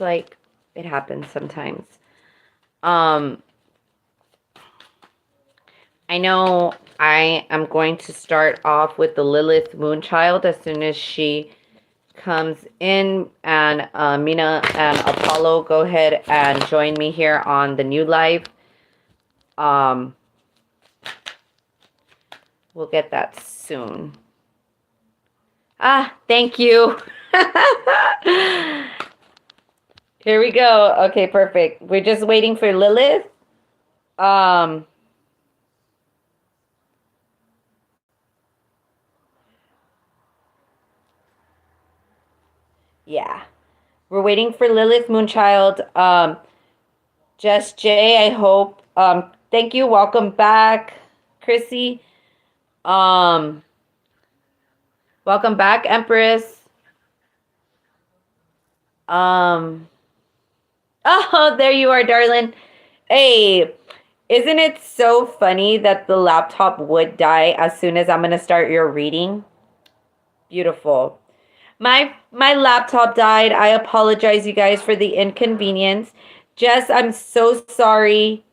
like it happens sometimes. I know I am going to start off with the Lilith Moonchild as soon as she comes in, and Mina and Apollo, go ahead and join me here on the new live. We'll get that soon. Thank you. Here we go. Okay, perfect. We're just waiting for Lilith. Yeah. We're waiting for Lilith Moonchild. Just Jay, I hope. Thank you. Welcome back, Chrissy. Welcome back, Empress. Oh, there you are, darling. Hey, isn't it so funny that the laptop would die as soon as I'm going to start your reading? Beautiful. My laptop died. I apologize, you guys, for the inconvenience. Jess, I'm so sorry.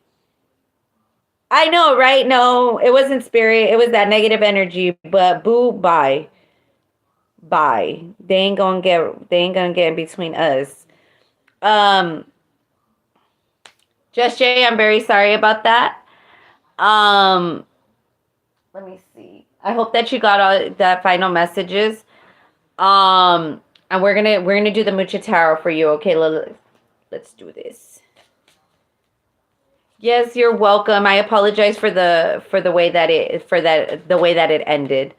I know, right? No, it wasn't spirit. It was that negative energy. But boo, bye. Bye. They ain't gonna get in between us. Just Jay, I'm very sorry about that. Let me see. I hope that you got all the final messages. And we're gonna do the Mucha Tarot for you. Okay, let's do this. Yes, you're welcome. I apologize for the way that it ended.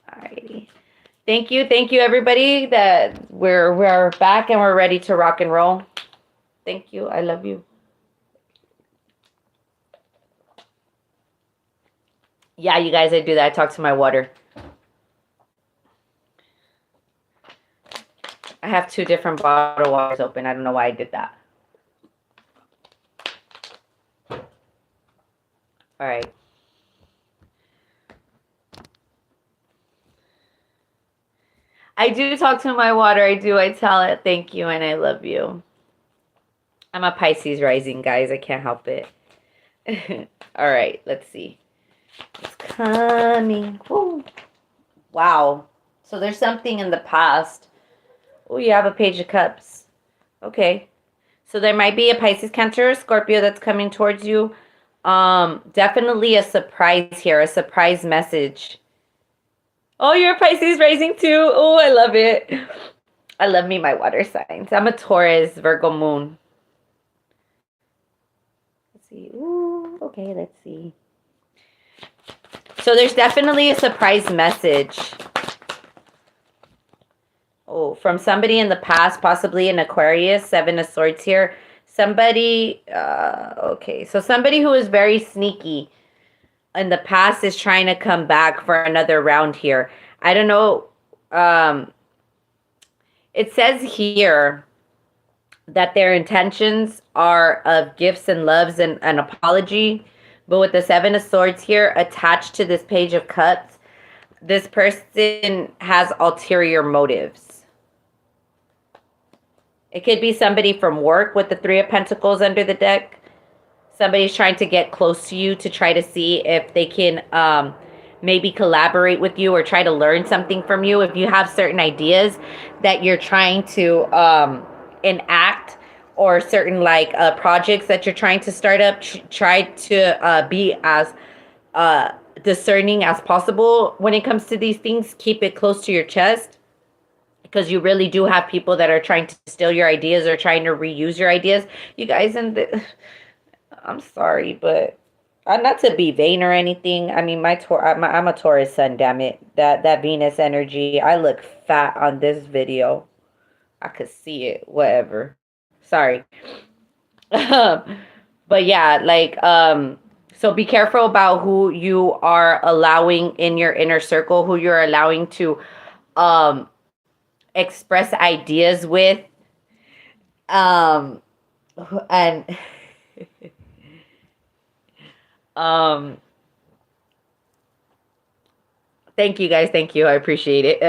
Alrighty. Thank you, everybody. That we're back and we're ready to rock and roll. Thank you. I love you. Yeah, you guys, I do that. I talk to my water. I have 2 different bottle waters open. I don't know why I did that. All right. I do talk to my water. I do. I tell it thank you and I love you. I'm a Pisces rising, guys. I can't help it. All right. Let's see. It's coming. Woo. Wow. So there's something in the past. Oh, you have a Page of Cups. Okay. So there might be a Pisces, Cancer, or Scorpio that's coming towards you. Definitely a surprise here, a surprise message. Oh, you're a Pisces rising too. Oh, I love it. I love me my water signs. I'm a Taurus, Virgo moon. Let's see. Ooh, okay, let's see. So there's definitely a surprise message. Oh, from somebody in the past, possibly an Aquarius, 7 of Swords here. Somebody, okay, so somebody who is very sneaky in the past is trying to come back for another round here. I don't know. It says here that their intentions are of gifts and loves and an apology. But with the 7 of Swords here attached to this Page of Cups, this person has ulterior motives. It could be somebody from work with the 3 of Pentacles under the deck. Somebody's trying to get close to you to try to see if they can maybe collaborate with you or try to learn something from you. If you have certain ideas that you're trying to enact, or certain projects that you're trying to start up, try to be as discerning as possible when it comes to these things. Keep it close to your chest, because you really do have people that are trying to steal your ideas or trying to reuse your ideas. You guys, I'm sorry, but not to be vain or anything. I mean, I'm a Taurus sun, damn it. That Venus energy. I look fat on this video. I could see it. Whatever. Sorry. But yeah, so be careful about who you are allowing in your inner circle, who you're allowing to express ideas with. And Thank you guys. Thank you. I appreciate it.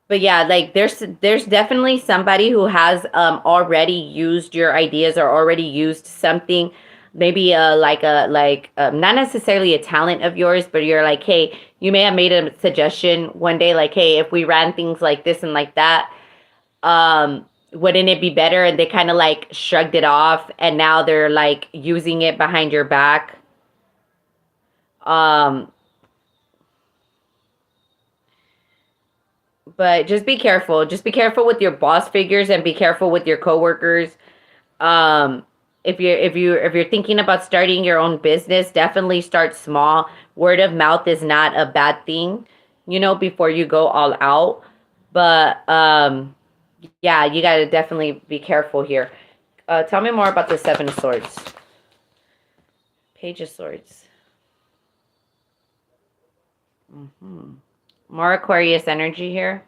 But yeah, like there's definitely somebody who has already used your ideas or already used something, maybe not necessarily a talent of yours, but you're like, hey, you may have made a suggestion one day, like, hey, if we ran things like this and like that, wouldn't it be better? And they kind of like shrugged it off, and now they're like using it behind your back. Um, but just be careful. Just be careful with your boss figures and be careful with your coworkers. Um, if you're thinking about starting your own business, definitely start small. Word of mouth is not a bad thing, before you go all out. But yeah, you got to definitely be careful here. Tell me more about the Seven of Swords. Page of Swords. More Aquarius energy here.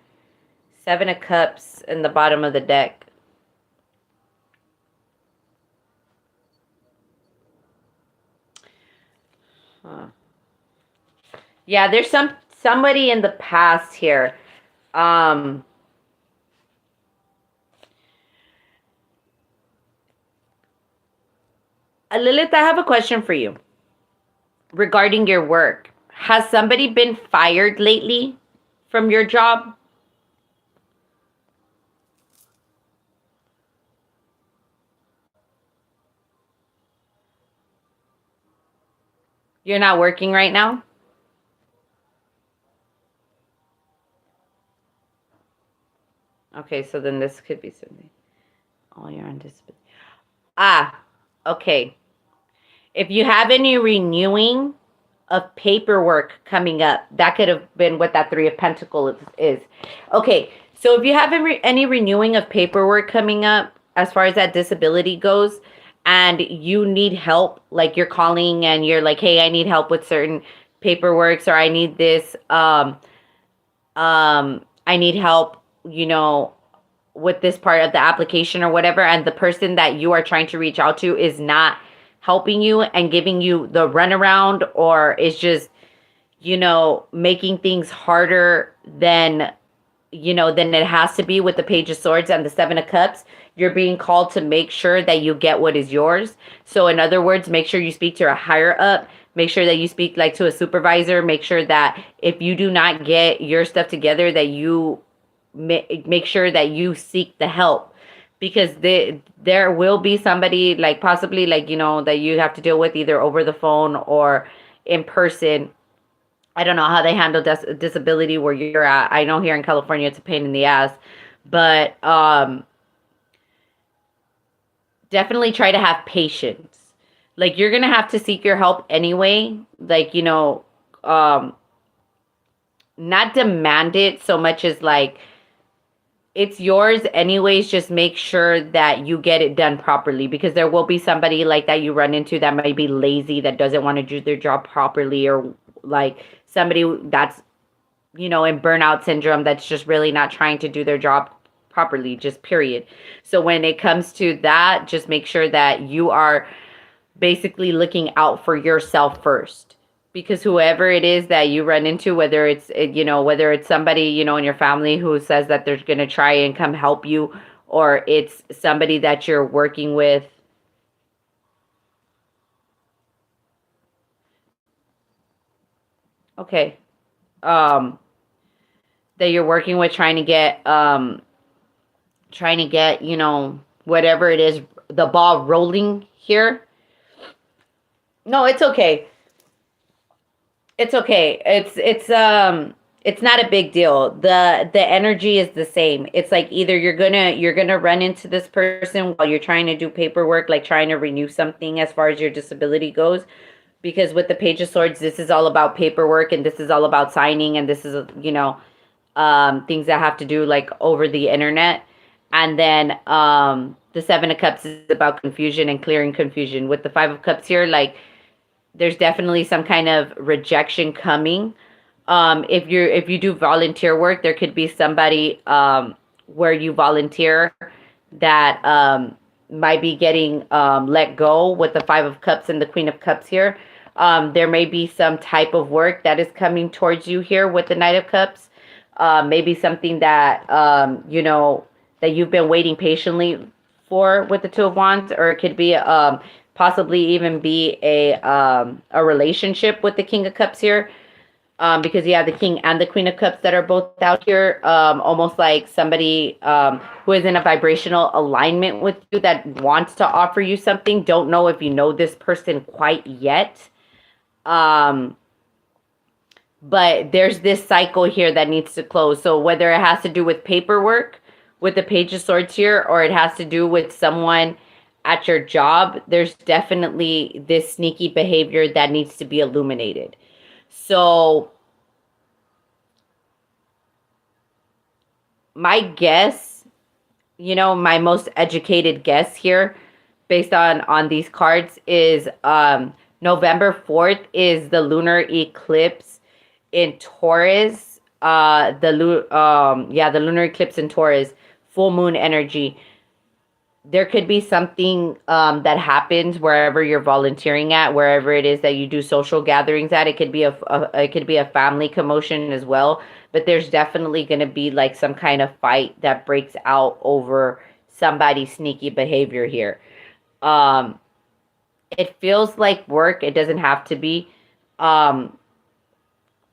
Seven of Cups in the bottom of the deck. Huh. Yeah, there's somebody in the past here. Lilith, I have a question for you regarding your work. Has somebody been fired lately from your job? You're not working right now? Okay, so then this could be something. Oh, you're on disability. Ah, okay. If you have any renewing of paperwork coming up, that could have been what that Three of Pentacles is. Okay, so if you have any renewing of paperwork coming up, as far as that disability goes, and you need help, like you're calling and you're like, hey, I need help with certain paperwork, or I need this, I need help, with this part of the application or whatever, and the person that you are trying to reach out to is not helping you and giving you the runaround, or is just, making things harder than it has to be with the Page of Swords and the Seven of Cups, you're being called to make sure that you get what is yours. So in other words, make sure you speak to a higher up, make sure that you speak like to a supervisor, make sure that if you do not get your stuff together, that you make sure that you seek the help, because there will be somebody, like possibly, like, that you have to deal with either over the phone or in person. I don't know how they handle disability where you're at. I know here in California it's a pain in the ass, but definitely try to have patience. Like, you're gonna have to seek your help anyway, like, not demand it so much as like, it's yours anyways. Just make sure that you get it done properly, because there will be somebody like that you run into that might be lazy, that doesn't want to do their job properly, or like somebody that's, in burnout syndrome, that's just really not trying to do their job properly, just period. So when it comes to that, just make sure that you are basically looking out for yourself first, because whoever it is that you run into, whether it's somebody, in your family who says that they're going to try and come help you, or it's somebody that you're working with. Okay. That you're working with, trying to get, whatever it is, the ball rolling here. No, it's okay. It's okay. It's not a big deal. The energy is the same. It's like either you're gonna run into this person while you're trying to do paperwork, like trying to renew something as far as your disability goes. Because with the Page of Swords, this is all about paperwork, and this is all about signing, and this is, things that have to do like over the internet. And then the Seven of Cups is about confusion and clearing confusion. With the Five of Cups here, like, there's definitely some kind of rejection coming. If you do volunteer work, there could be somebody where you volunteer that might be getting let go with the Five of Cups and the Queen of Cups here. There may be some type of work that is coming towards you here with the Knight of Cups. Maybe something that, you know, that you've been waiting patiently for with the Two of Wands, or it could be possibly even be a relationship with the King of Cups here. Because you have the King and the Queen of Cups that are both out here, almost like somebody who is in a vibrational alignment with you that wants to offer you something. Don't know if you know this person quite yet. But there's this cycle here that needs to close. So whether it has to do with paperwork with the Page of Swords here, or it has to do with someone at your job, there's definitely this sneaky behavior that needs to be illuminated. So my guess, you know, my most educated guess here based on these cards is November 4th is the lunar eclipse in Taurus. The lunar eclipse in Taurus, full moon energy. There could be something that happens wherever you're volunteering at, wherever it is that you do social gatherings at. It could be a family commotion as well, but there's definitely going to be like some kind of fight that breaks out over somebody's sneaky behavior here. It feels like work. It doesn't have to be.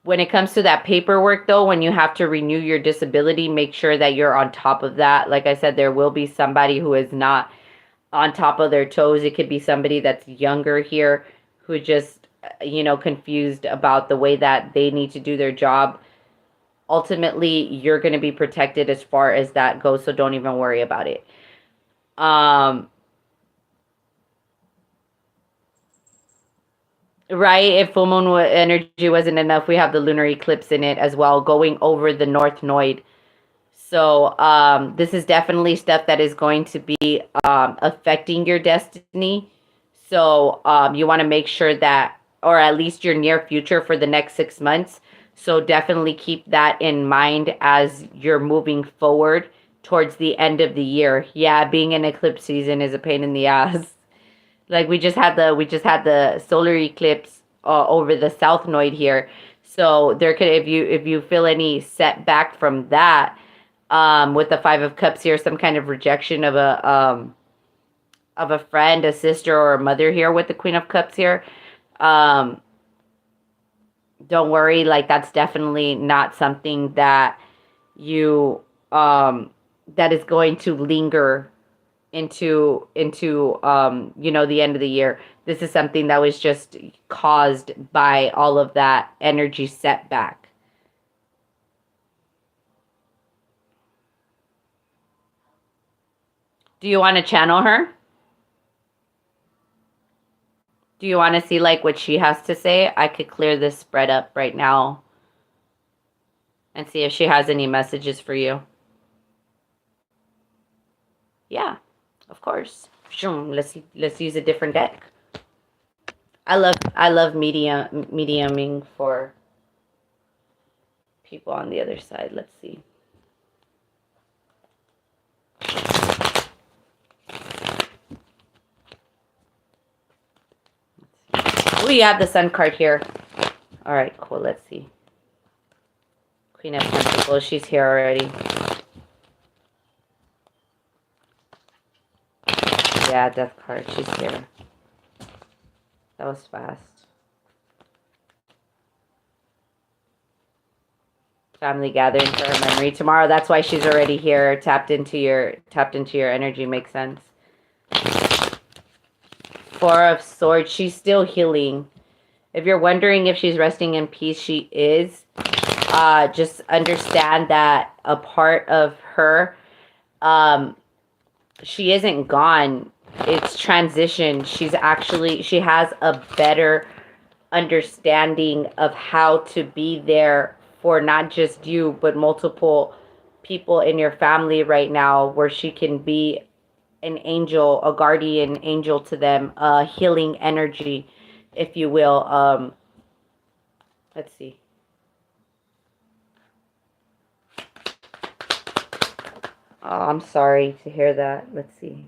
When it comes to that paperwork, though, when you have to renew your disability, make sure that you're on top of that. Like I said, there will be somebody who is not on top of their toes. It could be somebody that's younger here who just, you know, confused about the way that they need to do their job. Ultimately, you're going to be protected as far as that goes, so don't even worry about it. Right, if full moon energy wasn't enough, we have the lunar eclipse in it as well, going over the North Node. So this is definitely stuff that is going to be affecting your destiny. So you want to make sure that, or at least your near future for the next 6 months. So definitely keep that in mind as you're moving forward towards the end of the year. Yeah, being in eclipse season is a pain in the ass. Like we just had the solar eclipse over the South Node here. So there could, if you feel any setback from that, with the Five of Cups here, some kind of rejection of a friend, a sister, or a mother here with the Queen of Cups here, don't worry. Like that's definitely not something that you that is going to linger into you know, the end of the year. This is something that was just caused by all of that energy setback. Do you want to channel her? Do you want to see like what she has to say? I could clear this spread up right now and see if she has any messages for you. Yeah, of course. Let's use a different deck. I love mediuming for people on the other side. Let's see. Oh, you have the Sun card here. All right, cool. Let's see. Queen of Pentacles. She's here already. Yeah, Death card. She's here. That was fast. Family gathering for her memory tomorrow. That's why she's already here. Tapped into your energy. Makes sense. Four of Swords. She's still healing. If you're wondering if she's resting in peace, she is. Just understand that a part of her, she isn't gone. It's transition. She has a better understanding of how to be there for not just you, but multiple people in your family right now, where she can be an angel, a guardian angel to them, a healing energy, if you will. Let's see. Oh, I'm sorry to hear that. Let's see.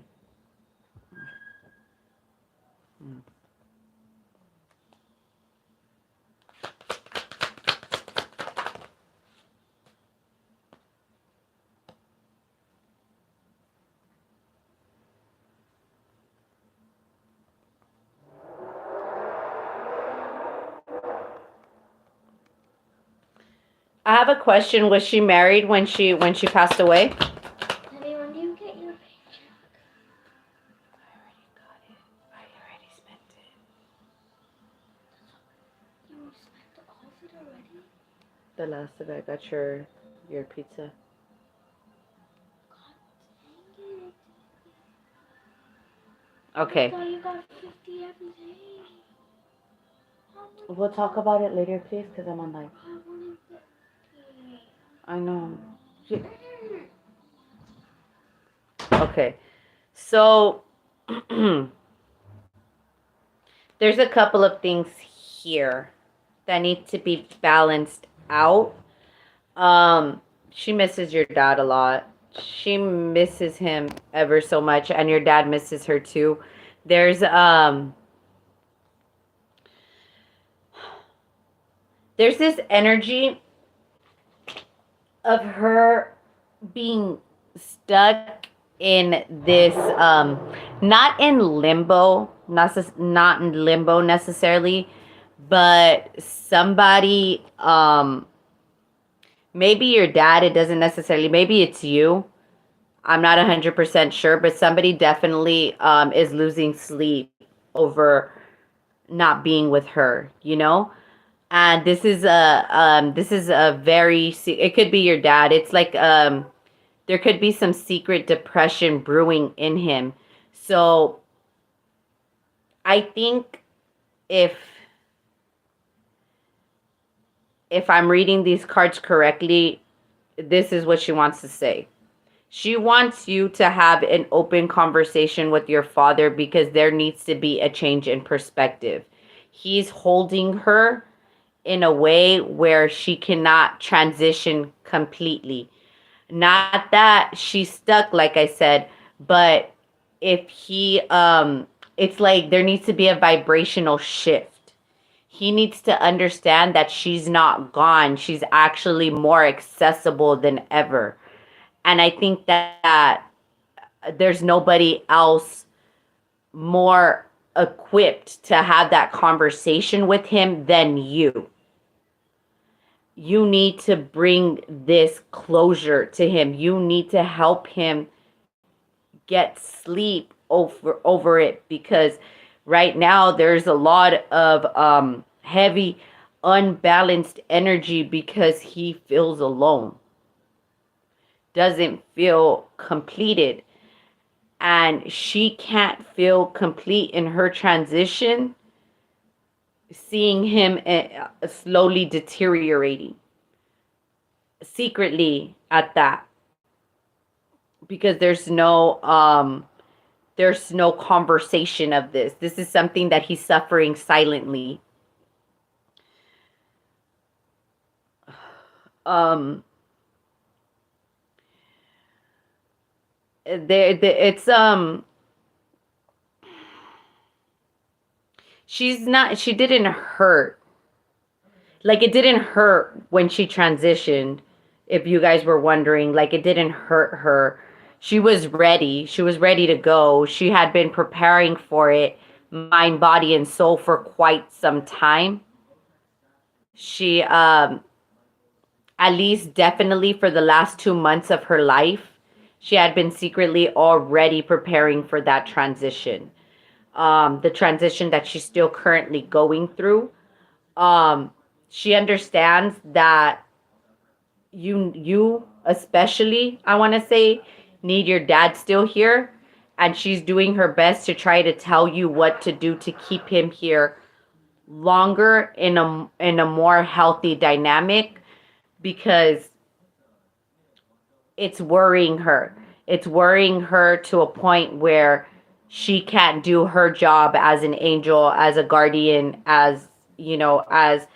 I have a question. Was she married when she passed away? Honey, when do you get your paycheck? I already got it. I already spent it. You spent all of it already? The last of it. I got your pizza. God dang it. Okay. I thought you got 50 every day. We'll talk about it later, please, because I'm on live. I wanted 50. I know. Okay. So, there's a couple of things here that need to be balanced out. She misses your dad a lot. She misses him ever so much, and your dad misses her too. There's this energy of her being stuck in this not in limbo, not in limbo necessarily, but somebody maybe your dad, it doesn't necessarily, maybe it's you. I'm not 100% sure, but somebody definitely is losing sleep over not being with her, you know? And this is a very it could be your dad. It's like there could be some secret depression brewing in him. So I think if I'm reading these cards correctly, this is what she wants to say. She wants you to have an open conversation with your father because there needs to be a change in perspective. He's holding her in a way where she cannot transition completely. Not that she's stuck, like I said, but if he, it's like there needs to be a vibrational shift. He needs to understand that she's not gone. She's actually more accessible than ever. And I think that there's nobody else more equipped to have that conversation with him than you. You need to bring this closure to him. You need to help him get sleep over it, because right now there's a lot of heavy unbalanced energy because he feels alone, doesn't feel completed, and she can't feel complete in her transition seeing him slowly deteriorating secretly at that, because there's no conversation of this is something that he's suffering silently. um it's she didn't hurt. Like, it didn't hurt when she transitioned. If you guys were wondering, like, it didn't hurt her. She was ready. She was ready to go. She had been preparing for it, mind, body, and soul, for quite some time. She, at least definitely for the last 2 months of her life, she had been secretly already preparing for that transition. The transition that she's still currently going through. She understands that you especially, I want to say, need your dad still here, and she's doing her best to try to tell you what to do to keep him here longer in a more healthy dynamic, because it's worrying her. It's worrying her to a point where she can't do her job as an angel, as a guardian, as, you know, as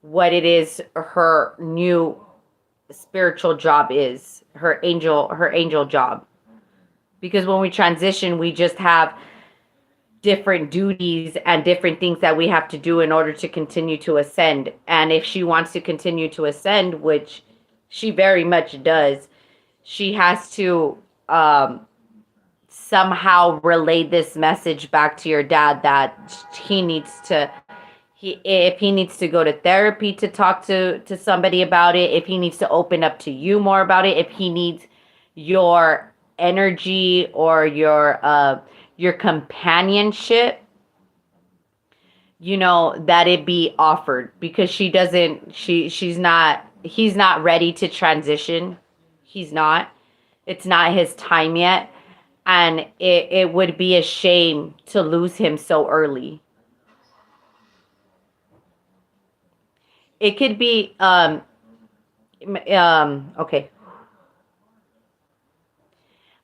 what it is her new spiritual job is, her angel job. Because when we transition, we just have different duties and different things that we have to do in order to continue to ascend. And if she wants to continue to ascend, which she very much does, she has to somehow relay this message back to your dad that If he needs to go to therapy to talk to somebody about it, if he needs to open up to you more about it, if he needs your energy or your companionship, that it be offered, because he's not ready to transition. He's not. It's not his time yet. And it would be a shame to lose him so early. It could be okay.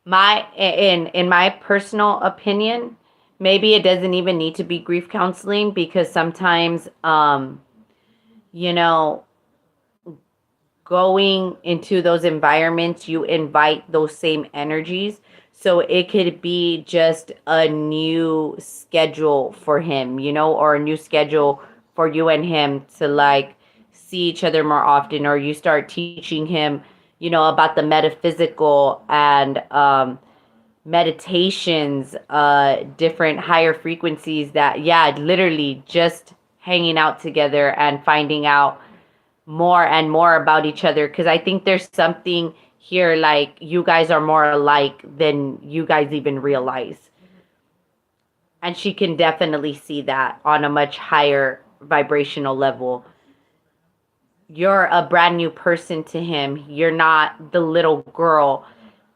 In my personal opinion, maybe it doesn't even need to be grief counseling, because sometimes you know going into those environments, you invite those same energies. So it could be just a new schedule for him, or a new schedule for you and him to like see each other more often, or you start teaching him, about the metaphysical and meditations, different higher frequencies, that, yeah, literally just hanging out together and finding out more and more about each other, because I think there's something here, like you guys are more alike than you guys even realize. And she can definitely see that on a much higher vibrational level. You're a brand new person to him. You're not the little girl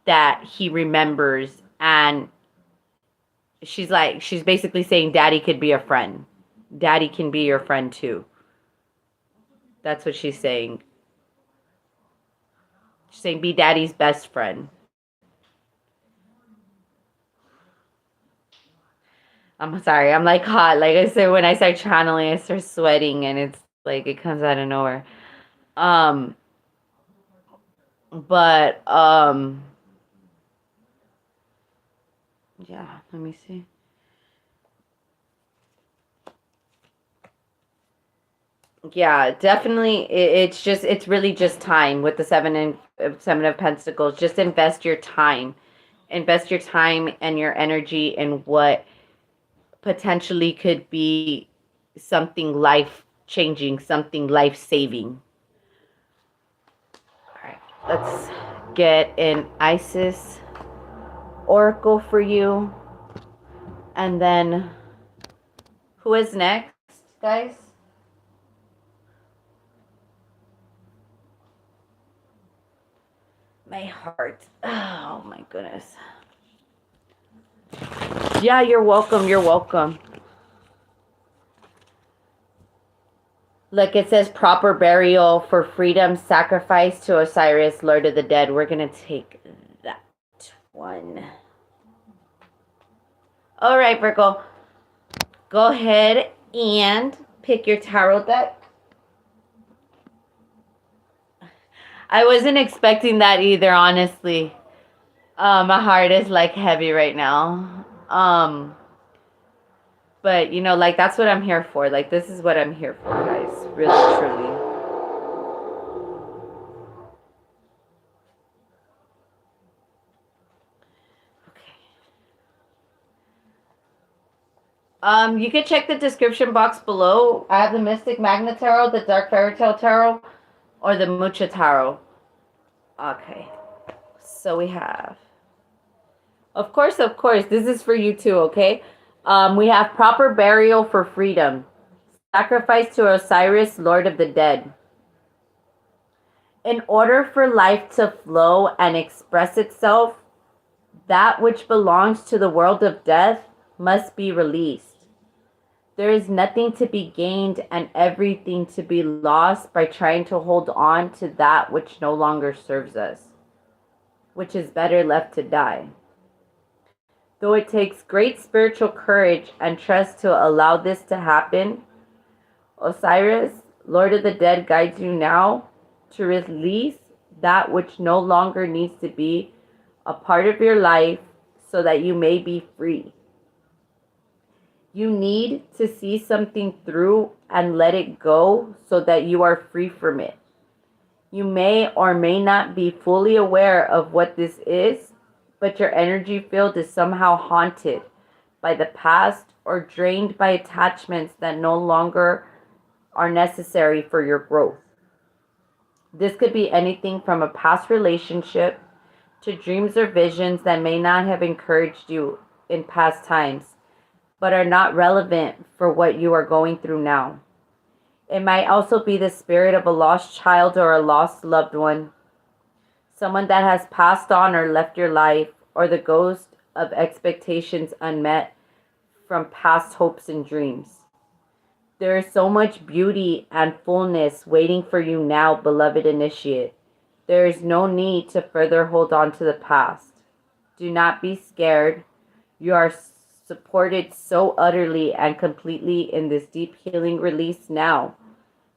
that he remembers. And she's basically saying daddy could be a friend. Daddy can be your friend too. That's what she's saying. She's saying be daddy's best friend. I'm sorry, I'm like hot. Like I said, when I start channeling, I start sweating, and it's like it comes out of nowhere. But yeah, let me see. Yeah, definitely. It's really just time with the seven of Pentacles. Just invest your time and your energy in what potentially could be something life changing, something life saving. All right, let's get an Isis oracle for you, and then who is next, guys? My heart. Oh my goodness. Yeah, you're welcome. You're welcome. Look, it says proper burial for freedom, sacrifice to Osiris, Lord of the Dead. We're going to take that one. All right, Virgo. Go ahead and pick your tarot deck. I wasn't expecting that either, honestly. My heart is like heavy right now. But like that's what I'm here for. Like this is what I'm here for, guys. Really, truly. Okay. You can check the description box below. I have the Mystic Magna Tarot, the Dark Fairytale Tarot, or the Mucha Tarot. Okay. So we have, of course, this is for you too, okay? We have proper burial for freedom. Sacrifice to Osiris, Lord of the Dead. In order for life to flow and express itself, that which belongs to the world of death must be released. There is nothing to be gained and everything to be lost by trying to hold on to that which no longer serves us, which is better left to die. Though it takes great spiritual courage and trust to allow this to happen, Osiris, Lord of the Dead, guides you now to release that which no longer needs to be a part of your life so that you may be free. You need to see something through and let it go so that you are free from it. You may or may not be fully aware of what this is, but your energy field is somehow haunted by the past or drained by attachments that no longer are necessary for your growth. This could be anything from a past relationship to dreams or visions that may not have encouraged you in past times, but are not relevant for what you are going through now. It might also be the spirit of a lost child or a lost loved one, someone that has passed on or left your life, or the ghost of expectations unmet from past hopes and dreams. There is so much beauty and fullness waiting for you now, beloved initiate. There is no need to further hold on to the past. Do not be scared. You are supported so utterly and completely in this deep healing release now,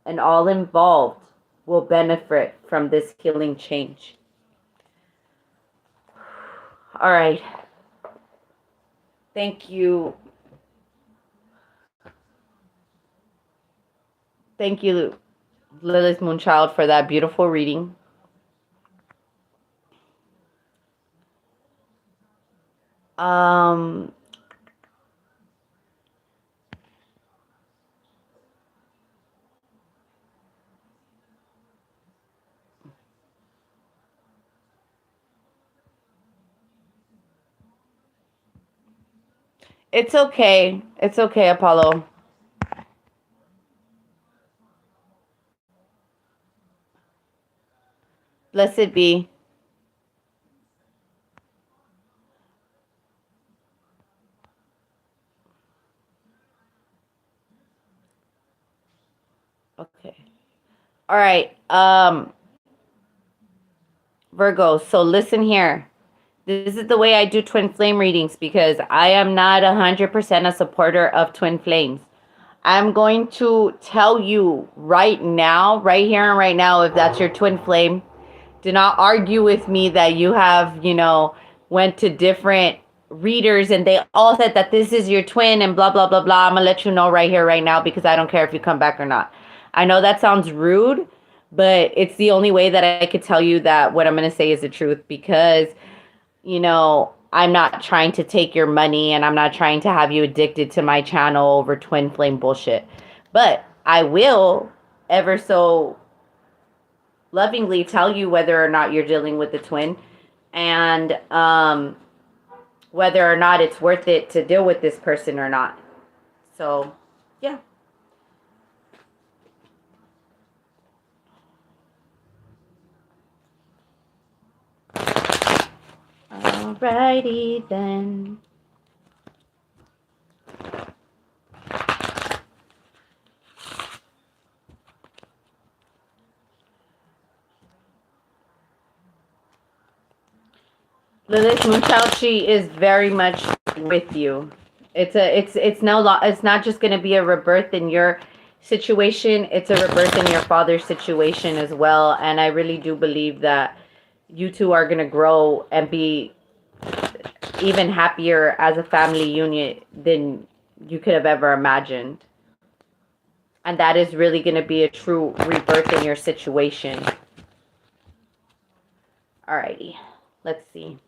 and all involved will benefit from this healing change. All right. Thank you. Thank you, Lilith Moonchild, for that beautiful reading. It's okay. It's okay, Apollo. Blessed be. Okay. All right. Virgo, so listen here. This is the way I do twin flame readings because I am not 100% a supporter of twin flames. I'm going to tell you right now, right here and right now, if that's your twin flame. Do not argue with me that you have, went to different readers and they all said that this is your twin and blah, blah, blah, blah. I'm going to let you know right here, right now, because I don't care if you come back or not. I know that sounds rude, but it's the only way that I could tell you that what I'm going to say is the truth because, I'm not trying to take your money and I'm not trying to have you addicted to my channel over twin flame bullshit. But I will ever so lovingly tell you whether or not you're dealing with a twin and whether or not it's worth it to deal with this person or not. So, yeah. Alrighty then. Lilith Moonchild, she is very much with you. It's not just going to be a rebirth in your situation. It's a rebirth in your father's situation as well. And I really do believe that you two are going to grow and be even happier as a family unit than you could have ever imagined. And that is really going to be a true rebirth in your situation. Alrighty, let's see.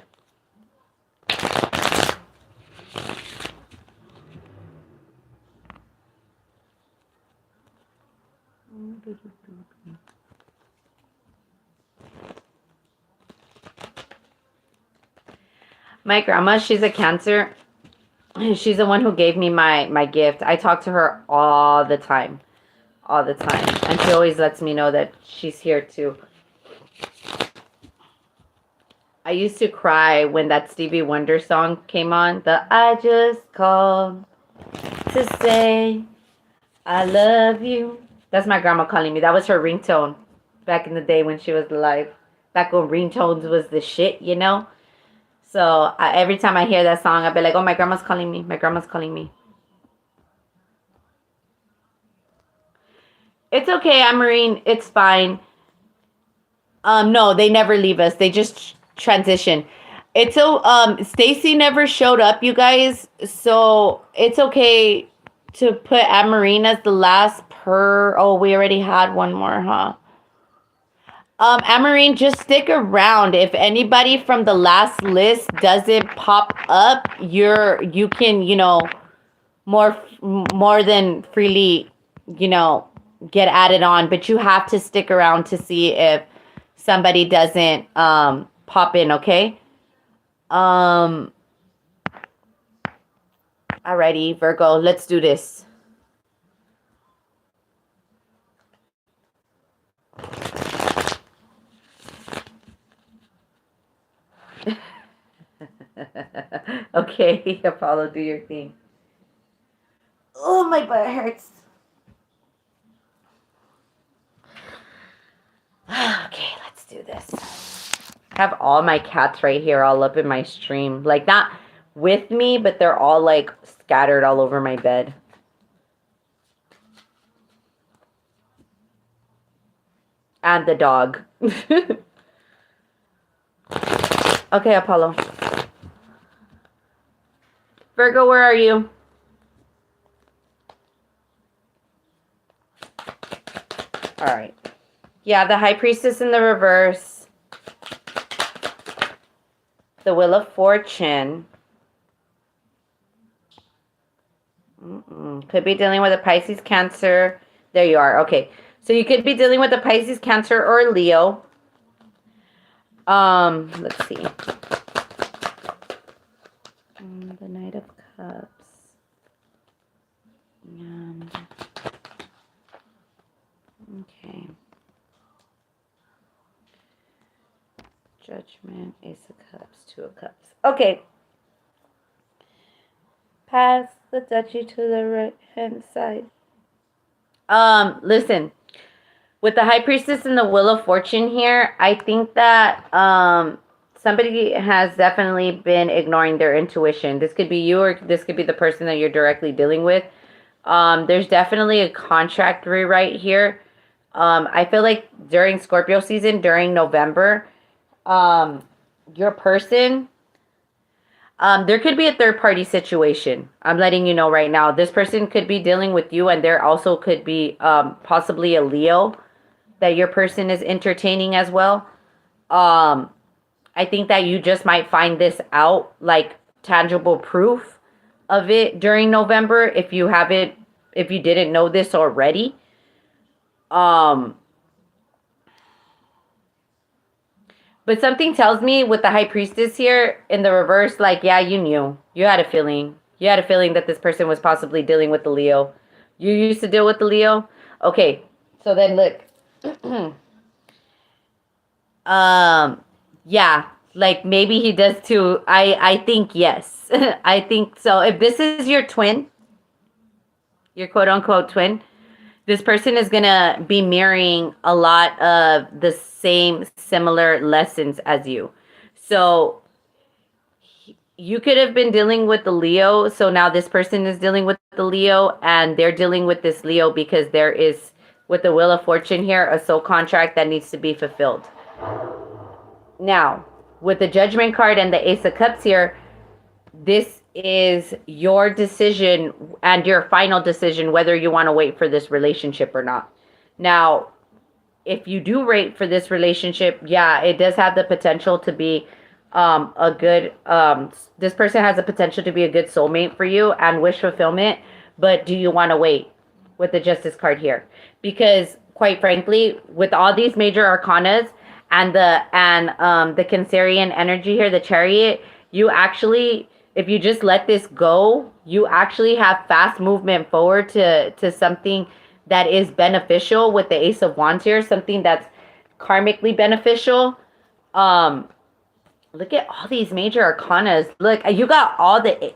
My grandma, she's a Cancer. She's the one who gave me my gift. I talk to her all the time. All the time. And she always lets me know that she's here too. I used to cry when that Stevie Wonder song came on. The I just called to say I love you. That's my grandma calling me. That was her ringtone back in the day when she was alive. Back when ringtones was the shit, So every time I hear that song, I'll be like, oh, my grandma's calling me. My grandma's calling me. It's okay, Amarine. It's fine. No, they never leave us. They just transition. It's so Stacy never showed up, you guys. So it's okay to put Amarine as the last Oh, we already had one more, huh? Amarine, just stick around. If anybody from the last list doesn't pop up, you can, more than freely, get added on, but you have to stick around to see if somebody doesn't pop in, okay? Alrighty, Virgo, let's do this. Okay, Apollo, do your thing. Oh, my butt hurts. Okay, let's do this. I have all my cats right here all up in my stream. Like, not with me, but they're all, like, scattered all over my bed. And the dog. Okay, Apollo. Virgo, where are you? All right. Yeah, the High Priestess in the reverse. The Wheel of Fortune. Could be dealing with a Pisces, Cancer. There you are. Okay. So you could be dealing with a Pisces, Cancer, or Leo. Let's see. The Knight of Cups. And okay. Judgment, Ace of Cups, Two of Cups. Okay. Pass the duchy to the right hand side. Listen. With the High Priestess and the Wheel of Fortune here, I think that somebody has definitely been ignoring their intuition. This could be you, or this could be the person that you're directly dealing with. There's definitely a contract rewrite here. I feel like during Scorpio season, during November, your person, there could be a third-party situation. I'm letting you know right now. This person could be dealing with you, and there also could be possibly a Leo that your person is entertaining as well. I think that you just might find this out, like tangible proof of it during November if you didn't know this already. But something tells me with the High Priestess here in the reverse, like, yeah, you knew. You had a feeling. You had a feeling that this person was possibly dealing with the Leo. You used to deal with the Leo? Okay, so then look. Yeah, like maybe he does too. I think yes. I think so. If this is your twin, your quote unquote twin, this person is gonna be mirroring a lot of the same similar lessons as you. So you could have been dealing with the Leo, so now this person is dealing with the Leo, and they're dealing with this Leo because there is, with the Wheel of Fortune here, a soul contract that needs to be fulfilled. Now, with the Judgment card and the Ace of Cups here, this is your decision and your final decision whether you want to wait for this relationship or not. Now, if you do wait for this relationship, yeah, it does have the potential to be a good, this person has the potential to be a good soulmate for you and wish fulfillment. But do you want to wait with the Justice card here? Because quite frankly, with all these major arcanas and the Cancerian energy here, the Chariot, you actually, if you just let this go, you actually have fast movement forward to something that is beneficial with the Ace of Wands here, something that's karmically beneficial. Look at all these major arcanas. Look, you got all the,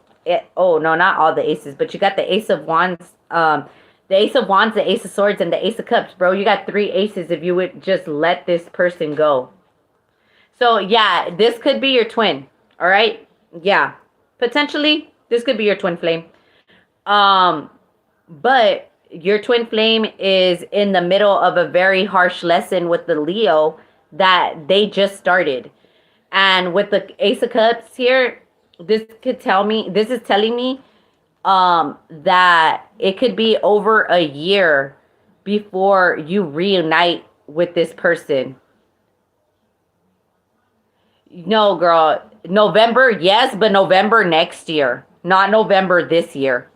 oh no, not all the aces, but you got the Ace of Wands, the Ace of Wands, the Ace of Swords, and the Ace of Cups, bro. You got 3 aces if you would just let this person go. So yeah, this could be your twin. All right. Yeah, potentially this could be your twin flame. But your twin flame is in the middle of a very harsh lesson with the Leo that they just started. And with the Ace of Cups here, this is telling me that it could be over a year before you reunite with this person. No, girl. November, yes, but November next year, not November this year.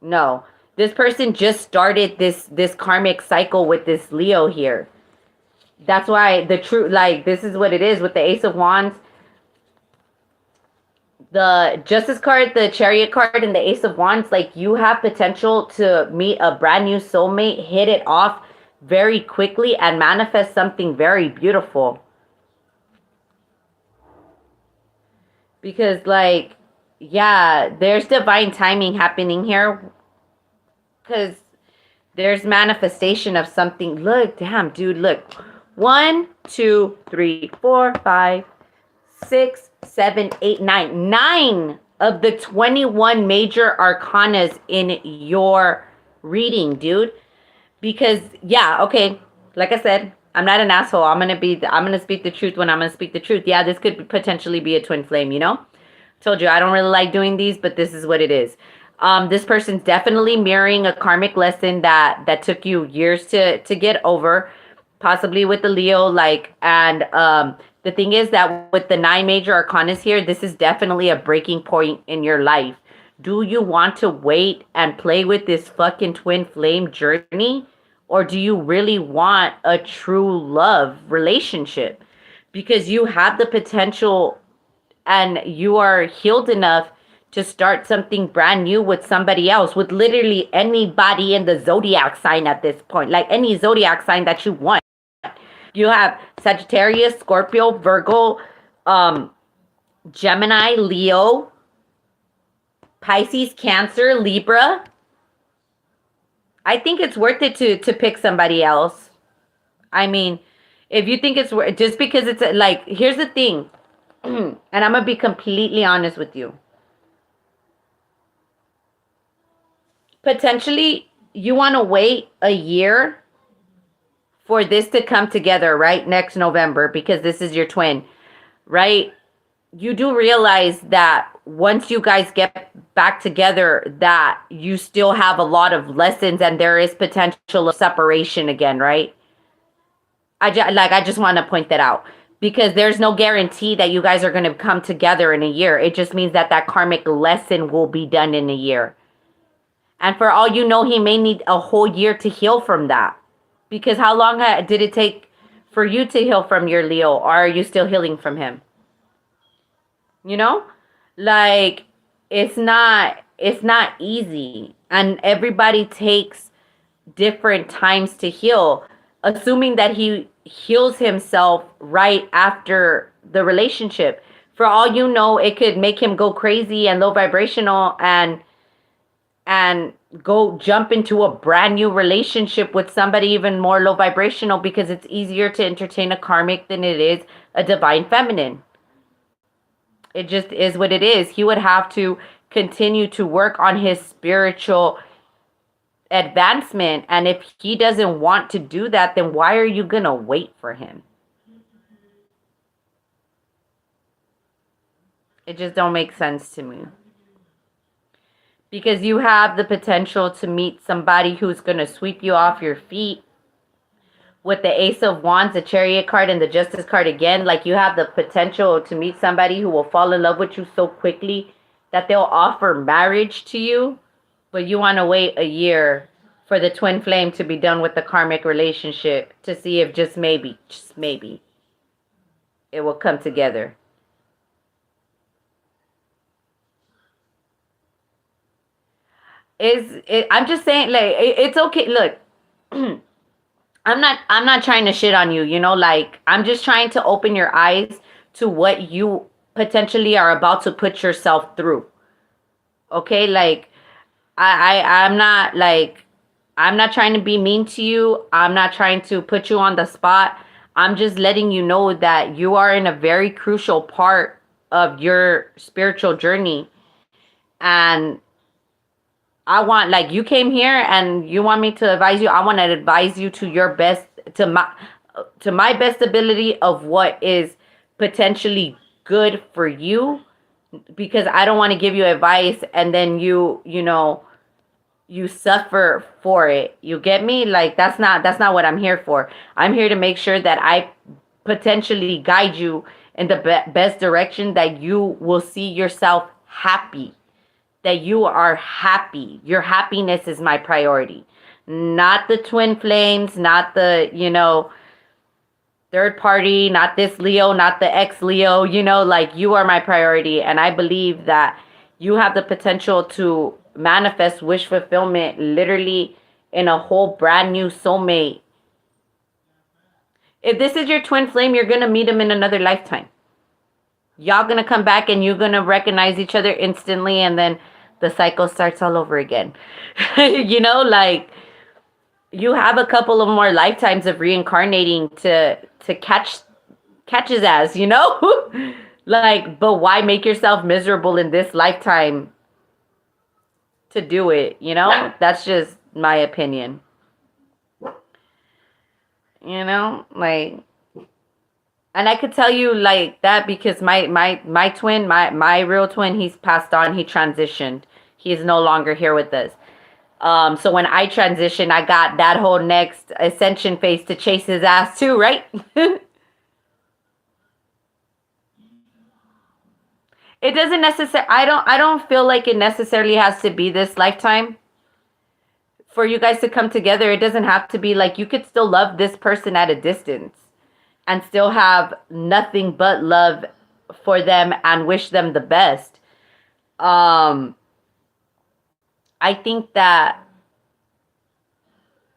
No. This person just started this karmic cycle with this Leo here. That's why the truth, like, this is what it is with the Ace of Wands, the Justice card, the Chariot card, and the Ace of Wands. Like, you have potential to meet a brand new soulmate, hit it off very quickly, and manifest something very beautiful. Because, like, yeah, there's divine timing happening here. Because there's manifestation of something. Look, damn, dude, look. 1, 2, 3, 4, 5, 6, 7, 8, 9. 9 of the 21 major arcanas in your reading, dude. Because, yeah, okay, like I said, I'm not an asshole. I'm gonna speak the truth when I'm gonna speak the truth. Yeah, this could potentially be a twin flame, you know? Told you I don't really like doing these, but this is what it is. This person's definitely mirroring a karmic lesson that took you years to get over, possibly with the Leo. Like, and the thing is that with the 9 major arcanas here, this is definitely a breaking point in your life. Do you want to wait and play with this fucking twin flame journey? Or do you really want a true love relationship? Because you have the potential and you are healed enough to start something brand new with somebody else, with literally anybody in the zodiac sign at this point, like any zodiac sign that you want. You have Sagittarius, Scorpio, Virgo, Gemini, Leo, Pisces, Cancer, Libra. I think it's worth it to pick somebody else. I mean, if you think it's worth, just because it's like, here's the thing, and I'm gonna be completely honest with you. Potentially, you want to wait a year for this to come together, right? Next November, because this is your twin, right? You do realize that once you guys get back together, that you still have a lot of lessons and there is potential of separation again, right? I just want to point that out, because there's no guarantee that you guys are going to come together in a year. It just means that that karmic lesson will be done in a year. And for all you know, he may need a whole year to heal from that. Because how long did it take for you to heal from your Leo? Or are you still healing from him? You know? Like, it's not easy. And everybody takes different times to heal. Assuming that he heals himself right after the relationship. For all you know, it could make him go crazy and low vibrational and go jump into a brand new relationship with somebody even more low vibrational, because it's easier to entertain a karmic than it is a divine feminine. It just is what it is. He would have to continue to work on his spiritual advancement. And if he doesn't want to do that, then why are you going to wait for him? It just don't make sense to me. Because you have the potential to meet somebody who's going to sweep you off your feet. With the Ace of Wands, the Chariot card, and the Justice card again, like, you have the potential to meet somebody who will fall in love with you so quickly that they'll offer marriage to you. But you want to wait a year for the twin flame to be done with the karmic relationship to see if just maybe, it will come together. I'm just saying, like, it's okay. Look, I'm not trying to shit on you, you know, like, I'm just trying to open your eyes to what you potentially are about to put yourself through. Okay, like, I'm not, like, I'm not trying to be mean to you. I'm not trying to put you on the spot. I'm just letting you know that you are in a very crucial part of your spiritual journey. And I want, like, you came here and you want me to advise you. I want to advise you to your best, to my best ability of what is potentially good for you, because I don't want to give you advice and then you suffer for it. You get me? Like, that's not what I'm here for. I'm here to make sure that I potentially guide you in the best direction that you will see yourself happy. that you are happy. Your happiness is my priority. Not the twin flames, not the, third party, not this Leo, not the ex Leo, like you are my priority. And I believe that you have the potential to manifest wish fulfillment literally in a whole brand new soulmate. If this is your twin flame, you're going to meet him in another lifetime. Y'all going to come back and you're going to recognize each other instantly, and then the cycle starts all over again. Like you have a couple of more lifetimes of reincarnating to catch his ass, like, but why make yourself miserable in this lifetime to do it? That's just my opinion. Like, and I could tell you like that because my twin, my real twin, he's passed on. He transitioned. He is no longer here with us. So when I transitioned, I got that whole next ascension phase to chase his ass too, right? It doesn't necessarily, I don't feel like it necessarily has to be this lifetime for you guys to come together. It doesn't have to be, like, you could still love this person at a distance and still have nothing but love for them and wish them the best. I think that,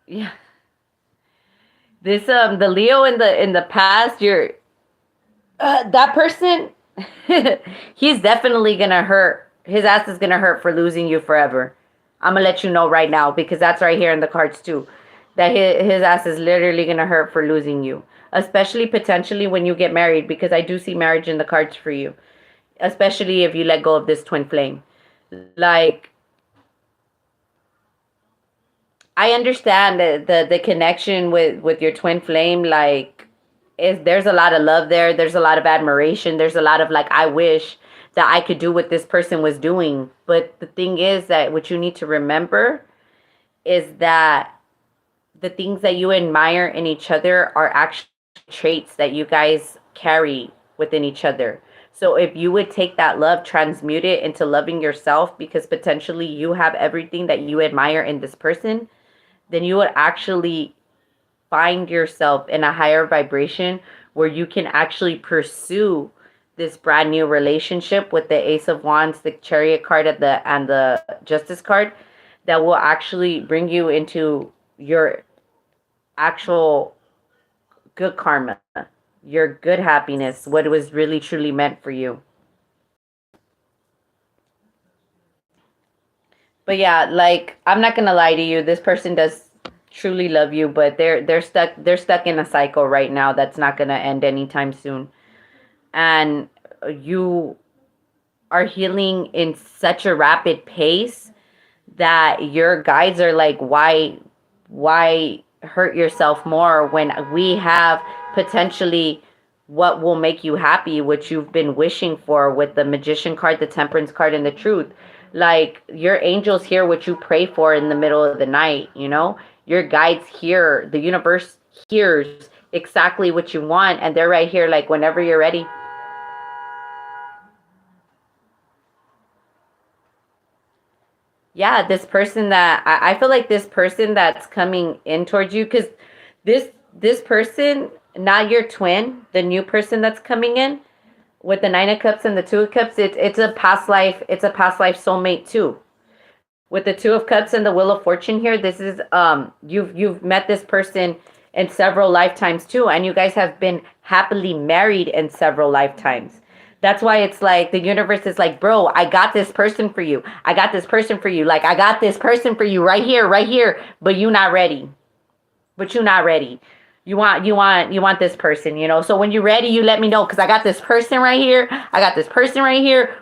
yeah, this the Leo in the past, you're that person, he's definitely gonna hurt. His ass is gonna hurt for losing you forever. I'm gonna let you know right now, because that's right here in the cards too, that his ass is literally gonna hurt for losing you, especially potentially when you get married, because I do see marriage in the cards for you, especially if you let go of this twin flame. Like, I understand the connection with your twin flame. Like, there's a lot of love there. There's a lot of admiration. There's a lot of, like, I wish that I could do what this person was doing. But the thing is that what you need to remember is that the things that you admire in each other are actually traits that you guys carry within each other. So if you would take that love, transmute it into loving yourself, because potentially you have everything that you admire in this person, then you would actually find yourself in a higher vibration where you can actually pursue this brand new relationship with the Ace of Wands, the Chariot card and the Justice card, that will actually bring you into your actual good karma, your good happiness, what was really truly meant for you. But yeah, like, I'm not gonna lie to you, this person does truly love you, but they're stuck in a cycle right now that's not gonna end anytime soon. And you are healing in such a rapid pace that your guides are like, why hurt yourself more when we have potentially what will make you happy, what you've been wishing for, with the Magician card, the Temperance card, and the Truth. Like, your angels hear what you pray for in the middle of the night, your guides hear, the universe hears exactly what you want, and they're right here, like, whenever you're ready. Yeah, this person that I feel like this person that's coming in towards you, because this person, not your twin, the new person that's coming in with the Nine of Cups and the Two of Cups, it's a past life, soulmate too. With the Two of Cups and the Wheel of Fortune here, this is you've met this person in several lifetimes too, and you guys have been happily married in several lifetimes. That's why it's like the universe is like, bro, I got this person for you. I got this person for you. Like, I got this person for you right here, but you're not ready. You want this person, So when you're ready, you let me know, because I got this person right here.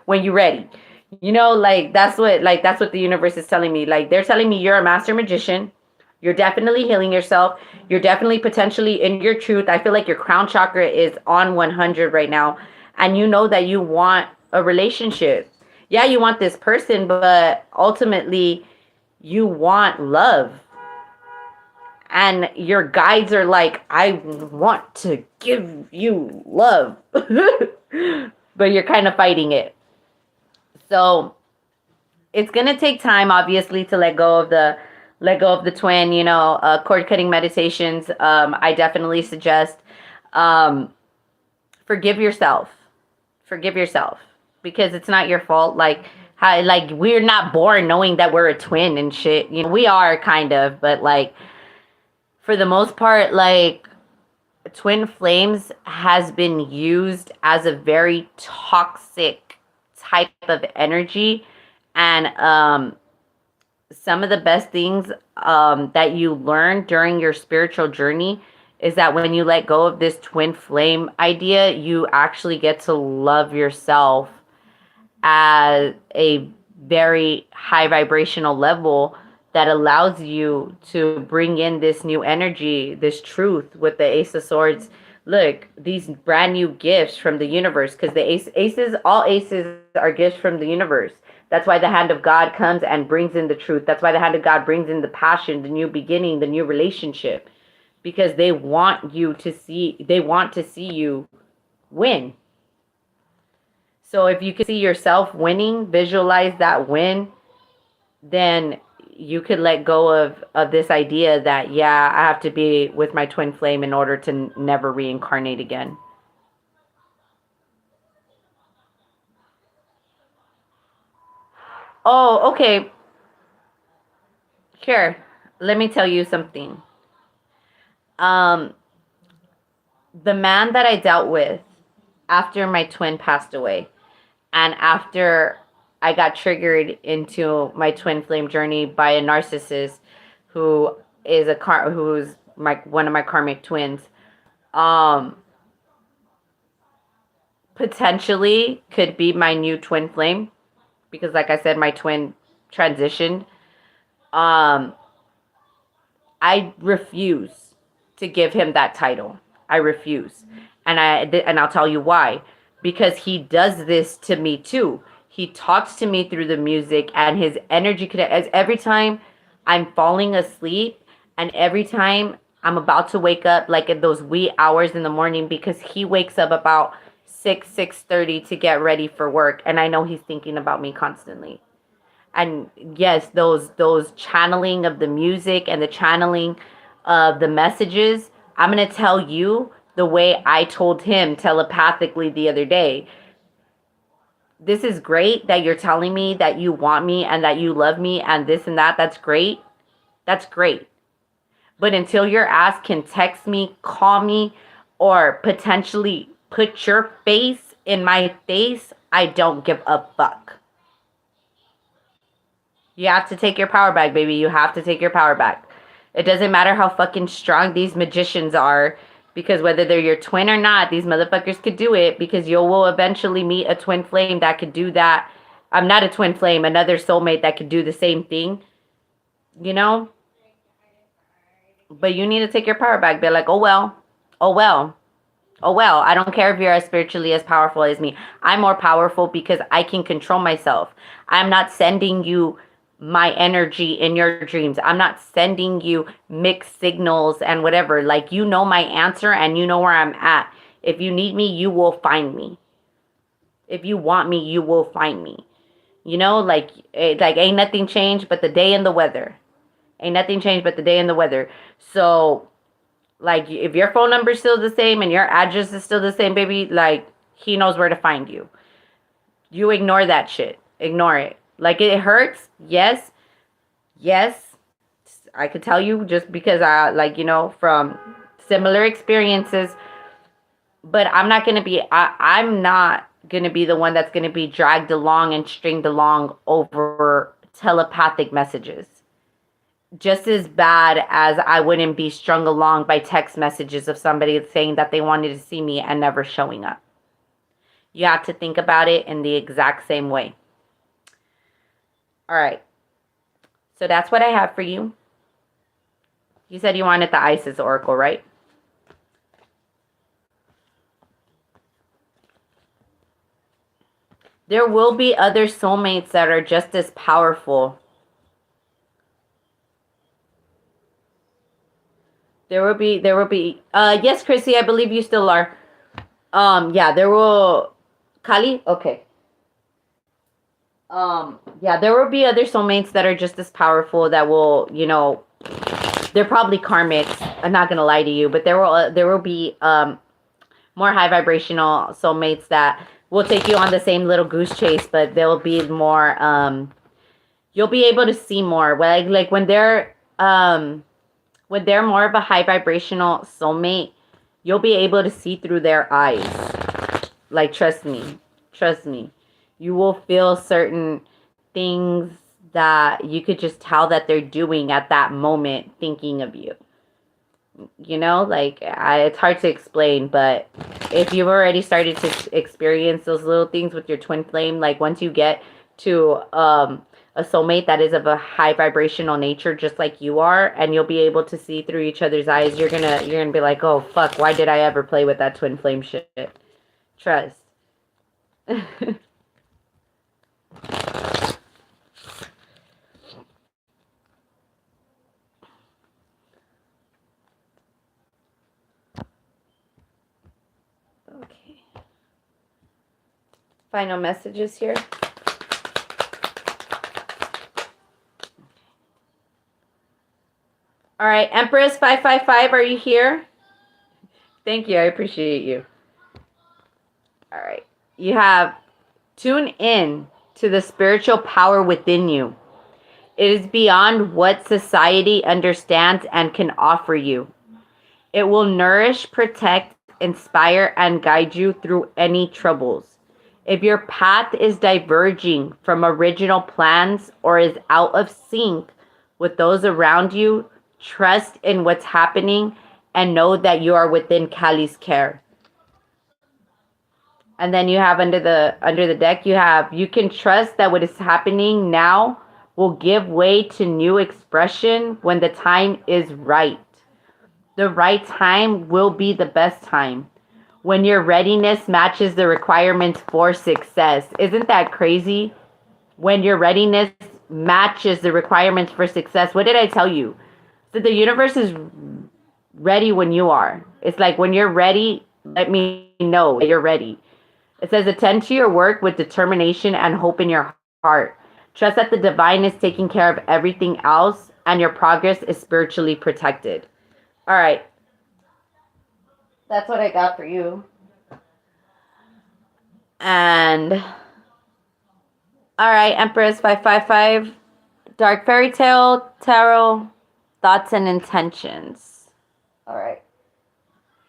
When you're ready. Like, that's what the universe is telling me. Like, they're telling me you're a master magician. You're definitely healing yourself. You're definitely potentially in your truth. I feel like your crown chakra is on 100 right now. And you know that you want a relationship. Yeah, you want this person, but ultimately you want love. And your guides are like, I want to give you love. But you're kind of fighting it. So it's gonna take time, obviously, to let go of the twin. Cord cutting meditations. I definitely suggest um, forgive yourself. Forgive yourself because it's not your fault. Like we're not born knowing that we're a twin and shit. We are kind of, but like for the most part, like twin flames has been used as a very toxic type of energy, and some of the best things that you learn during your spiritual journey is that when you let go of this twin flame idea, you actually get to love yourself at a very high vibrational level that allows you to bring in this new energy, this truth with the Ace of Swords. Look, these brand new gifts from the universe, because the aces, all aces are gifts from the universe. That's why the hand of God comes and brings in the truth. That's why the hand of God brings in the passion, the new beginning, the new relationship, because they want to see you win. So if you can see yourself winning, visualize that win, then you could let go of this idea that, yeah, I have to be with my twin flame in order to never reincarnate again. Oh, okay. Here, let me tell you something. Um, the man that I dealt with after my twin passed away, and after I got triggered into my twin flame journey by a narcissist who is who's one of my karmic twins, um, potentially could be my new twin flame, because like I said, my twin transitioned. Um, I refuse to give him that title. I refuse. And I'll tell you why. Because he does this to me too. He talks to me through the music, and his energy as every time I'm falling asleep and every time I'm about to wake up, like at those wee hours in the morning, because he wakes up about 6:30 to get ready for work, and I know he's thinking about me constantly. And yes, those channeling of the music and the channeling of the messages, I'm going to tell you the way I told him telepathically the other day. This is great that you're telling me that you want me and that you love me and this and that. That's great. That's great. But until your ass can text me, call me, or potentially put your face in my face, I don't give a fuck. You have to take your power back, baby. You have to take your power back. It doesn't matter how fucking strong these magicians are, because whether they're your twin or not, these motherfuckers could do it, because you will eventually meet a twin flame that could do that. I'm not a twin flame, another soulmate that could do the same thing, you know? But you need to take your power back. Be like, oh well, oh well. Oh well, I don't care if you're as spiritually as powerful as me. I'm more powerful because I can control myself. I'm not sending you my energy in your dreams. I'm not sending you mixed signals and whatever. Like, you know my answer and you know where I'm at. If you need me, you will find me. If you want me, you will find me. Like ain't nothing changed but the day and the weather. Ain't nothing changed but the day and the weather. So, like, if your phone number is still the same and your address is still the same, baby, like, he knows where to find you. You ignore that shit. Ignore it. Like, it hurts. Yes. Yes. I could tell you, just because from similar experiences. But I'm not going to be, I'm not going to be the one that's going to be dragged along and stringed along over telepathic messages. Just as bad as I wouldn't be strung along by text messages of somebody saying that they wanted to see me and never showing up. You have to think about it in the exact same way. All right. So that's what I have for you. You said you wanted the Isis Oracle, right? There will be other soulmates that are just as powerful. There will be, yes, Chrissy, I believe you still are. Yeah, there will, Kali? Okay. Yeah, there will be other soulmates that are just as powerful that will, you know, they're probably karmics. I'm not gonna lie to you, but there will be more high vibrational soulmates that will take you on the same little goose chase, but they'll be more you'll be able to see more. Like when they're more of a high vibrational soulmate, you'll be able to see through their eyes. Like, trust me. Trust me. You will feel certain things that you could just tell that they're doing at that moment, thinking of you. You know, like, it's hard to explain, but if you've already started to experience those little things with your twin flame, like once you get to a soulmate that is of a high vibrational nature, just like you are, and you'll be able to see through each other's eyes, you're gonna be like, oh fuck, why did I ever play with that twin flame shit? Trust. Okay. Final messages here. All right, Empress 555, are you here? Thank you. I appreciate you. All right. You have tune in to the spiritual power within you. It is beyond what society understands and can offer you. It will nourish, protect, inspire, and guide you through any troubles. If your path is diverging from original plans or is out of sync with those around you, trust in what's happening and know that you are within Kali's care. And then you have under the deck, you can trust that what is happening now will give way to new expression when the time is right. The right time will be the best time. When your readiness matches the requirements for success. Isn't that crazy? When your readiness matches the requirements for success. What did I tell you? So the universe is ready when you are. It's like when you're ready, let me know that you're ready. It says attend to your work with determination and hope in your heart. Trust that the divine is taking care of everything else and your progress is spiritually protected. All right. That's what I got for you. And all right, Empress 555, Dark Fairy Tale Tarot, thoughts and intentions. All right.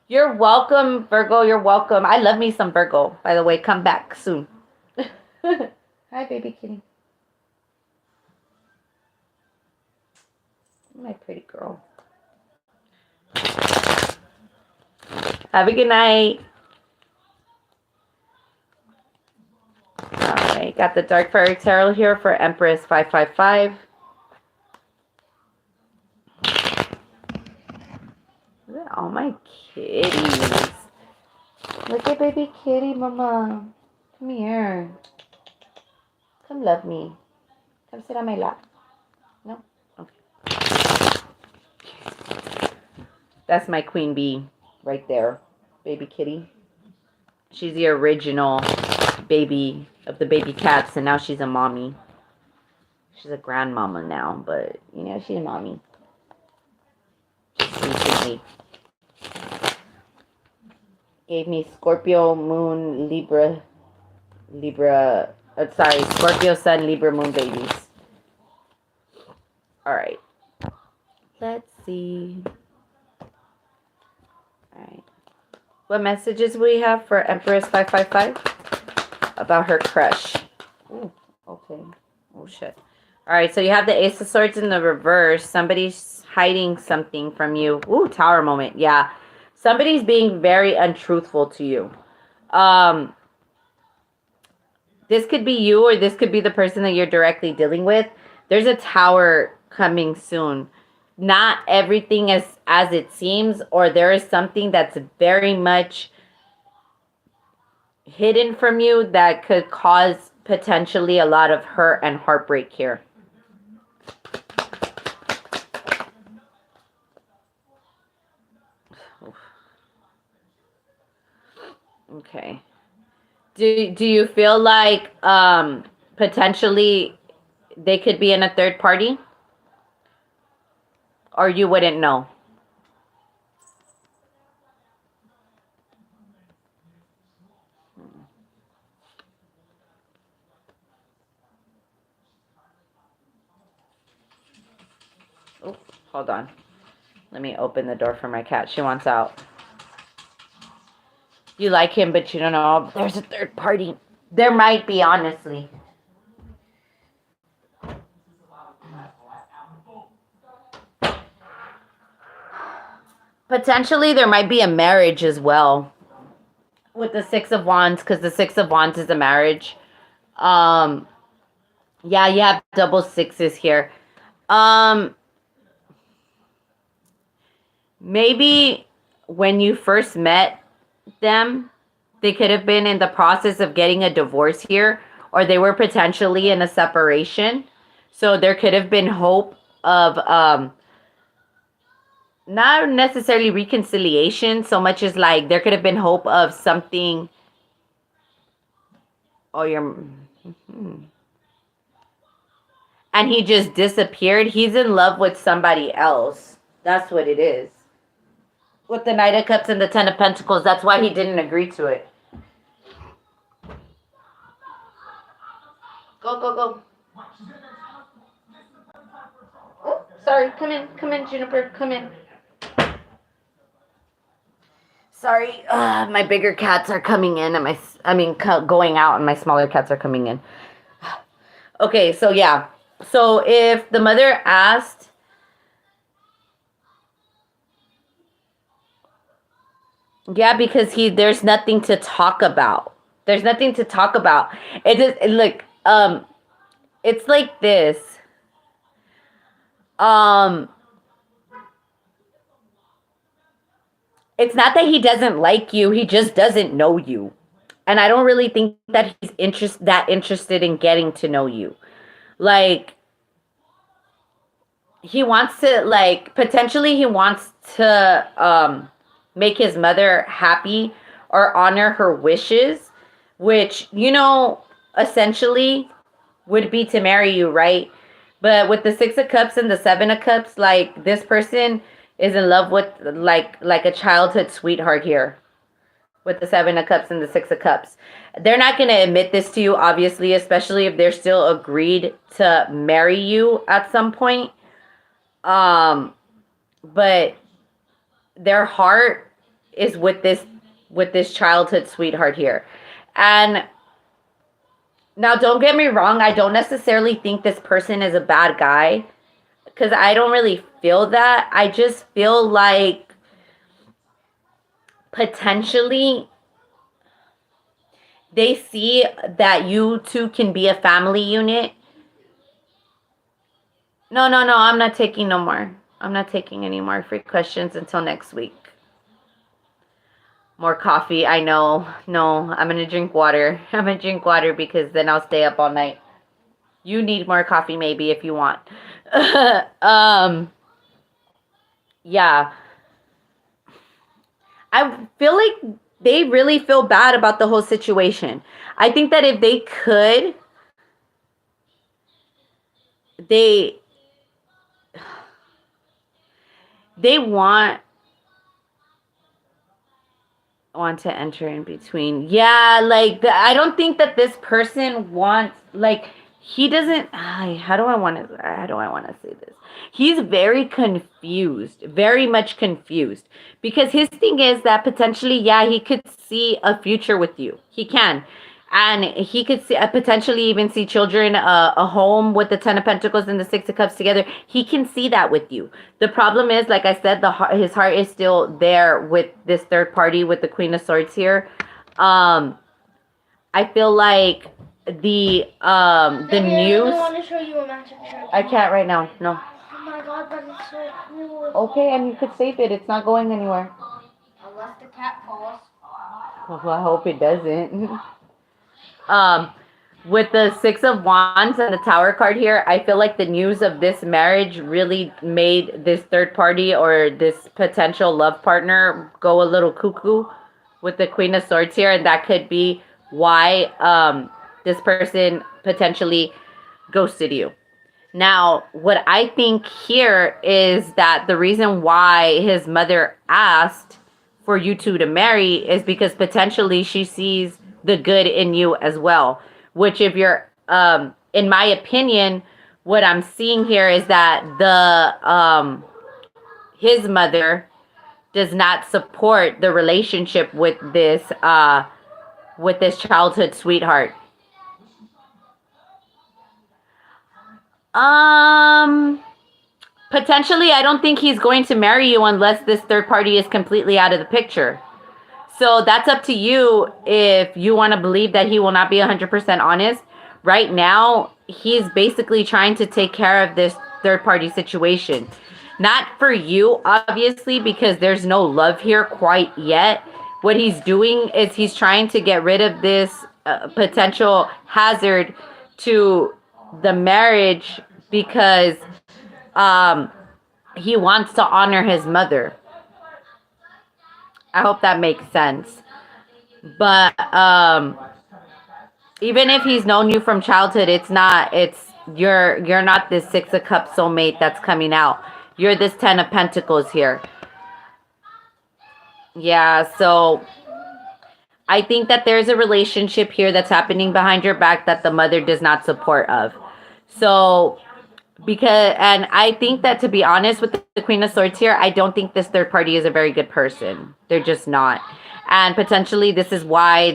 You're welcome, Virgo. You're welcome. I love me some Virgo, by the way. Come back soon. Hi, baby kitty. My pretty girl. Have a good night. Alright, got the Dark Fairy Tarot here for Empress 555. Look at all my kitties. Look at baby kitty, mama. Come here. Come love me. Come sit on my lap. No? Okay. That's my queen bee right there. Baby kitty. She's the original baby of the baby cats, and now she's a mommy. She's a grandmama now, but, you know, she's a mommy. Recently gave me Scorpio, Moon, Scorpio, Sun, Libra, Moon babies. All right. Let's see. All right. What messages we have for Empress 555 about her crush? Ooh, okay. Oh, shit. All right, so you have the Ace of Swords in the reverse. Somebody's hiding something from you. Ooh, Tower moment. Yeah. Somebody's being very untruthful to you. This could be you or this could be the person that you're directly dealing with. There's a Tower coming soon. Not everything is as it seems, or there is something that's very much hidden from you that could cause potentially a lot of hurt and heartbreak here. Okay. Do you feel like potentially they could be in a third party, or you wouldn't know. Oh, hold on. Let me open the door for my cat. She wants out. You like him, but you don't know there's a third party. There might be, honestly. Potentially, there might be a marriage as well with the Six of Wands, because the Six of Wands is a marriage. Yeah, you have double sixes here. Maybe when you first met them, they could have been in the process of getting a divorce here, or they were potentially in a separation. So there could have been hope of not necessarily reconciliation so much as like there could have been hope of something. Oh, you're and he just disappeared. He's in love with somebody else. That's what it is. With the Knight of Cups and the Ten of Pentacles, that's why he didn't agree to it. Go, go, go. Oh, sorry. Come in, Juniper. Come in. Sorry, my bigger cats are coming in, and going out, and my smaller cats are coming in. Okay, so yeah. So if the mother asked, yeah, because there's nothing to talk about. There's nothing to talk about. Look, it's like this. It's not that he doesn't like you, he just doesn't know you. And I don't really think that he's interested in getting to know you. Like, he wants to, like, potentially he wants to make his mother happy or honor her wishes, which, essentially would be to marry you, right? But with the Six of Cups and the Seven of Cups, like, this person is in love with like a childhood sweetheart here. With the Seven of Cups and the Six of Cups, they're not going to admit this to you, obviously, especially if they're still agreed to marry you at some point. But their heart is with this childhood sweetheart here. And now, don't get me wrong, I don't necessarily think this person is a bad guy, because I don't really feel that. I just feel like potentially they see that you two can be a family unit. No, I'm not taking no more. I'm not taking any more free questions until next week. More coffee, I know. No, I'm going to drink water. I'm going to drink water because then I'll stay up all night. You need more coffee maybe if you want. Yeah. I feel like they really feel bad about the whole situation. I think that if they could, they want to enter in between. Yeah, like, I don't think that this person wants, like, he doesn't, how do I want to say this? He's very confused, very much confused, because his thing is that potentially, yeah, he could see a future with you. He can. And he could see, potentially even see children, a home with the Ten of Pentacles and the Six of Cups together. He can see that with you. The problem is, like I said, his heart is still there with this third party, with the Queen of Swords here. I feel like the news. I want to show you a magic trick. I can't right now. No. Oh my god, that is so cool. Okay, and you could save it. It's not going anywhere. Unless the cat falls. Well, I hope it doesn't. With the Six of Wands and the Tower card here, I feel like the news of this marriage really made this third party or this potential love partner go a little cuckoo with the Queen of Swords here, and that could be why this person potentially ghosted you. Now, what I think here is that the reason why his mother asked for you two to marry is because potentially she sees the good in you as well. Which, if you're, in my opinion, what I'm seeing here is that his mother does not support the relationship with this childhood sweetheart. Potentially, I don't think he's going to marry you unless this third party is completely out of the picture. So that's up to you if you want to believe that he will not be 100% honest. Right now, he's basically trying to take care of this third party situation. Not for you, obviously, because there's no love here quite yet. What he's doing is he's trying to get rid of this potential hazard to the marriage because he wants to honor his mother. I hope that makes sense. But even if he's known you from childhood, you're not this 6 of Cups soulmate that's coming out. You're this 10 of Pentacles here. Yeah, so I think that there's a relationship here that's happening behind your back that the mother does not support of. So and I think that, to be honest, with the Queen of Swords here, I don't think this third party is a very good person. They're just not. And potentially this is why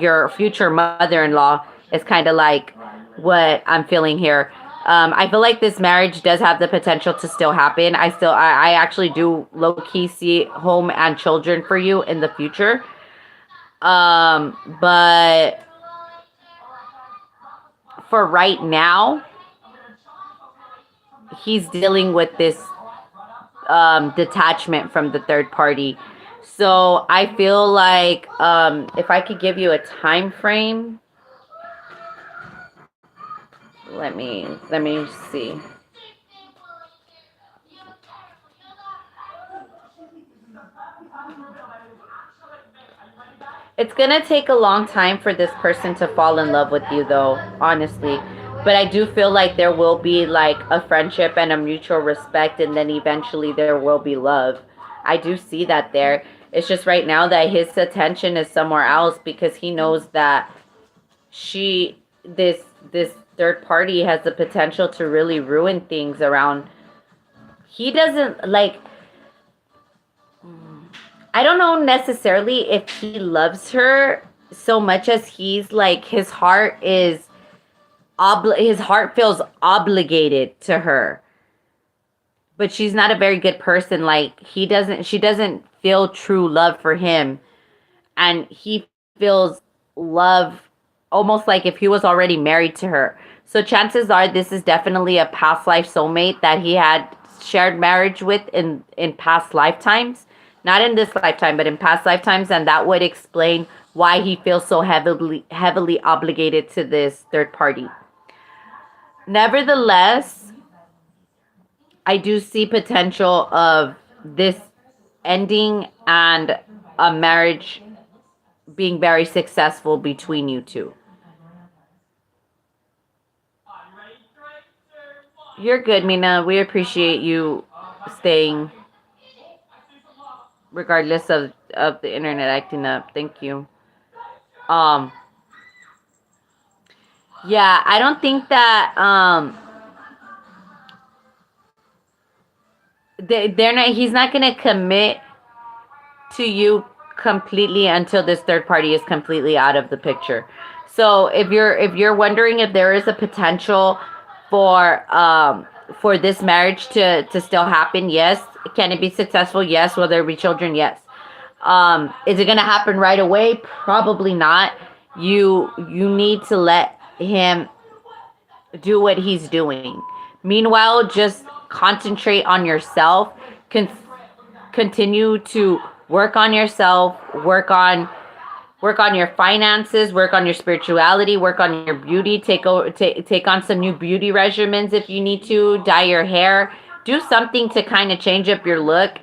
your future mother-in-law is kind of like what I'm feeling here. I feel like this marriage does have the potential to still happen. I actually do low-key see home and children for you in the future. But for right now, he's dealing with this detachment from the third party. So I feel like if I could give you a time frame, let me see. It's gonna take a long time for this person to fall in love with you, though, honestly. But I do feel like there will be like a friendship and a mutual respect, and then eventually there will be love. I do see that there. It's just right now that his attention is somewhere else because he knows that this third party has the potential to really ruin things around. He doesn't like. I don't know necessarily if he loves her so much as he's like his heart feels obligated to her. But she's not a very good person. Like she doesn't feel true love for him. And he feels love almost like if he was already married to her. So chances are this is definitely a past life soulmate that he had shared marriage with in past lifetimes. Not in this lifetime, but in past lifetimes. And that would explain why he feels so heavily obligated to this third party. Nevertheless, I do see potential of this ending and a marriage being very successful between you two. You're good, Mina. We appreciate you staying regardless of the internet acting up. Thank you. Yeah, I don't think that he's not gonna commit to you completely until this third party is completely out of the picture. So if you're wondering if there is a potential for this marriage to still happen, yes. Can it be successful? Yes. Will there be children? Yes. Is it gonna happen right away? Probably not. You need to let him do what he's doing. Meanwhile, just concentrate on yourself. Continue to work on yourself. Work on your finances. Work on your spirituality. Work on your beauty. Take on some new beauty regimens if you need to. Dye your hair. Do something to kind of change up your look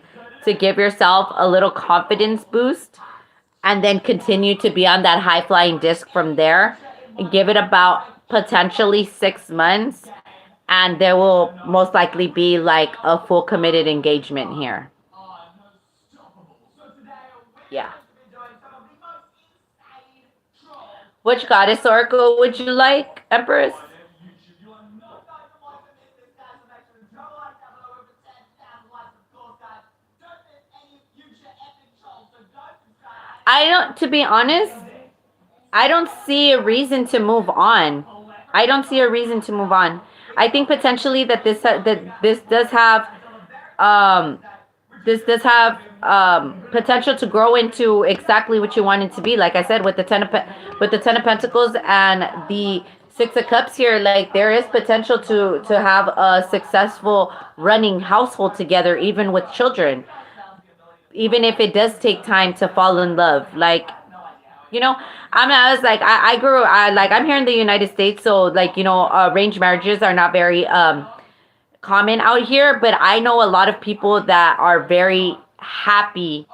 to give yourself a little confidence boost, and then continue to be on that high flying disc from there. Give it about potentially 6 months, and there will most likely be like a full committed engagement here. Yeah. Which goddess oracle would you like, Empress? I don't, to be honest, I don't see a reason to move on. I don't see a reason to move on. I think potentially that this does have um potential to grow into exactly what you want it to be. Like I said, with the with the 10 of Pentacles and the 6 of Cups here, like there is potential to have a successful running household together, even with children, even if it does take time to fall in love. Like, you know, I was like, I'm here in the United States, so like, arranged marriages are not very common out here, but I know a lot of people that are very happy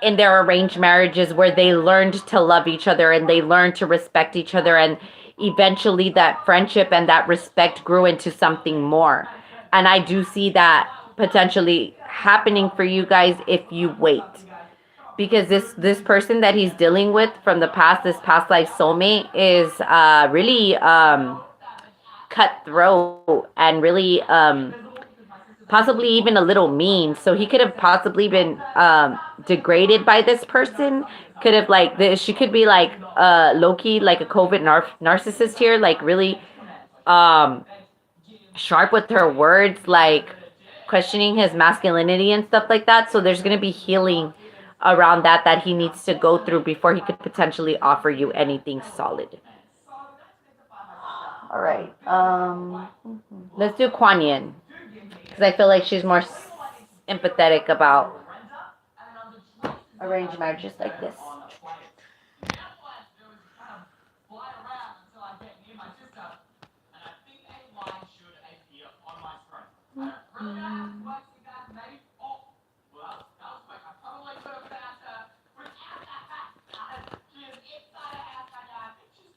in their arranged marriages, where they learned to love each other and they learned to respect each other, and eventually that friendship and that respect grew into something more. And I do see that potentially happening for you guys if you wait, because this person that he's dealing with from the past, this past life soulmate, is really cutthroat and really possibly even a little mean. So he could have possibly been degraded by this person. Could have like this. She could be like low-key like a covert narcissist here, like really sharp with her words, like questioning his masculinity and stuff like that. So there's going to be healing around that he needs to go through before he could potentially offer you anything solid. All right. Let's do Quan, because I feel like she's more empathetic about arranged marriages like this.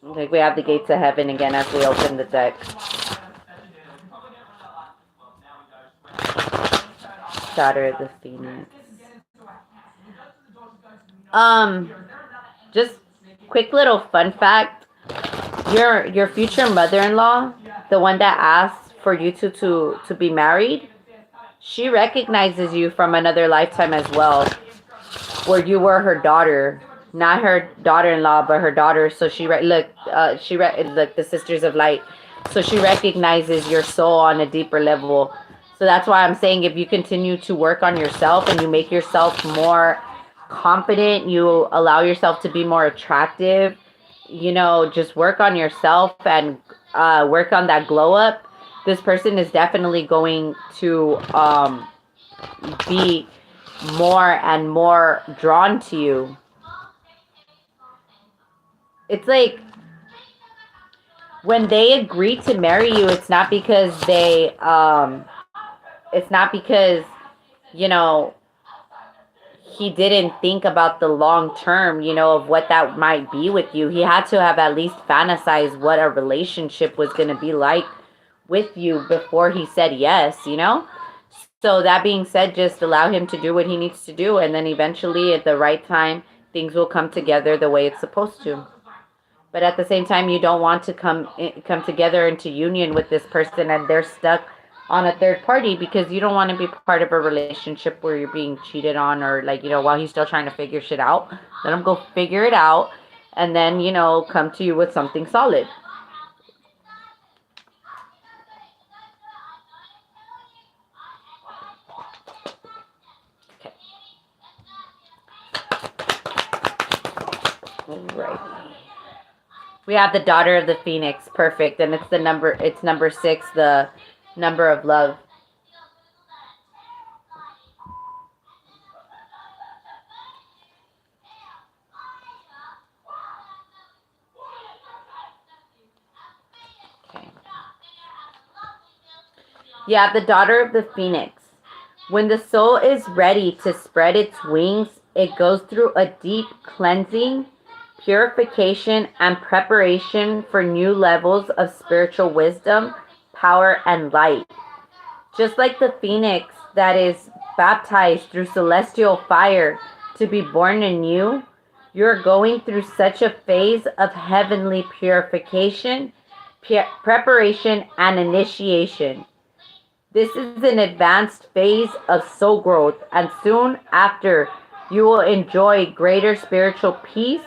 Like we have the gates of heaven again as we open the deck. Daughter of the Phoenix. Just quick little fun fact. Your future mother-in-law, the one that asked for you to be married, she recognizes you from another lifetime as well, where you were her daughter. Not her daughter-in-law, but her daughter. So look, the Sisters of Light. So she recognizes your soul on a deeper level. So that's why I'm saying, if you continue to work on yourself and you make yourself more confident, you allow yourself to be more attractive, just work on yourself and work on that glow up. This person is definitely going to be more and more drawn to you. It's like when they agree to marry you, it's not because he didn't think about the long term, of what that might be with you. He had to have at least fantasized what a relationship was going to be like with you before he said yes, So that being said, just allow him to do what he needs to do, and then eventually at the right time, things will come together the way it's supposed to. But at the same time, you don't want to come together into union with this person and they're stuck on a third party, because you don't want to be part of a relationship where you're being cheated on, or like, while he's still trying to figure shit out. Let him go figure it out and then, come to you with something solid. Okay. All right. We have the Daughter of the Phoenix. Perfect. And it's number 6, the number of love. Okay. Yeah, the Daughter of the Phoenix. When the soul is ready to spread its wings, it goes through a deep cleansing purification, and preparation for new levels of spiritual wisdom, power, and light. Just like the phoenix that is baptized through celestial fire to be born anew, you're going through such a phase of heavenly purification, preparation, and initiation. This is an advanced phase of soul growth, and soon after, you will enjoy greater spiritual peace,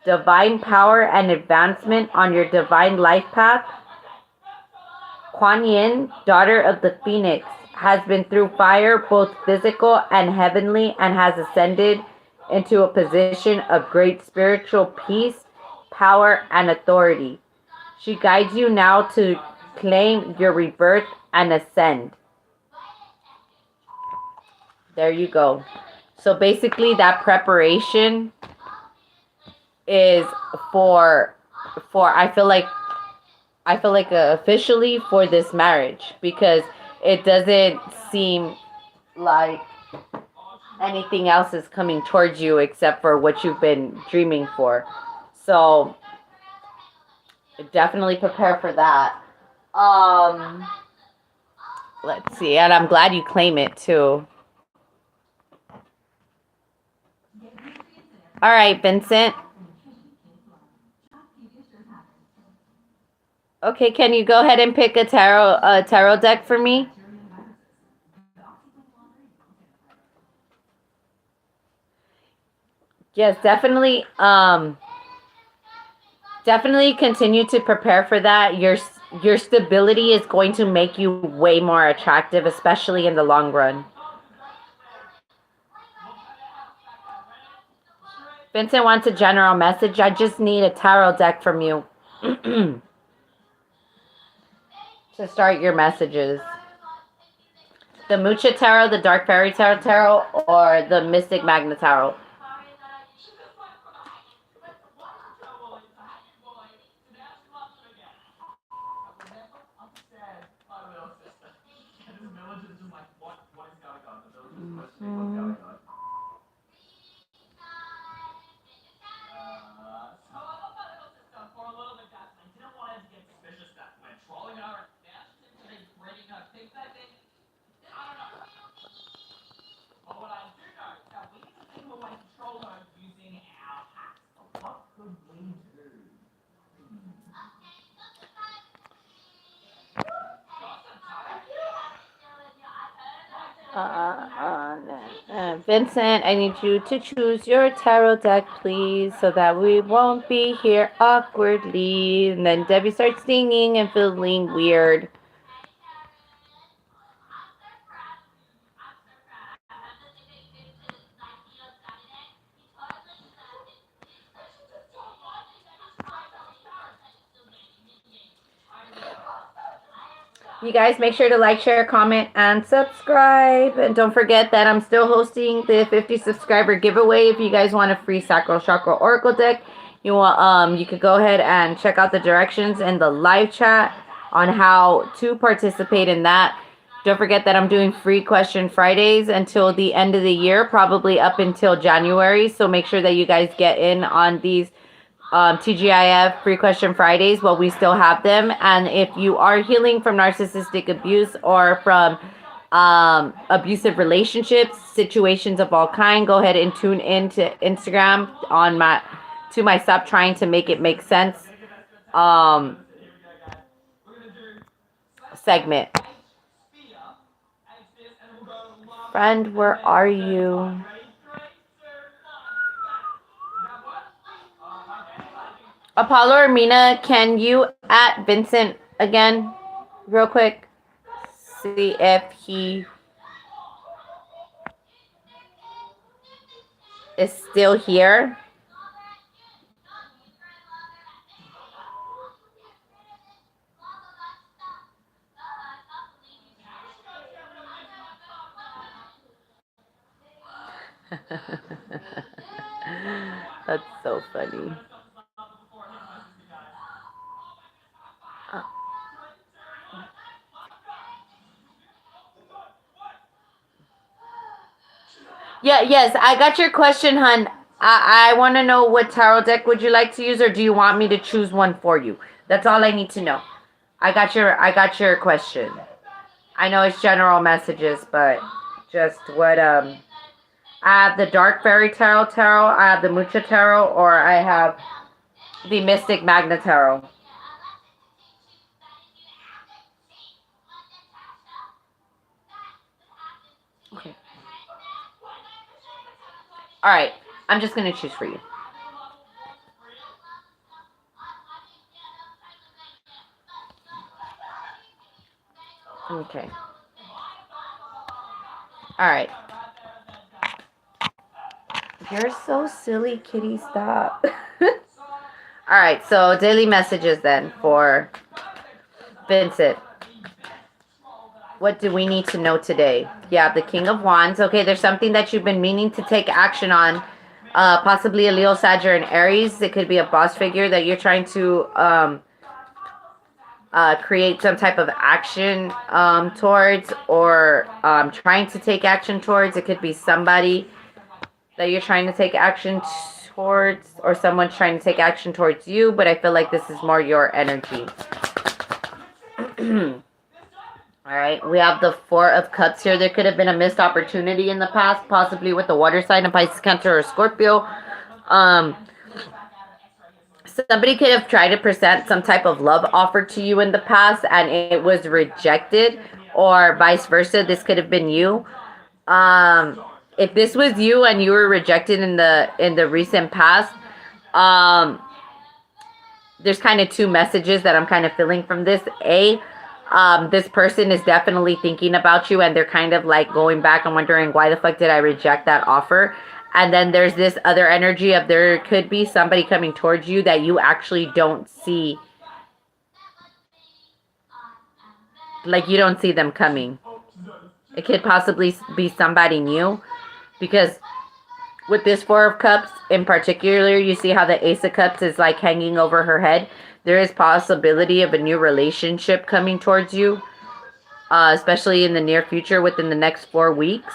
divine power, and advancement on your divine life path. Quan, daughter of the phoenix, has been through fire, both physical and heavenly, and has ascended into a position of great spiritual peace, power, and authority. She guides you now to claim your rebirth and ascend. There you go. So basically that preparation is for I feel like officially for this marriage, because it doesn't seem like anything else is coming towards you except for what you've been dreaming for. So definitely prepare for that. Let's see, and I'm glad you claim it too. All right, Vincent. Okay, can you go ahead and pick a tarot deck for me? Yes, definitely. Definitely continue to prepare for that. Your stability is going to make you way more attractive, especially in the long run. Vincent wants a general message. I just need a tarot deck from you to start your messages. The Mucha Tarot, the Dark Fairytale Tarot, or the Mystic Magna Tarot. Mm-hmm. Vincent, I need you to choose your tarot deck, please, so that we won't be here awkwardly. And then Debbie starts singing and feeling weird. You guys make sure to like, share, comment, and subscribe. And don't forget that I'm still hosting the 50 subscriber giveaway. If you guys want a free Sacral Chakra Oracle deck, you could go ahead and check out the directions in the live chat on how to participate in that. Don't forget that I'm doing free question Fridays until the end of the year, probably up until January. So make sure that you guys get in on these TGIF free question Fridays while we still have them. And if you are healing from narcissistic abuse or from abusive relationships, situations of all kind, go ahead and tune in to Instagram on my Stop Trying to Make It Make Sense segment. Friend, where are you? Apollo or Mina, can you at Vincent again real quick? See if he is still here. That's so funny. Yeah, yes, I got your question, hun. I want to know what tarot deck would you like to use, or do you want me to choose one for you? That's all I need to know. I got your question. I know it's general messages, but just what I have the Dark Fairytale, I have the Mucha Tarot, or I have the Mystic Magna Tarot. Okay. All right. I'm just going to choose for you. Okay. All right. You're so silly, kitty. Stop. All right. So daily messages then for Vincent. What do we need to know today? Yeah, the King of Wands. Okay, there's something that you've been meaning to take action on. Possibly a Leo, Sag, or an Aries. It could be a boss figure that you're trying to create some type of action towards, or trying to take action towards. It could be somebody that you're trying to take action towards, or someone's trying to take action towards you, but I feel like this is more your energy. All right, we have the Four of Cups here. There could have been a missed opportunity in the past, possibly with the water sign of Pisces, Cancer, or Scorpio. Somebody could have tried to present some type of love offer to you in the past and it was rejected, or vice versa. This could have been you. If this was you and you were rejected in the recent past, there's kind of two messages that I'm kind of feeling from this. This person is definitely thinking about you and they're kind of like going back and wondering, why the fuck did I reject that offer? And then there's this other energy of there could be somebody coming towards you that you actually don't see. Like you don't see them coming. It could possibly be somebody new, because with this Four of Cups in particular, you see how the Ace of Cups is like hanging over her head. There is possibility of a new relationship coming towards you, especially in the near future, within the next 4 weeks.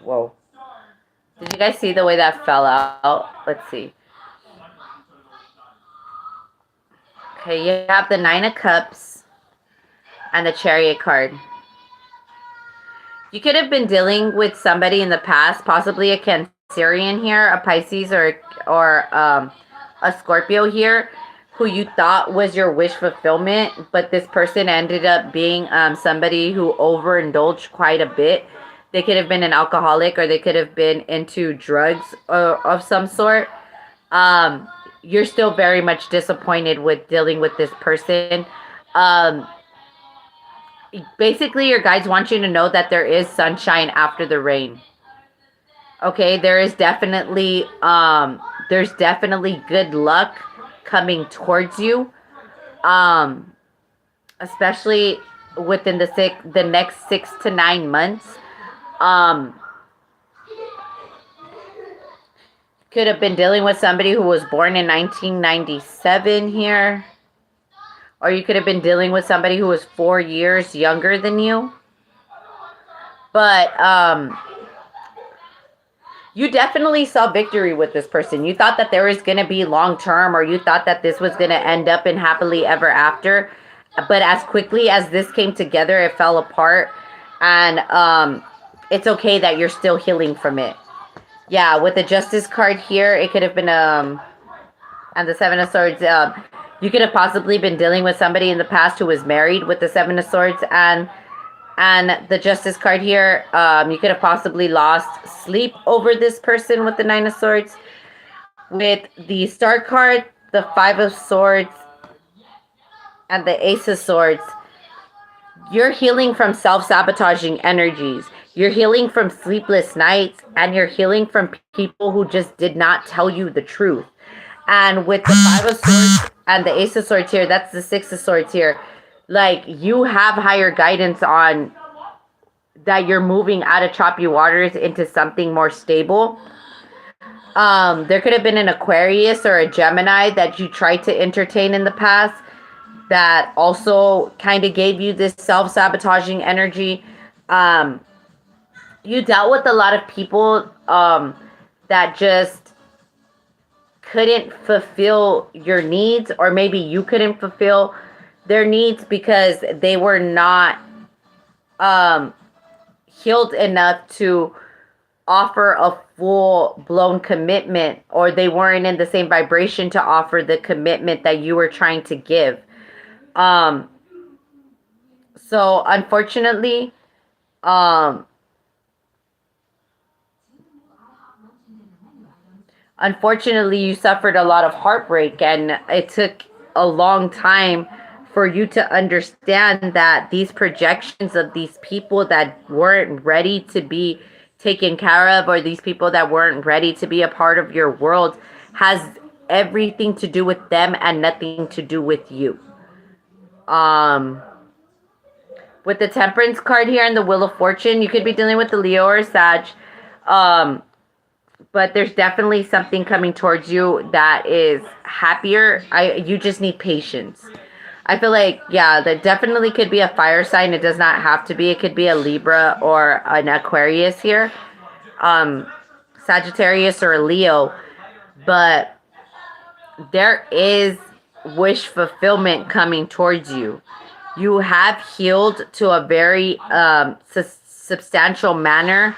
Whoa. Did you guys see the way that fell out? Let's see. Okay, you have the Nine of Cups and the Chariot card. You could have been dealing with somebody in the past, possibly a Cancerian here, a Pisces, or a Scorpio here, who you thought was your wish fulfillment, but this person ended up being somebody who overindulged quite a bit. They could have been an alcoholic, or they could have been into drugs of some sort. You're still very much disappointed with dealing with this person. Basically, your guides want you to know that there is sunshine after the rain. Okay, there's definitely good luck coming towards you. Especially within the next 6 to 9 months. Could have been dealing with somebody who was born in 1997 here. Or you could have been dealing with somebody who was 4 years younger than you. But you definitely saw victory with this person. You thought that there was going to be long term, or you thought that this was going to end up in happily ever after. But as quickly as this came together, it fell apart. And it's okay that you're still healing from it. Yeah, with the Justice card here, it could have been and the Seven of Swords. You could have possibly been dealing with somebody in the past who was married with the Seven of Swords and the Justice card here. You could have possibly lost sleep over this person with the Nine of Swords. With the Star card, the Five of Swords, and the Ace of Swords, you're healing from self-sabotaging energies. You're healing from sleepless nights, and you're healing from people who just did not tell you the truth. And with the Five of Swords and the Ace of Swords here, that's the Six of Swords here. Like, you have higher guidance on that you're moving out of choppy waters into something more stable. There could have been an Aquarius or a Gemini that you tried to entertain in the past that also kind of gave you this self-sabotaging energy. Um, you dealt with a lot of people that just couldn't fulfill your needs, or maybe you couldn't fulfill their needs because they were not healed enough to offer a full-blown commitment, or they weren't in the same vibration to offer the commitment that you were trying to give. Um, so unfortunately, um, you suffered a lot of heartbreak, and it took a long time for you to understand that these projections of these people that weren't ready to be taken care of, or these people that weren't ready to be a part of your world, has everything to do with them and nothing to do with you. With the Temperance card here and the Wheel of Fortune, you could be dealing with the Leo or Sag. But there's definitely something coming towards you that is happier. You just need patience. I feel like, yeah, that definitely could be a fire sign. It does not have to be. It could be a Libra or an Aquarius here. Sagittarius or a Leo. But there is wish fulfillment coming towards you. You have healed to a very substantial manner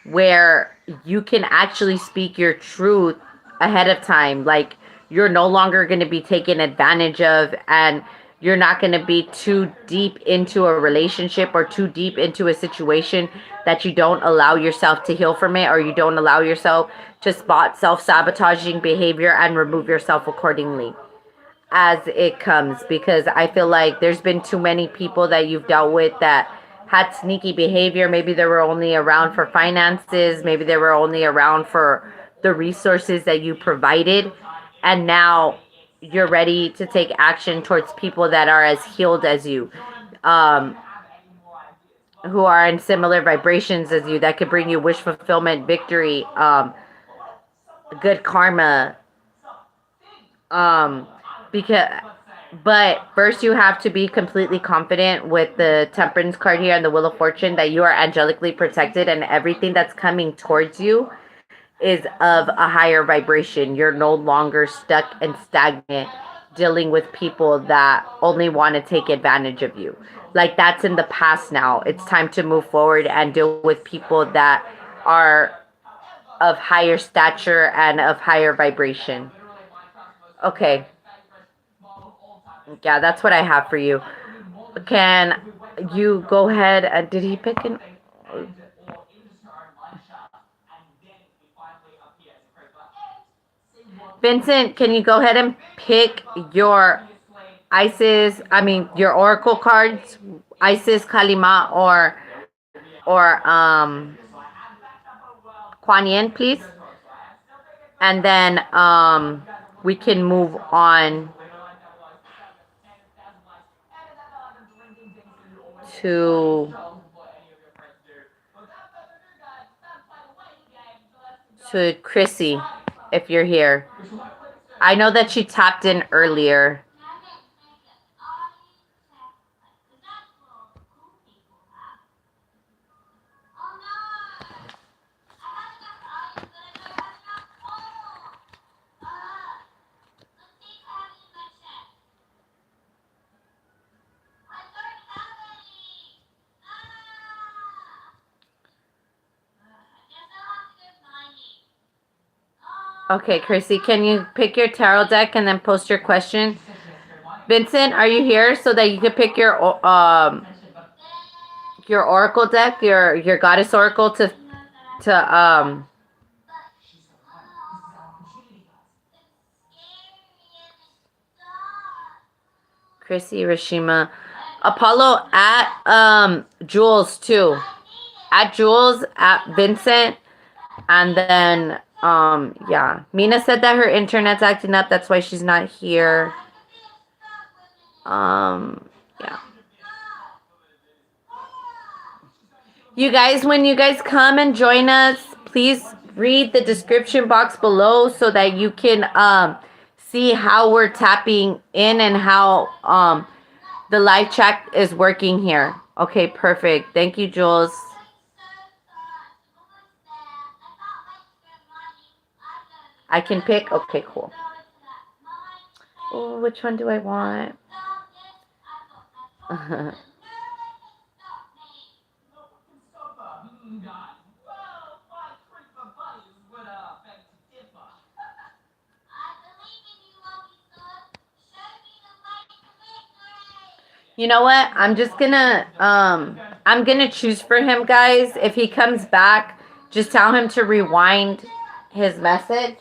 where you can actually speak your truth ahead of time. Like, you're no longer going to be taken advantage of, and you're not going to be too deep into a relationship or too deep into a situation that you don't allow yourself to heal from it, or you don't allow yourself to spot self-sabotaging behavior and remove yourself accordingly as it comes. Because I feel like there's been too many people that you've dealt with that had sneaky behavior. Maybe they were only around for finances. Maybe they were only around for the resources that you provided. And now you're ready to take action towards people that are as healed as you, who are in similar vibrations as you, that could bring you wish fulfillment, victory, good karma. Because But first, you have to be completely confident with the Temperance card here and the Wheel of Fortune that you are angelically protected, and everything that's coming towards you is of a higher vibration. You're no longer stuck and stagnant dealing with people that only want to take advantage of you. Like, that's in the past now. It's time to move forward and deal with people that are of higher stature and of higher vibration. Okay. Yeah, that's what I have for you. Can you go ahead and did he pick an Vincent, can you go ahead and pick your your oracle cards, Isis, Kalima, or Quan Yin, please? And then we can move on to Chrissy, if you're here. I know that she tapped in earlier. Okay, Chrissy, can you pick your tarot deck and then post your question? Vincent, are you here so that you can pick your oracle deck, your goddess oracle to Chrissy, Rashima, Apollo, at Jules too, at Jules, at Vincent, and then yeah, Mina said that her internet's acting up, that's why she's not here. Yeah. You guys, when you guys come and join us, please read the description box below so that you can see how we're tapping in and how the live chat is working here. Okay, perfect. Thank you, Jules. I can pick? Okay, cool. Oh, which one do I want? You know what? I'm just gonna I'm gonna choose for him, guys. If he comes back, just tell him to rewind his message.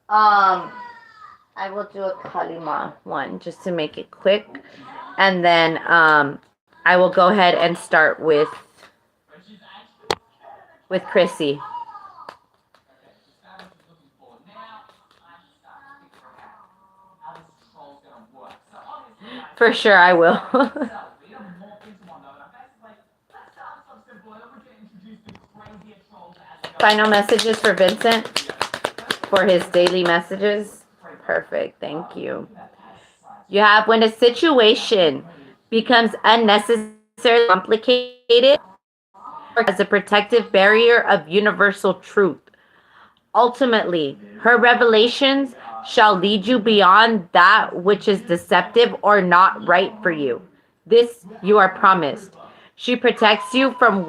I will do a Kalima one just to make it quick. And then I will go ahead and start with Chrissy. For sure I will. Final messages for Vincent for his daily messages. Perfect. Thank you. You have when a situation becomes unnecessarily complicated as a protective barrier of universal truth. Ultimately, her revelations shall lead you beyond that which is deceptive or not right for you. This you are promised. She protects you from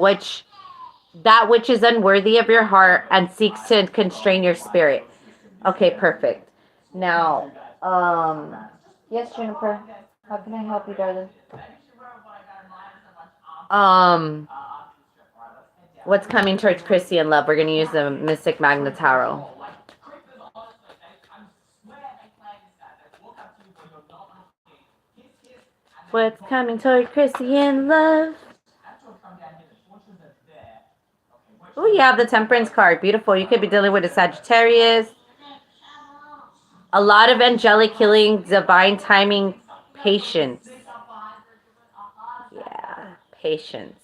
that which is unworthy of your heart and seeks to constrain your spirit. Okay, perfect. Now, yes, Jennifer. How can I help you, darling? What's coming towards Chrissy in love? We're gonna use the Mystic Magna Tarot. What's coming toward Chrissy in love? Oh, you have the Temperance card. Beautiful. You could be dealing with a Sagittarius. A lot of angelic healing, divine timing, patience. Yeah, patience.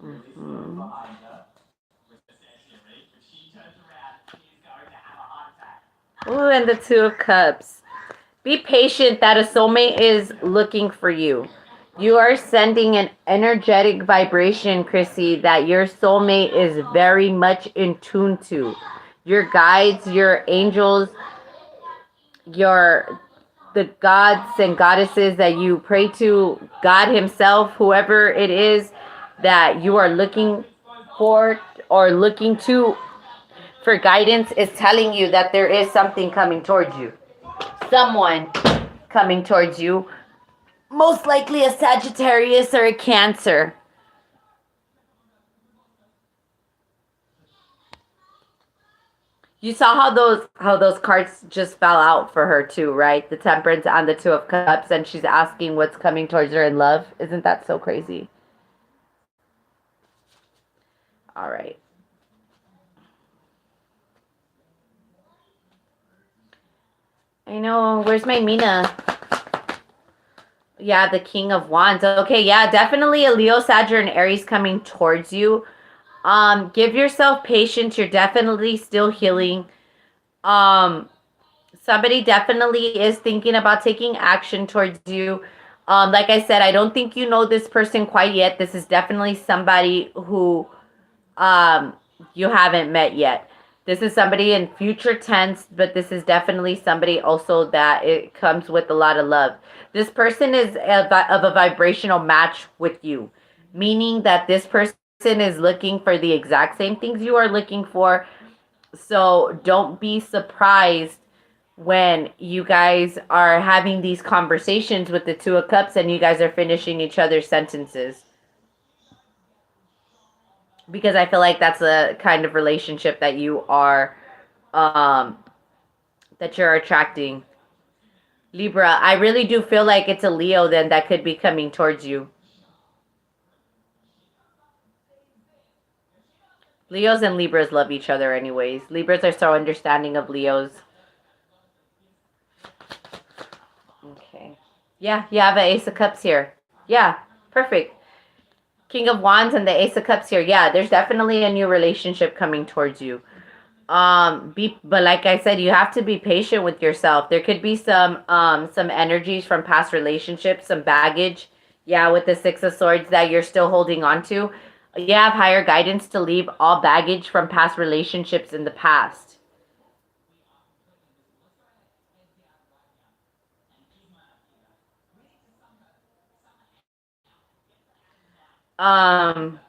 Mm-hmm. Ooh, and the Two of Cups. Be patient that a soulmate is looking for you. You are sending an energetic vibration, Chrissy, that your soulmate is very much in tune to. Your guides, your angels, the gods and goddesses that you pray to, God himself, whoever it is that you are looking for or looking to for guidance, is telling you that there is something coming towards you. Someone coming towards you. Most likely a Sagittarius or a Cancer. You saw how those cards just fell out for her too, right? The Temperance and the Two of Cups, and she's asking what's coming towards her in love. Isn't that so crazy? All right. I know. Where's my Mina? Yeah, the King of Wands. Okay, yeah, definitely a Leo, Sagittarius, and Aries coming towards you. Give yourself patience. You're definitely still healing. Somebody definitely is thinking about taking action towards you. Like I said, I don't think you know this person quite yet. This is definitely somebody who you haven't met yet. This is somebody in future tense, but this is definitely somebody also that it comes with a lot of love. This person is of a vibrational match with you, meaning that this person is looking for the exact same things you are looking for. So don't be surprised when you guys are having these conversations with the Two of Cups and you guys are finishing each other's sentences. Because I feel like that's a kind of relationship that you are, that you're attracting. Libra, I really do feel like it's a Leo then that could be coming towards you. Leos and Libras love each other anyways. Libras are so understanding of Leos. Okay. Yeah, you have an Ace of Cups here. Yeah. Perfect. King of Wands and the Ace of Cups here. Yeah, there's definitely a new relationship coming towards you. But like I said, you have to be patient with yourself. There could be some energies from past relationships, some baggage. Yeah, with the Six of Swords that you're still holding on to. You have higher guidance to leave all baggage from past relationships in the past. Um,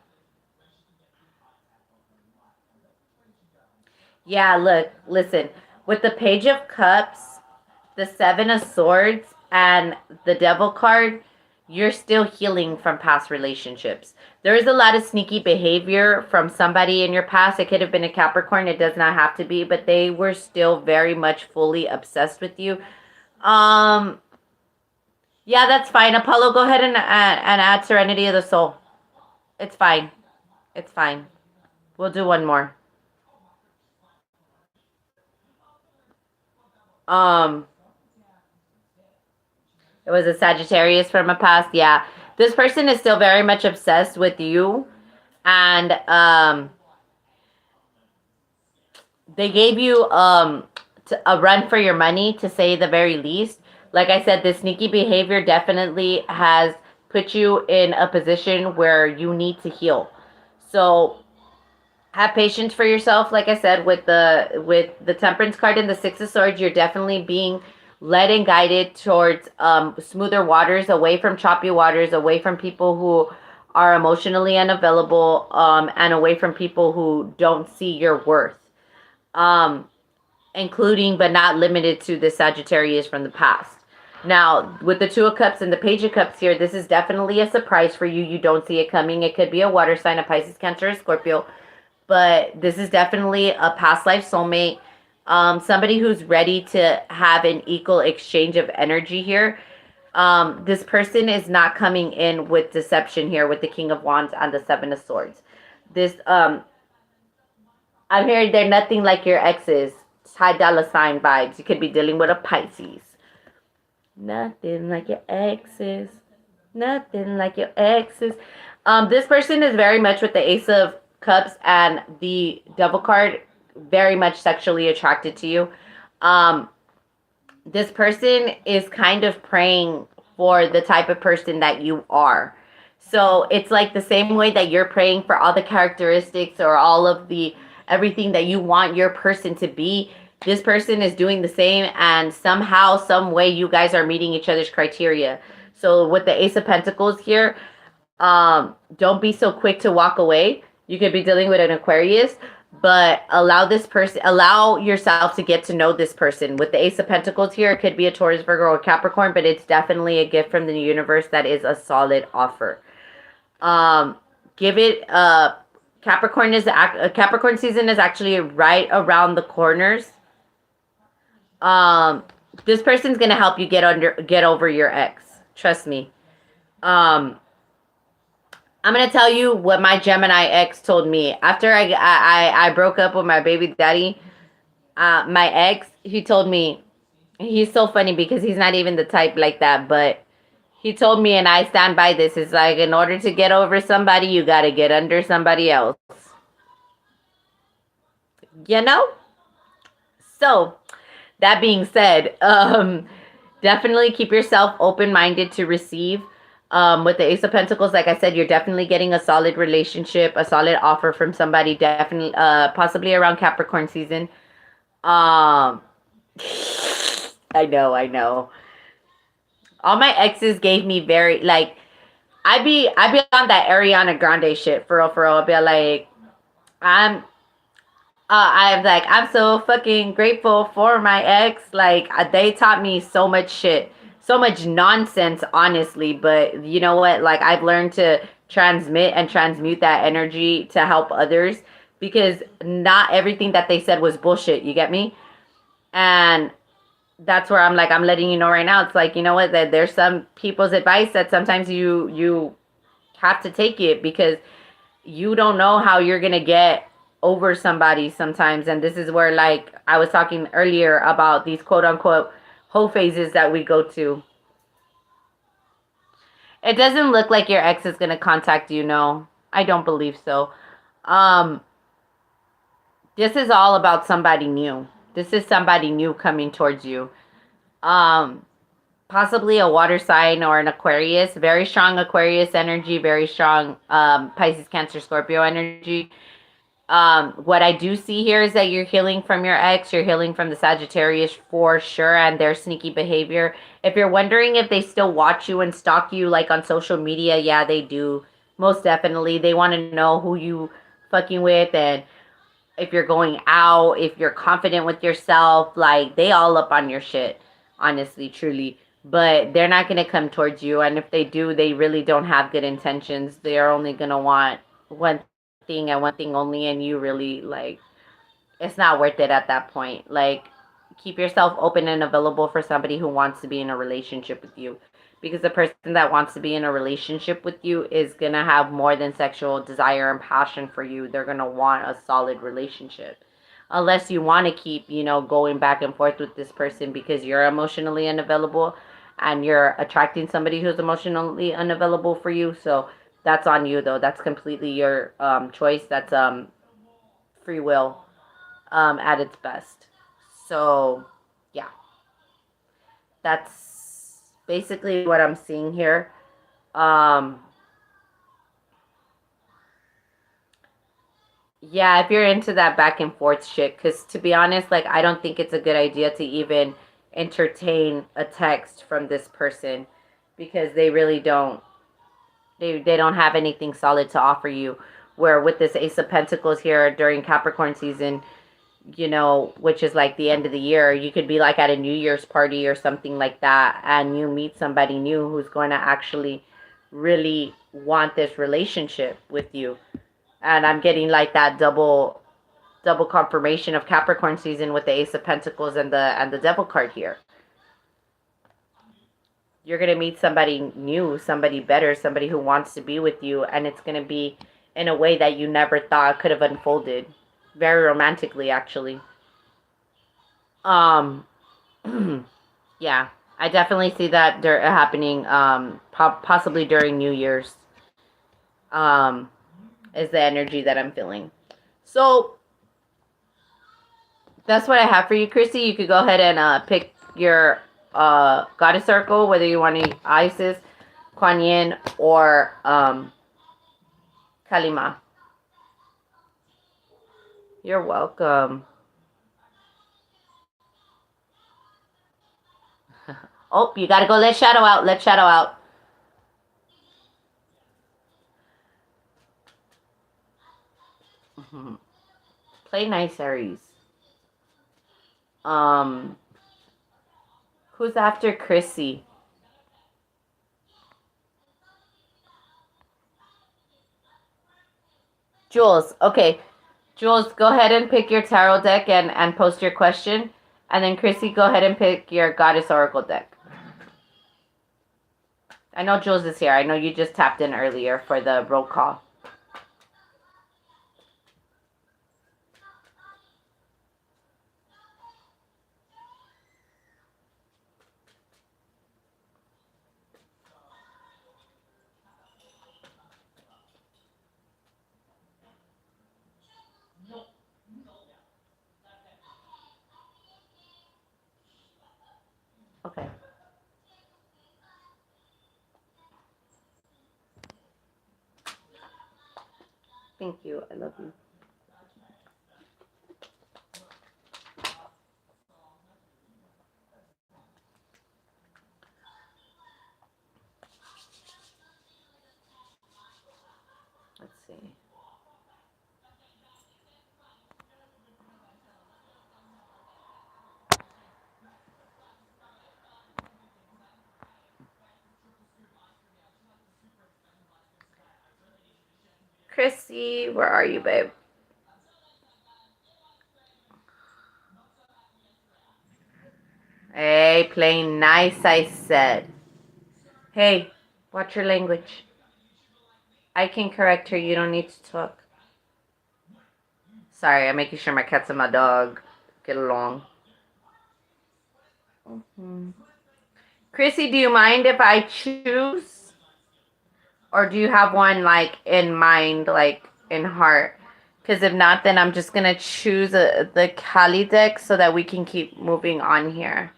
yeah, look, listen. With the Page of Cups, the Seven of Swords, and the Devil card, you're still healing from past relationships. There is a lot of sneaky behavior from somebody in your past. It could have been a Capricorn. It does not have to be, but they were still very much fully obsessed with you. Um, yeah, that's fine. Apollo, go ahead and add Serenity of the Soul. It's fine. It's fine. We'll do one more. Um, it was a Sagittarius from a past. Yeah. This person is still very much obsessed with you. And they gave you a run for your money, to say the very least. Like I said, this sneaky behavior definitely has put you in a position where you need to heal. So have patience for yourself. Like I said, with the Temperance card and the Six of Swords, you're definitely being led and guided towards smoother waters, away from choppy waters, away from people who are emotionally unavailable, and away from people who don't see your worth. Um, Including but not limited to the Sagittarius from the past. Now, with the Two of Cups and the Page of Cups here, this is definitely a surprise for you. You don't see it coming. It could be a water sign, a Pisces, Cancer, or Scorpio. But this is definitely a past life soulmate. Somebody who's ready to have an equal exchange of energy here. This person is not coming in with deception here with the King of Wands and the Seven of Swords. This, I'm hearing they're nothing like your exes. It's high dollar sign vibes. You could be dealing with a Pisces. Nothing like your exes. Nothing like your exes. This person is very much with the Ace of Cups and the Devil card, very much sexually attracted to you. This person is kind of praying for the type of person that you are. So it's like the same way that you're praying for all the characteristics or all of the everything that you want your person to be. This person is doing the same, and somehow, some way, you guys are meeting each other's criteria. So with the Ace of Pentacles here, don't be so quick to walk away. You could be dealing with an Aquarius, but allow yourself to get to know this person. With the Ace of Pentacles here, it could be a Taurus, Virgo, or Capricorn, but it's definitely a gift from the universe that is a solid offer. Give it Capricorn season is actually right around the corners. This person's gonna help you get over your ex. Trust me. I'm gonna tell you what my Gemini ex told me after I broke up with my baby daddy. My ex, he told me, he's so funny because he's not even the type like that, but he told me, and I stand by this. It's like, in order to get over somebody, you gotta get under somebody else. You know? So, that being said, definitely keep yourself open-minded to receive. With the Ace of Pentacles, like I said, you're definitely getting a solid relationship, a solid offer from somebody, definitely, possibly around Capricorn season. I know. All my exes gave me very, like, I be on that Ariana Grande shit, for real. I'll be like, I'm so fucking grateful for my ex. Like, they taught me so much shit, so much nonsense, honestly. But you know what? Like, I've learned to transmit and transmute that energy to help others, because not everything that they said was bullshit. You get me? And that's where I'm like, I'm letting you know right now. It's like, you know what? That there's some people's advice that sometimes you have to take it, because you don't know how you're gonna get over somebody sometimes. And this is where, like I was talking earlier about these quote unquote whole phases that we go to. It doesn't look like your ex is going to contact you, no. I don't believe so. This is all about somebody new. This is somebody new coming towards you. Possibly a water sign or an Aquarius. Very strong Aquarius energy, very strong Pisces, Cancer, Scorpio energy. What I do see here is that you're healing from your ex, you're healing from the Sagittarius for sure, and their sneaky behavior. If you're wondering if they still watch you and stalk you like on social media, yeah, they do. Most definitely. They want to know who you fucking with, and if you're going out, if you're confident with yourself, like they all up on your shit, honestly, truly. But they're not going to come towards you, and if they do, they really don't have good intentions. They're only going to want one thing and one thing only, and you really like it's not worth it at that point. Like, keep yourself open and available for somebody who wants to be in a relationship with you, because the person that wants to be in a relationship with you is going to have more than sexual desire and passion for you. They're going to want a solid relationship, unless you want to keep, going back and forth with this person because you're emotionally unavailable and you're attracting somebody who's emotionally unavailable for you. So that's on you, though. That's completely your choice. That's free will at its best. So, yeah, that's basically what I'm seeing here. Yeah, if you're into that back and forth shit, because to be honest, like, I don't think it's a good idea to even entertain a text from this person, because they really don't, they don't have anything solid to offer you. Where with this Ace of Pentacles here during Capricorn season, which is like the end of the year, you could be like at a New Year's party or something like that, and you meet somebody new who's going to actually really want this relationship with you. And I'm getting like that double confirmation of Capricorn season with the Ace of Pentacles and the Devil card here. You're going to meet somebody new, somebody better, somebody who wants to be with you, and it's going to be in a way that you never thought could have unfolded. Very romantically, actually. Um yeah, I definitely see that happening possibly during New Year's. Um is the energy that I'm feeling. So that's what I have for you, Chrissy. You could go ahead and pick your goddess circle, whether you want to Isis, Quan Yin, or Kalima. You're welcome. Oh, you gotta go let Shadow out. Let Shadow out. Play nice, Aries. Who's after Chrissy? Jules. Okay. Jules, go ahead and pick your tarot deck and post your question. And then Chrissy, go ahead and pick your Goddess Oracle deck. I know Jules is here. I know you just tapped in earlier for the roll call. Okay. Thank you. I love you. Let's see. Chrissy, where are you, babe? Hey, playing nice, I said. Hey, watch your language. I can correct her. You don't need to talk. Sorry, I'm making sure my cats and my dog get along. Chrissy, do you mind if I choose? Or do you have one like in mind, like in heart? Because if not, then I'm just gonna choose the Kali deck so that we can keep moving on here.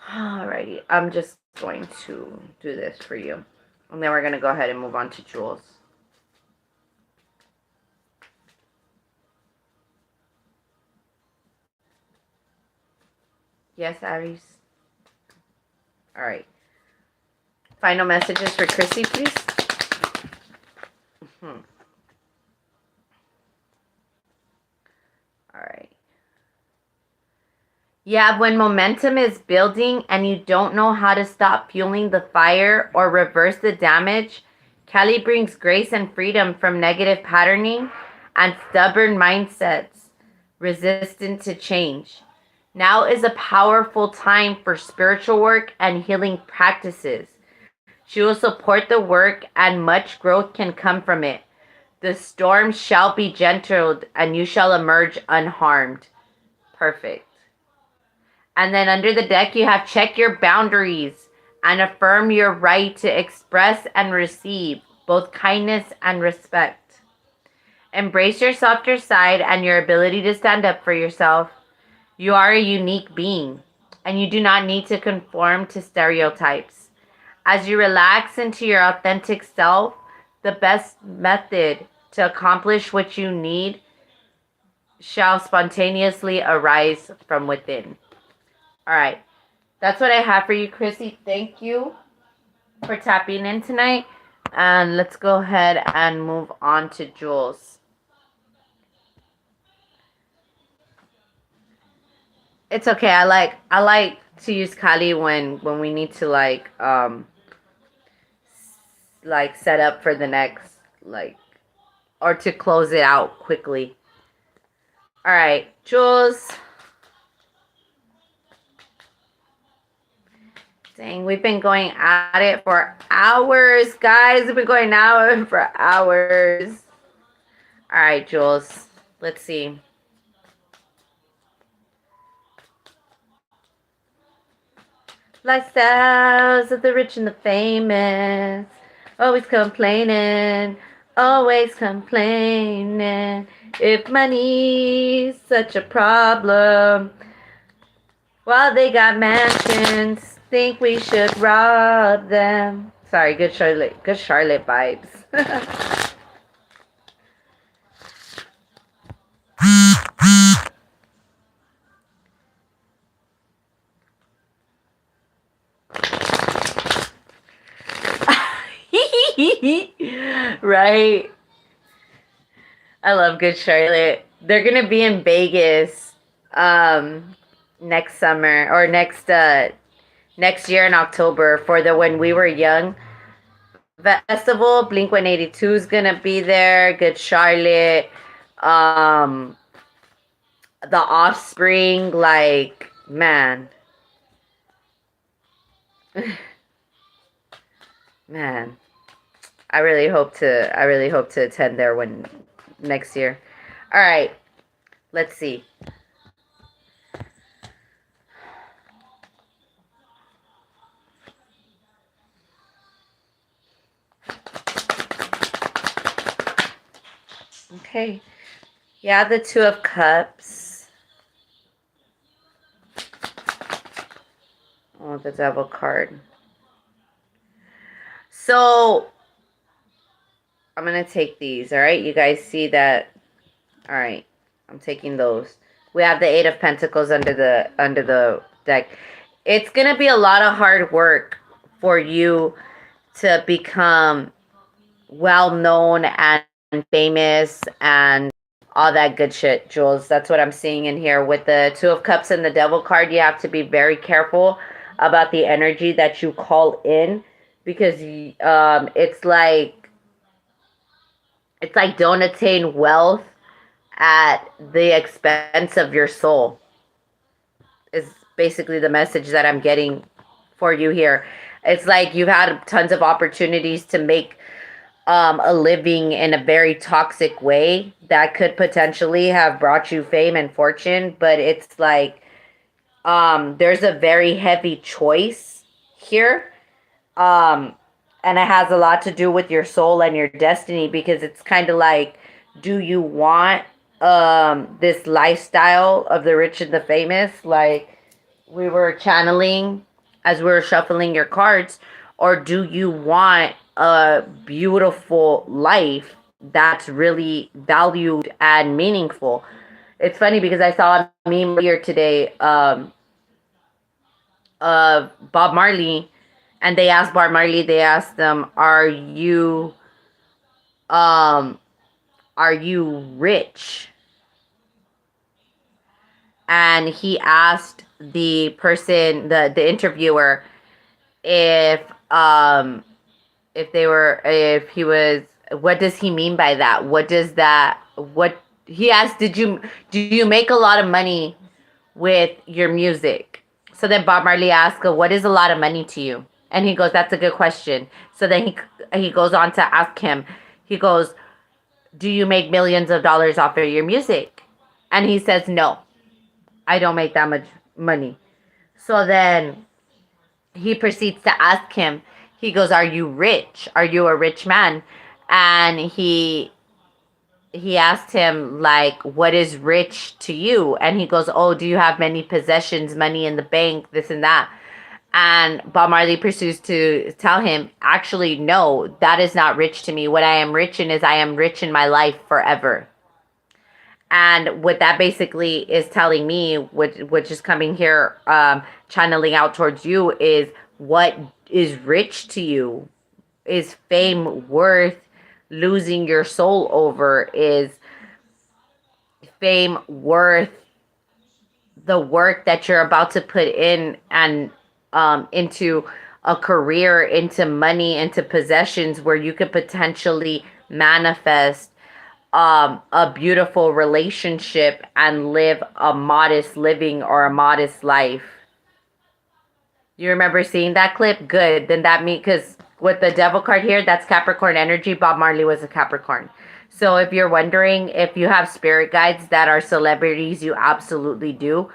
Alrighty, I'm just going to do this for you. And then we're gonna go ahead and move on to Jules. Yes, Aries. Alright. Final messages for Chrissy, please. Alright. Yeah, when momentum is building and you don't know how to stop fueling the fire or reverse the damage, Kali brings grace and freedom from negative patterning and stubborn mindsets resistant to change. Now is a powerful time for spiritual work and healing practices. She will support the work and much growth can come from it. The storm shall be gentled and you shall emerge unharmed. Perfect. And then under the deck, you have check your boundaries and affirm your right to express and receive both kindness and respect. Embrace your softer side and your ability to stand up for yourself. You are a unique being, and you do not need to conform to stereotypes. As you relax into your authentic self, the best method to accomplish what you need shall spontaneously arise from within. All right. That's what I have for you, Chrissy. Thank you for tapping in tonight. And let's go ahead and move on to Jules. It's okay. I like to use Kali when we need to like set up for the next or to close it out quickly. All right, Jules. Dang, we've been going at it for hours, guys. We've been going at it for hours. All right, Jules. Let's see. Lifestyles of the rich and the famous. Always complaining. Always complaining. If money's such a problem, while they got mansions, think we should rob them. Sorry, good Charlotte vibes. Right? I love Good Charlotte. They're gonna be in Vegas next summer or next year in October for the When We Were Young festival. Blink 182 is gonna be there. Good Charlotte, The Offspring, like man. Man. I really hope to attend there when next year. All right. Let's see. Okay. Yeah, the Two of Cups. Oh, the Devil card. So, I'm going to take these, all right? You guys see that? All right. I'm taking those. We have the Eight of Pentacles under the deck. It's going to be a lot of hard work for you to become well-known and famous and all that good shit, Jules. That's what I'm seeing in here. With the Two of Cups and the Devil card, you have to be very careful about the energy that you call in, because it's like don't attain wealth at the expense of your soul, is basically the message that I'm getting for you here. It's like you've had tons of opportunities to make a living in a very toxic way that could potentially have brought you fame and fortune, but it's like there's a very heavy choice here. Um and it has a lot to do with your soul and your destiny, because it's kind of like, do you want this lifestyle of the rich and the famous, like we were channeling as we were shuffling your cards, or do you want a beautiful life that's really valued and meaningful? It's funny because I saw a meme earlier today of Bob Marley, and they asked Bob Marley, they asked them, um are you rich? And he asked the person, the interviewer, if if he was, what does he mean by that? What he asked, do you make a lot of money with your music? So then Bob Marley asked, what is a lot of money to you? And he goes, that's a good question. So then he goes on to ask him, he goes, do you make millions of dollars off of your music? And he says, no, I don't make that much money. So then he proceeds to ask him, he goes, are you rich? Are you a rich man? And he asked him, like, what is rich to you? And he goes, oh, do you have many possessions, money in the bank, this and that? And Bob Marley pursues to tell him, actually, no, that is not rich to me. What I am rich in is I am rich in my life forever. And what that basically is telling me, which is coming here, channeling out towards you, is what is rich to you? Is fame worth losing your soul over? Is fame worth the work that you're about to put in and into a career, into money, into possessions, where you could potentially manifest a beautiful relationship and live a modest living or a modest life? You remember seeing that clip? Good. Then that means, because with the devil card here, that's Capricorn energy. Bob Marley was a Capricorn. So if you're wondering if you have spirit guides that are celebrities, you absolutely do.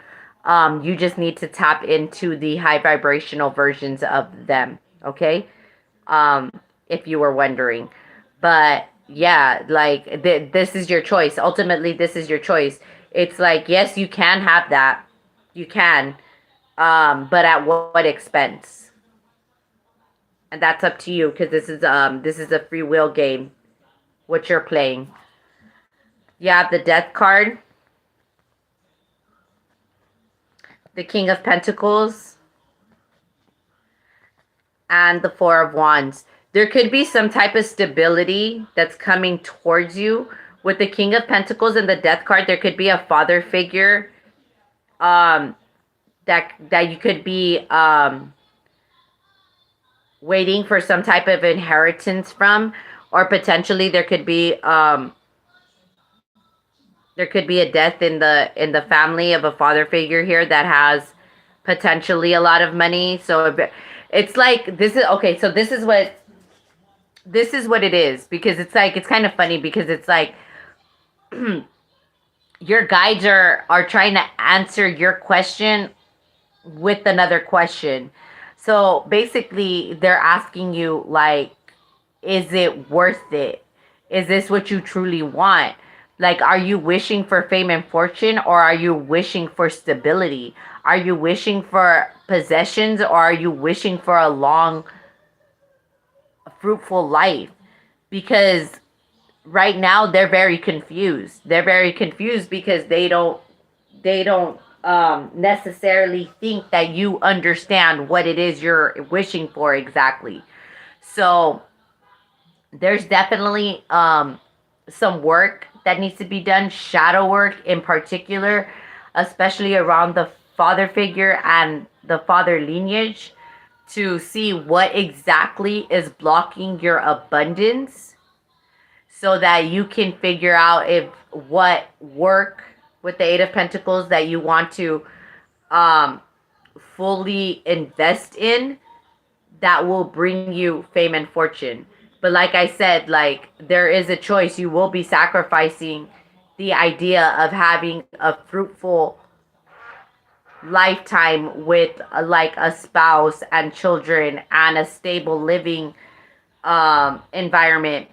You just need to tap into the high vibrational versions of them. Okay. If you were wondering. But yeah, like this is your choice. Ultimately, this is your choice. It's like, yes, you can have that. You can. But at what expense? And that's up to you, because this is a free will game, what you're playing. You have the Death card, the King of Pentacles, and the Four of Wands. There could be some type of stability that's coming towards you. With the King of Pentacles and the Death card, there could be a father figure that you could be waiting for some type of inheritance from, or potentially there could be a death in the family of a father figure here that has potentially a lot of money. So it's like, this is okay. So this is what it is, because it's like, it's kind of funny, because it's like your guides are trying to answer your question with another question. So basically they're asking you, like, is it worth it? Is this what you truly want? Like, are you wishing for fame and fortune, or are you wishing for stability? Are you wishing for possessions, or are you wishing for a long, fruitful life? Because right now they're very confused. They're very confused because they don't necessarily think that you understand what it is you're wishing for exactly. So there's definitely some work that needs to be done, shadow work in particular, especially around the father figure and the father lineage, to see what exactly is blocking your abundance, so that you can figure out if what work with the Eight of Pentacles that you want to fully invest in, that will bring you fame and fortune. But like I said, like there is a choice. You will be sacrificing the idea of having a fruitful lifetime with like a spouse and children and a stable living environment,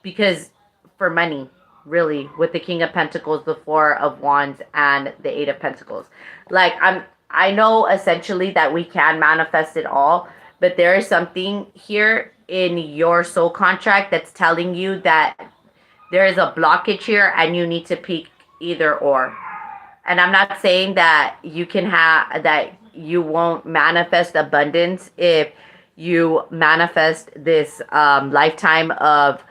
because for money, really, with the King of Pentacles, the Four of Wands, and the Eight of Pentacles. Like I know essentially that we can manifest it all, but there is something here in your soul contract that's telling you that there is a blockage here and you need to pick either or. And I'm not saying that you can have that you won't manifest abundance if you manifest this lifetime of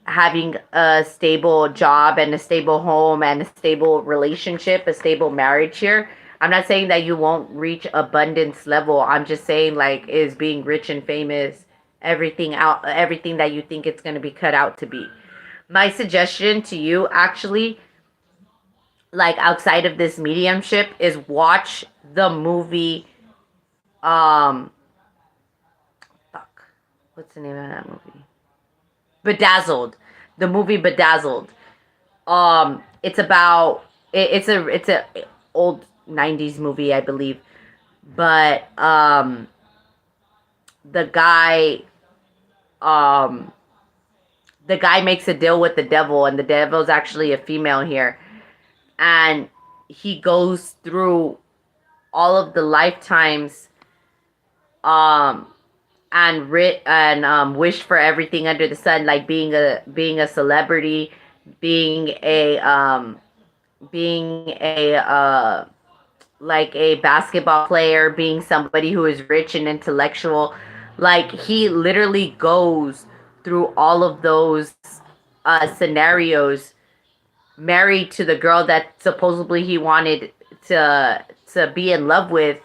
having a stable job and a stable home and a stable relationship, a stable marriage here. I'm not saying that you won't reach abundance level. I'm just saying, like, is being rich and famous everything that you think it's going to be cut out to be. My suggestion to you, actually, like outside of this mediumship, is watch the movie um fuck, what's the name of that movie? Bedazzled. The movie Bedazzled. It's about it's a old 90s movie, I believe. But the guy um the guy makes a deal with the devil, and the devil's actually a female here. And he goes through all of the lifetimes um and wish for everything under the sun, like being a celebrity, being a like a basketball player, being somebody who is rich and intellectual. Like he literally goes through all of those scenarios, married to the girl that supposedly he wanted to be in love with,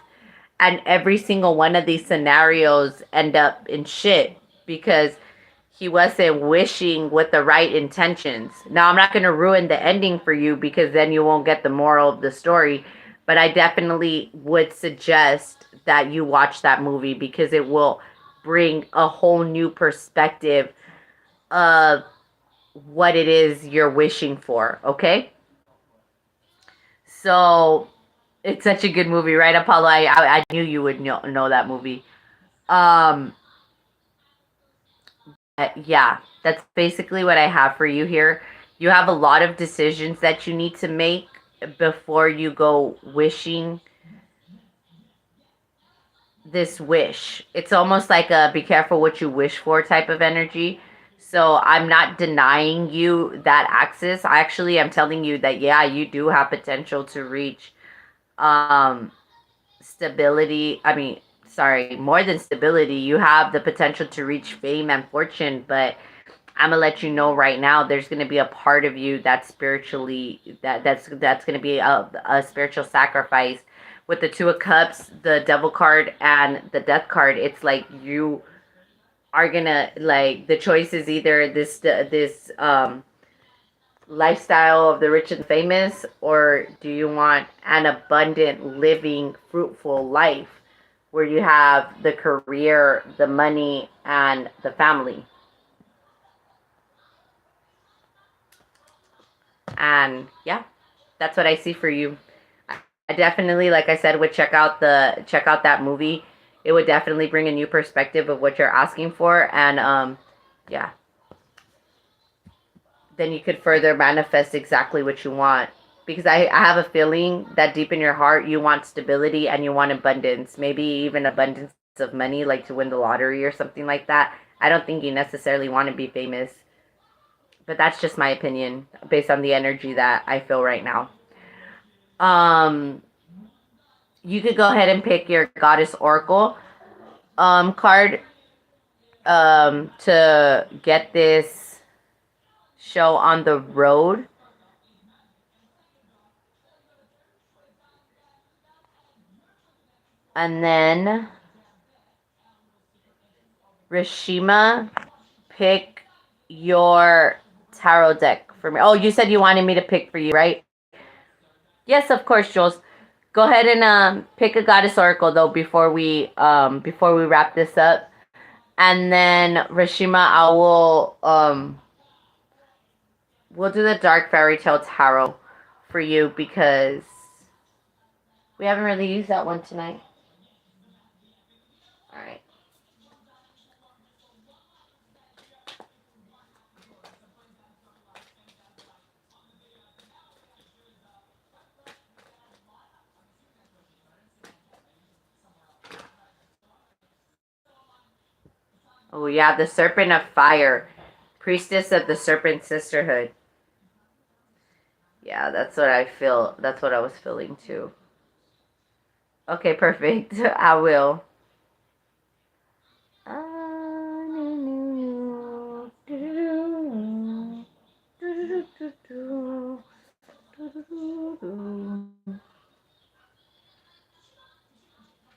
and every single one of these scenarios end up in shit because he wasn't wishing with the right intentions. Now, I'm not going to ruin the ending for you because then you won't get the moral of the story, but I definitely would suggest that you watch that movie because it will bring a whole new perspective of what it is you're wishing for, okay? So, it's such a good movie, right, Apollo? I knew you would know that movie. Um, yeah, that's basically what I have for you here. You have a lot of decisions that you need to make before you go wishing this wish. It's almost like a be careful what you wish for type of energy. So I'm not denying you that access. I actually am telling you that, yeah, you do have potential to reach um stability. I mean, sorry, more than stability, you have the potential to reach fame and fortune. But I'm gonna let you know right now, there's gonna be a part of you that's spiritually that's gonna be a spiritual sacrifice. With the Two of Cups, the Devil card, and the Death card, it's like you are gonna, like, the choice is either this lifestyle of the rich and famous, or do you want an abundant, living, fruitful life where you have the career, the money, and the family? And yeah, that's what I see for you. I definitely, like I said, would check out that movie. It would definitely bring a new perspective of what you're asking for, and yeah, then you could further manifest exactly what you want. Because I have a feeling that deep in your heart, you want stability and you want abundance. Maybe even abundance of money, like to win the lottery or something like that. I don't think you necessarily want to be famous. But that's just my opinion based on the energy that I feel right now. Um, you could go ahead and pick your Goddess Oracle card to get this show on the road. And then Rishima, pick your tarot deck for me. Oh, you said you wanted me to pick for you, right? Yes, of course, Jules. Go ahead and pick a Goddess Oracle though before we wrap this up. And then Rashima, I will we'll do the Dark Fairytale Tarot for you because we haven't really used that one tonight. All right. Oh yeah, the Serpent of Fire, Priestess of the Serpent Sisterhood. Yeah, that's what I feel. That's what I was feeling too. Okay, perfect. I will.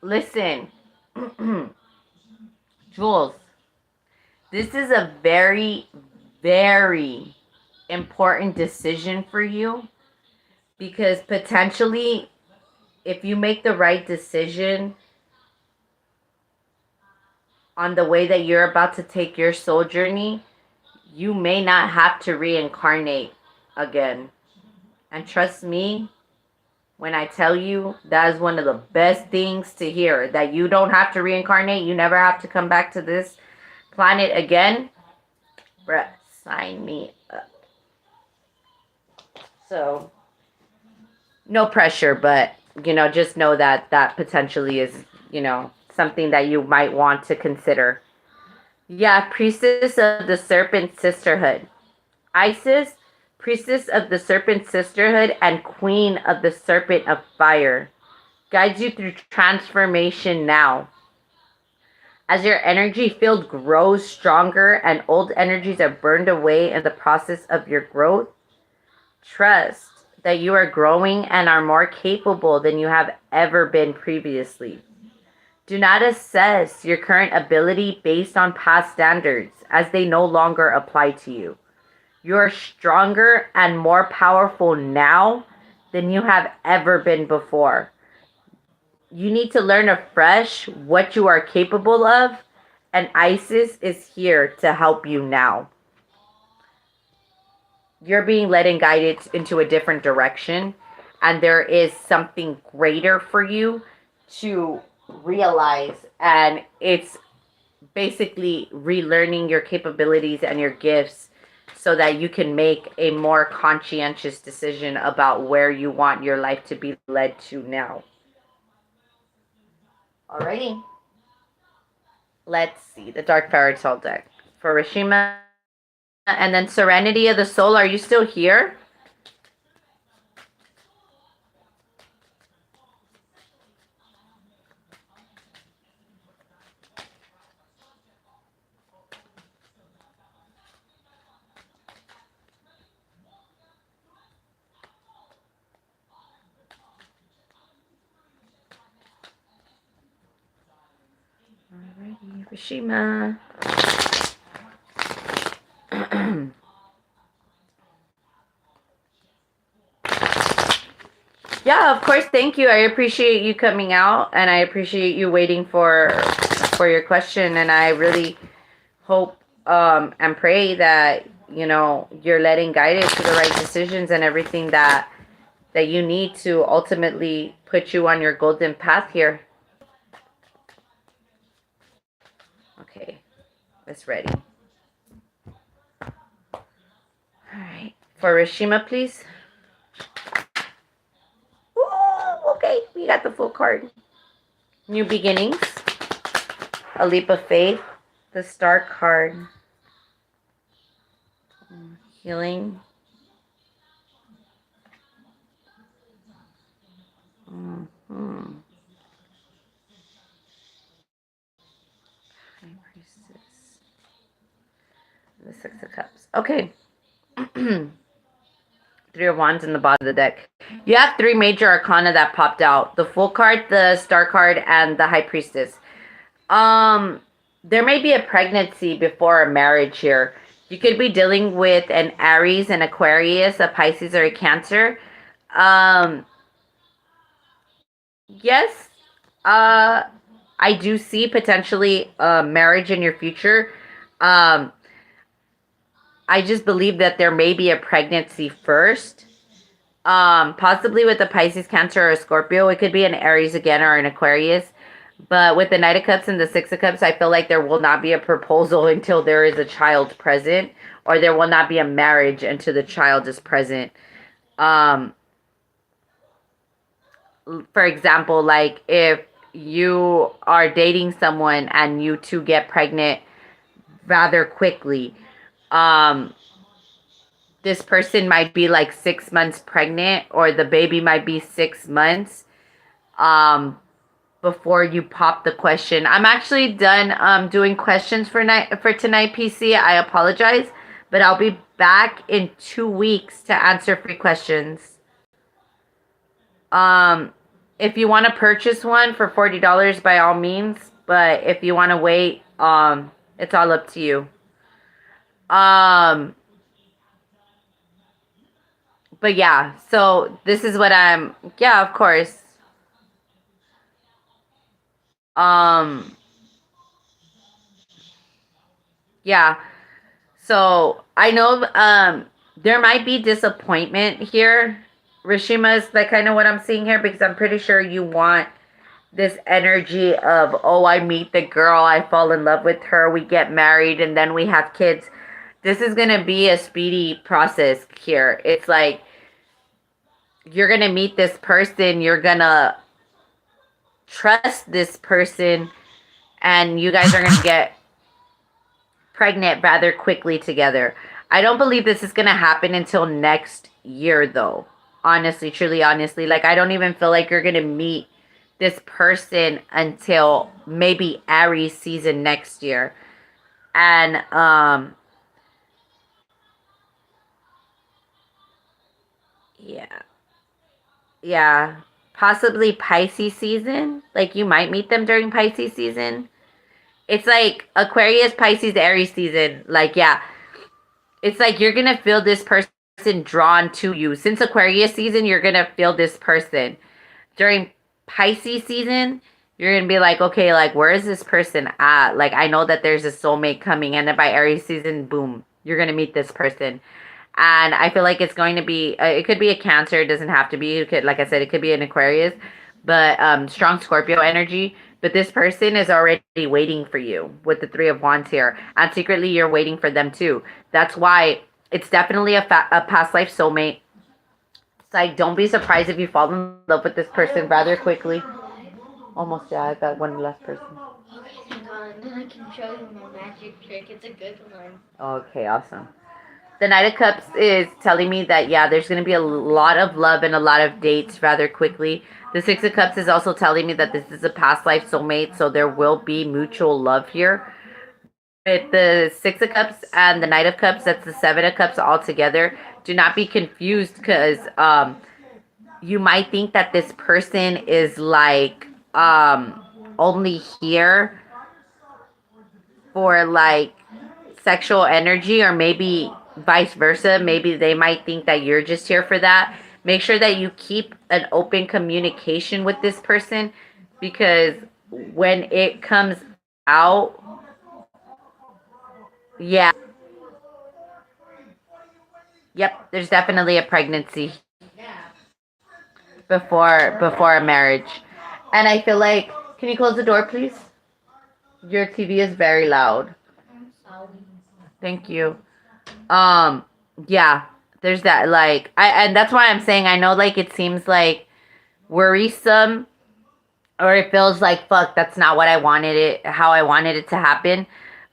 Listen, Jules, this is a very, very important decision for you because potentially, if you make the right decision on the way that you're about to take your soul journey, you may not have to reincarnate again. And trust me, when I tell you, that is one of the best things to hear, that you don't have to reincarnate, you never have to come back to this planet again. Bruh, sign me up. So, no pressure, but, just know that that potentially is, something that you might want to consider. Yeah, Priestess of the Serpent Sisterhood. Isis, Priestess of the Serpent Sisterhood, and Queen of the Serpent of Fire. Guides you through transformation now. As your energy field grows stronger and old energies are burned away in the process of your growth, trust that you are growing and are more capable than you have ever been previously. Do not assess your current ability based on past standards, as they no longer apply to you. You are stronger and more powerful now than you have ever been before. You need to learn afresh what you are capable of, and Isis is here to help you now. You're being led and guided into a different direction, and there is something greater for you to realize, and it's basically relearning your capabilities and your gifts so that you can make a more conscientious decision about where you want your life to be led to now. Alrighty. Let's see the Dark Fairytale deck for Rashima. And then Serenity of the Soul. Are you still here? Alrighty, Rashima. Yeah, of course. Thank you. I appreciate you coming out, and I appreciate you waiting for your question. And I really hope and pray that you're letting guided to the right decisions and everything that you need to ultimately put you on your golden path here. Okay, it's ready. All right, for Rashima, please. Ooh, okay, we got the full card. New beginnings, a leap of faith, the Star card, healing. Mm-hmm. High Priestess. The Six of Cups. Okay. Three of Wands in the bottom of the deck. You have three major arcana that popped out. The Fool card, the Star card, and the High Priestess. There may be a pregnancy before a marriage here. You could be dealing with an Aries, an Aquarius, a Pisces, or a Cancer. Yes. I do see potentially a marriage in your future. Um, I just believe that there may be a pregnancy first. Possibly with a Pisces, Cancer, or a Scorpio. It could be an Aries again or an Aquarius. But with the Knight of Cups and the Six of Cups, I feel like there will not be a proposal until there is a child present, or there will not be a marriage until the child is present. Um, for example, like if you are dating someone and you two get pregnant rather quickly, um, this person might be like 6 months pregnant, or the baby might be 6 months. Um, before you pop the question. I'm actually done doing questions for tonight, PC. I apologize, but I'll be back in 2 weeks to answer free questions. Um, if you want to purchase one for $40, by all means, but if you want to wait, it's all up to you. But yeah, so this is what yeah, of course. Um, yeah. So I know there might be disappointment here. Rishima is like kind of what I'm seeing here, because I'm pretty sure you want this energy of, oh, I meet the girl, I fall in love with her, we get married, and then we have kids. This is going to be a speedy process here. It's like you're going to meet this person, you're going to trust this person, and you guys are going to get pregnant rather quickly together. I don't believe this is going to happen until next year, though. Honestly, truly, honestly. Like, I don't even feel like you're going to meet this person until maybe Aries season next year. And, yeah. Yeah. Possibly Pisces season. Like, you might meet them during Pisces season. It's like Aquarius, Pisces, Aries season. Like, yeah. It's like you're gonna feel this person drawn to you. Since Aquarius season, you're gonna feel this person. During Pisces season, you're gonna be like, okay, like where is this person at? Like I know that there's a soulmate coming, and then by Aries season, boom, you're gonna meet this person. And I feel like it's going to be, it could be a Cancer. It doesn't have to be. It could, like I said, it could be an Aquarius, but strong Scorpio energy. But this person is already waiting for you with the Three of Wands here, and secretly you're waiting for them too. That's why it's definitely a past life soulmate. It's like, don't be surprised if you fall in love with this person rather quickly. Almost, yeah, I got one last person. Okay, thank God. And then I can show you my magic trick. It's a good one. Okay, awesome. The Knight of Cups is telling me that, yeah, there's going to be a lot of love and a lot of dates rather quickly. The Six of Cups is also telling me that this is a past life soulmate, so there will be mutual love here. With the Six of Cups and the Knight of Cups, that's the Seven of Cups all together. Do not be confused, because you might think that this person is like only here for like sexual energy, or maybe vice versa. Maybe they might think that you're just here for that. Make sure that you keep an open communication with this person, because when it comes out, yeah, yep, there's definitely a pregnancy before a marriage. And I feel like, can you close the door, please? Your TV is very loud. Thank you. Um, yeah, there's that, like, and that's why I'm saying, I know, like, it seems like worrisome, or it feels like, fuck, that's not what I wanted it, how I wanted it to happen.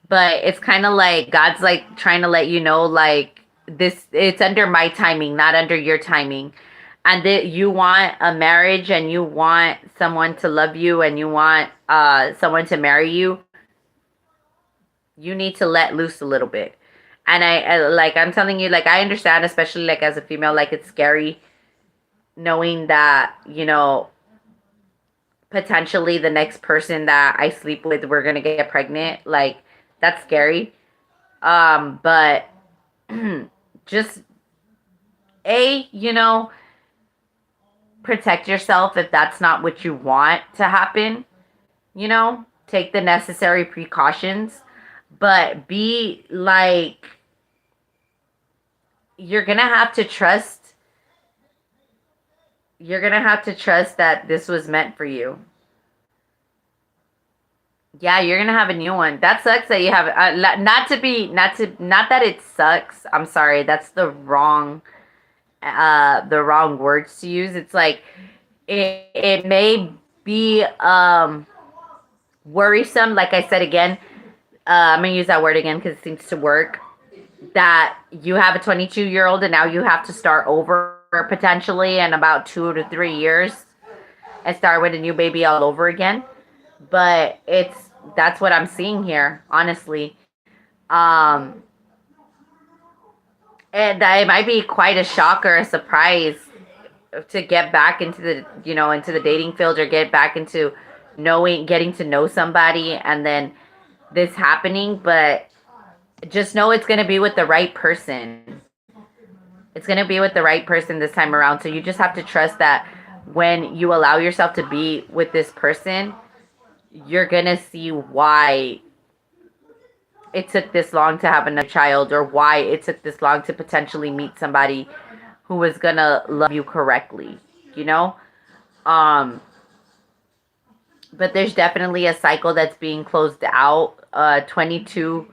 But it's kind of like God's like trying to let you know, like, this, it's under my timing, not under your timing. And that you want a marriage, and you want someone to love you, and you want someone to marry you. You need to let loose a little bit. And like, I'm telling you, like, I understand, especially like as a female, like, it's scary knowing that, potentially the next person that I sleep with, we're gonna get pregnant. Like, that's scary. But just protect yourself if that's not what you want to happen. take the necessary precautions, but be like, you're going to have to trust that this was meant for you. Yeah, you're gonna have a new one. That sucks that you have not that it sucks. I'm sorry, that's the wrong words to use. It's like it may be worrisome. Like I said again, I'm gonna use that word again because it seems to work. That you have a 22-year-old and now you have to start over potentially in about 2 to 3 years and start with a new baby all over again. But that's what I'm seeing here, honestly. Um, and it might be quite a shock or a surprise to get back into into the dating field, or get back into getting to know somebody, and then this happening. But just know it's going to be with the right person. It's going to be with the right person this time around. So you just have to trust that when you allow yourself to be with this person, you're going to see why it took this long to have another child, or why it took this long to potentially meet somebody who was going to love you correctly, you know? But there's definitely a cycle that's being closed out. 22,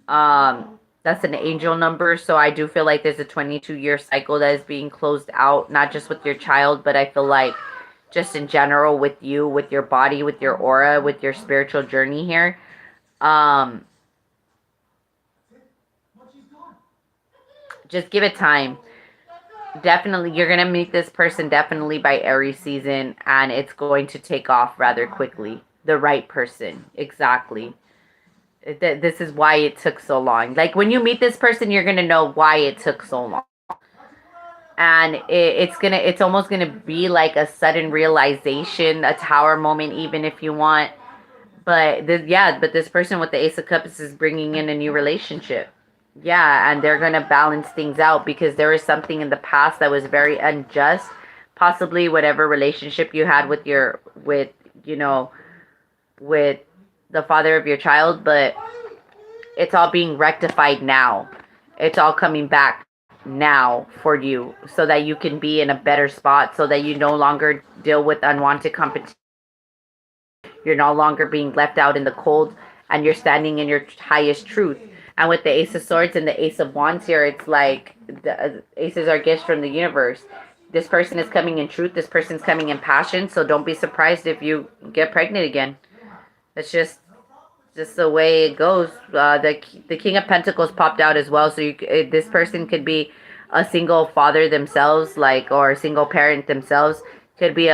that's an angel number, so I do feel like there's a 22-year cycle that is being closed out, not just with your child, but I feel like just in general with you, with your body, with your aura, with your spiritual journey here. Just give it time. Definitely, you're going to meet this person definitely by Aries season, and it's going to take off rather quickly. The right person. Exactly. This is why it took so long. Like, when you meet this person, you're going to know why it took so long. And it's almost going to be like a sudden realization, a tower moment, even if you want. But but this person with the Ace of Cups is bringing in a new relationship. Yeah, and they're going to balance things out because there was something in the past that was very unjust. Possibly whatever relationship you had with with the father of your child, but it's all being rectified now. It's all coming back now for you so that you can be in a better spot, so that you no longer deal with unwanted competition. You're no longer being left out in the cold, and you're standing in your highest truth. And with the Ace of Swords and the Ace of Wands here, it's like the aces are gifts from the universe. This person is coming in truth. This person's coming in passion. So don't be surprised if you get pregnant again. It's just the way it goes. The King of Pentacles popped out as well. So this person could be a single father themselves, or a single parent themselves. Could be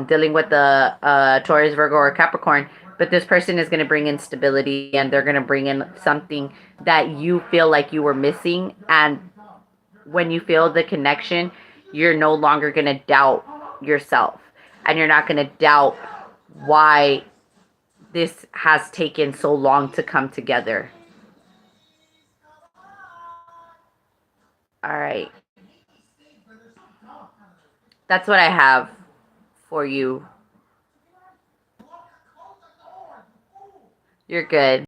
dealing with the Taurus, Virgo, or Capricorn. But this person is going to bring in stability, and they're going to bring in something that you feel like you were missing. And when you feel the connection, you're no longer going to doubt yourself. And you're not going to doubt why this has taken so long to come together. All right. That's what I have for you. You're good.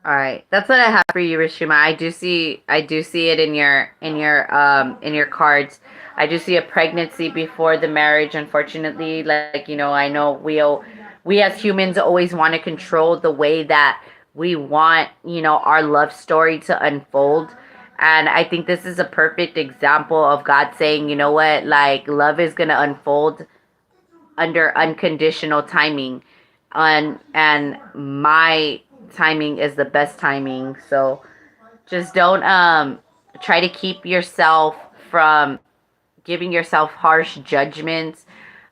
All right, that's what I have for you, Rishima. I do see it in your cards. I do see a pregnancy before the marriage. Unfortunately, I know we as humans always want to control the way that we want, our love story to unfold. And I think this is a perfect example of God saying, you know what, like, love is gonna unfold under unconditional timing, and my timing is the best timing. So just don't try to keep yourself from giving yourself harsh judgments.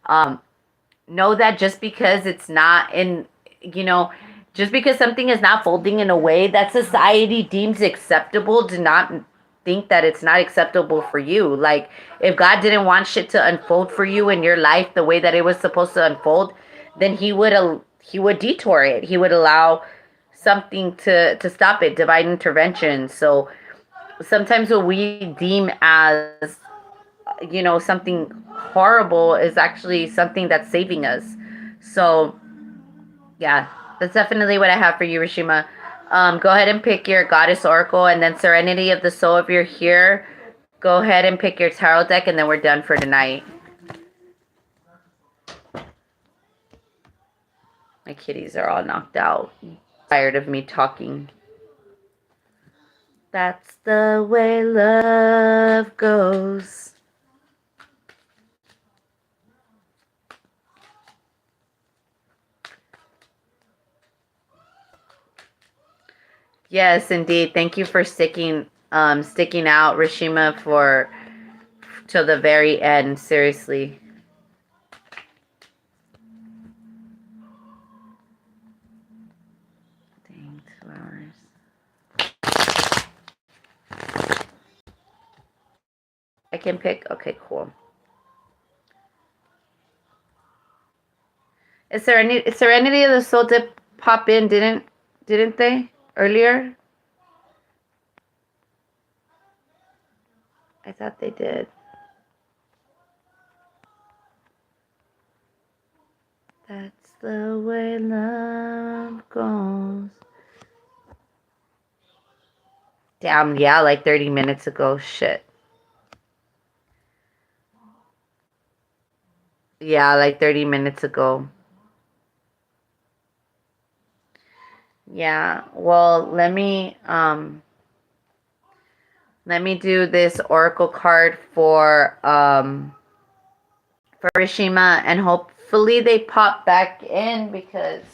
Know that just because it's not just because something is not folding in a way that society deems acceptable, do not think that it's not acceptable for you. Like, if God didn't want shit to unfold for you in your life the way that it was supposed to unfold, then he would detour it. He would allow something to stop it, divine intervention. So sometimes what we deem as you know, something horrible is actually something that's saving us. So yeah, that's definitely what I have for you, Rishima. Go ahead and pick your Goddess Oracle, and then Serenity of the Soul if you're here. Go ahead and pick your Tarot deck, and then we're done for tonight. My kitties are all knocked out. Tired of me talking. That's the way love goes. Yes, indeed. Thank you for sticking out, Rishima, for till the very end. Seriously. Dang, 2 hours. I can pick. Okay, cool. Is there any Serenity of the Soul did pop in? Didn't they earlier? I thought they did. That's the way love goes. Damn, yeah, like 30 minutes ago. Shit. Yeah, like 30 minutes ago. Yeah, well, let me do this oracle card for Rishima, and hopefully they pop back in, because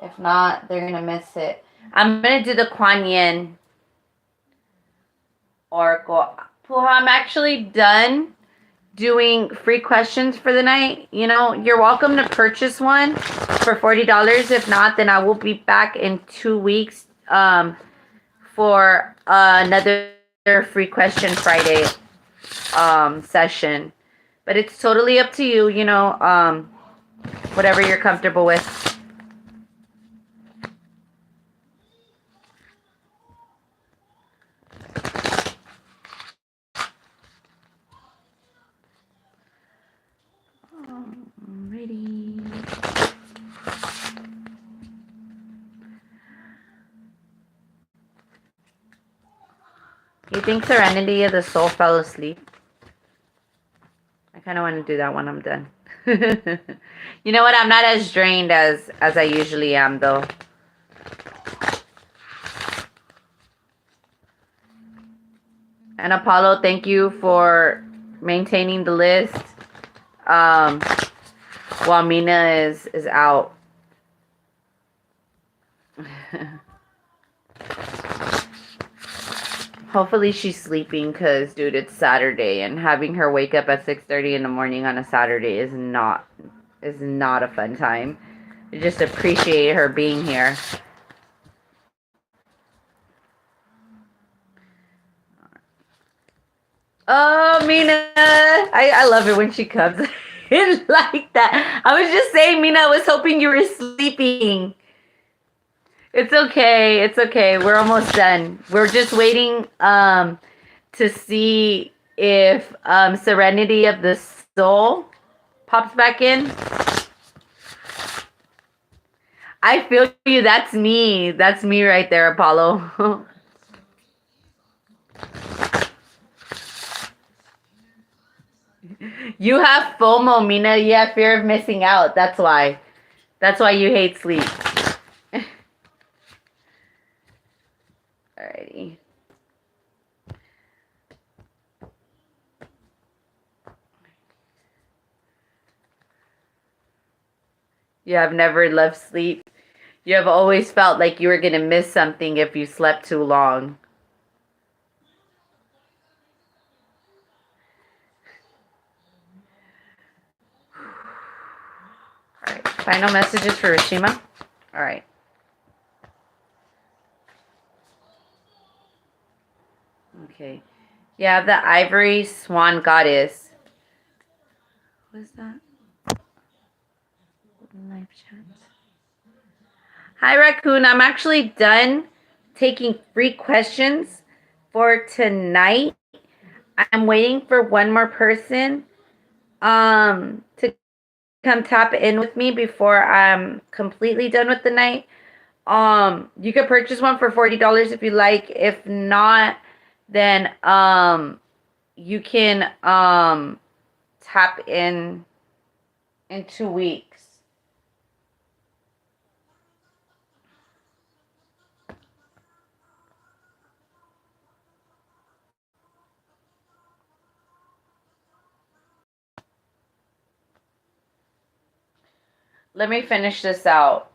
if not, they're gonna miss it. I'm gonna do the Quan Yin oracle. Puha, I'm actually done doing free questions for the night. You know, you're welcome to purchase one for $40. If not, then I will be back in 2 weeks for another free question Friday session. But it's totally up to you, you know, whatever you're comfortable with. Alrighty. You think Serenity of the Soul fell asleep? I kind of want to do that when I'm done. You know what? I'm not as drained as I usually am, though. And Apollo, thank you for maintaining the list while Mina is out. Hopefully she's sleeping, because, dude, it's Saturday, and having her wake up at 6:30 in the morning on a Saturday is not a fun time. I just appreciate her being here. Oh, Mina, I love it when she comes in like that. I was just saying, Mina, I was hoping you were sleeping. It's okay. It's okay. We're almost done. We're just waiting to see if Serenity of the Soul pops back in. I feel you. That's me. That's me right there, Apollo. You have FOMO, Mina. You have fear of missing out. That's why. That's why you hate sleep. Alrighty. You have never loved sleep. You have always felt like you were going to miss something if you slept too long. All right. Final messages for Rishima. All right. Okay. You have the Ivory Swan Goddess. What is that? Live chat. Hi, Raccoon. I'm actually done taking free questions for tonight. I'm waiting for one more person to come tap in with me before I'm completely done with the night. You could purchase one for $40 if you like. If not, then you can tap in 2 weeks. Let me finish this out.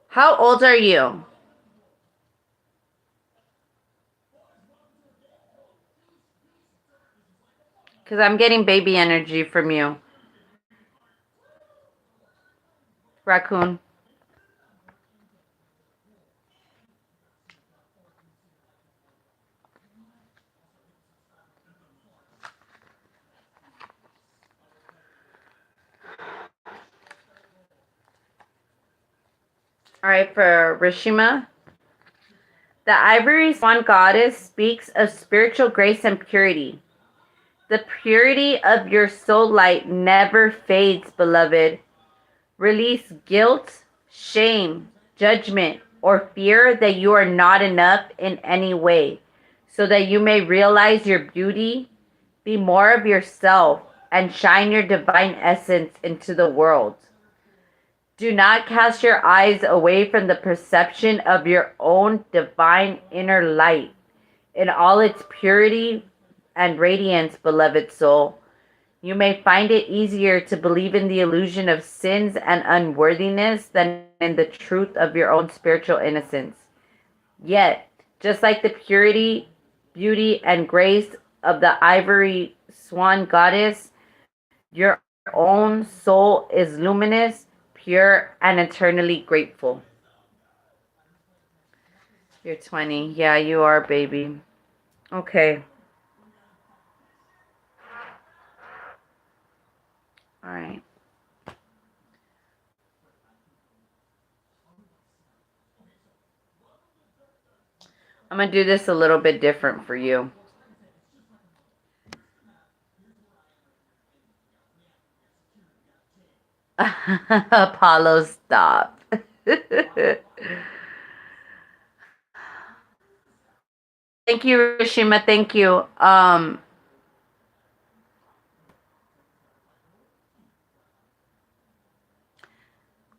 How old are you? Because I'm getting baby energy from you. Raccoon. All right, for Rishima. The ivory swan goddess speaks of spiritual grace and purity. The purity of your soul light never fades, beloved. Release guilt, shame, judgment, or fear that you are not enough in any way, so that you may realize your beauty, be more of yourself, and shine your divine essence into the world. Do not cast your eyes away from the perception of your own divine inner light in all its purity and radiance, beloved soul. You may find it easier to believe in the illusion of sins and unworthiness than in the truth of your own spiritual innocence. Yet, just like the purity, beauty, and grace of the ivory swan goddess, your own soul is luminous, pure, and eternally grateful. You're 20. Yeah, you are, baby. Okay. All right. I'm going to do this a little bit different for you. Apollo, stop. Thank you, Rishima. Thank you.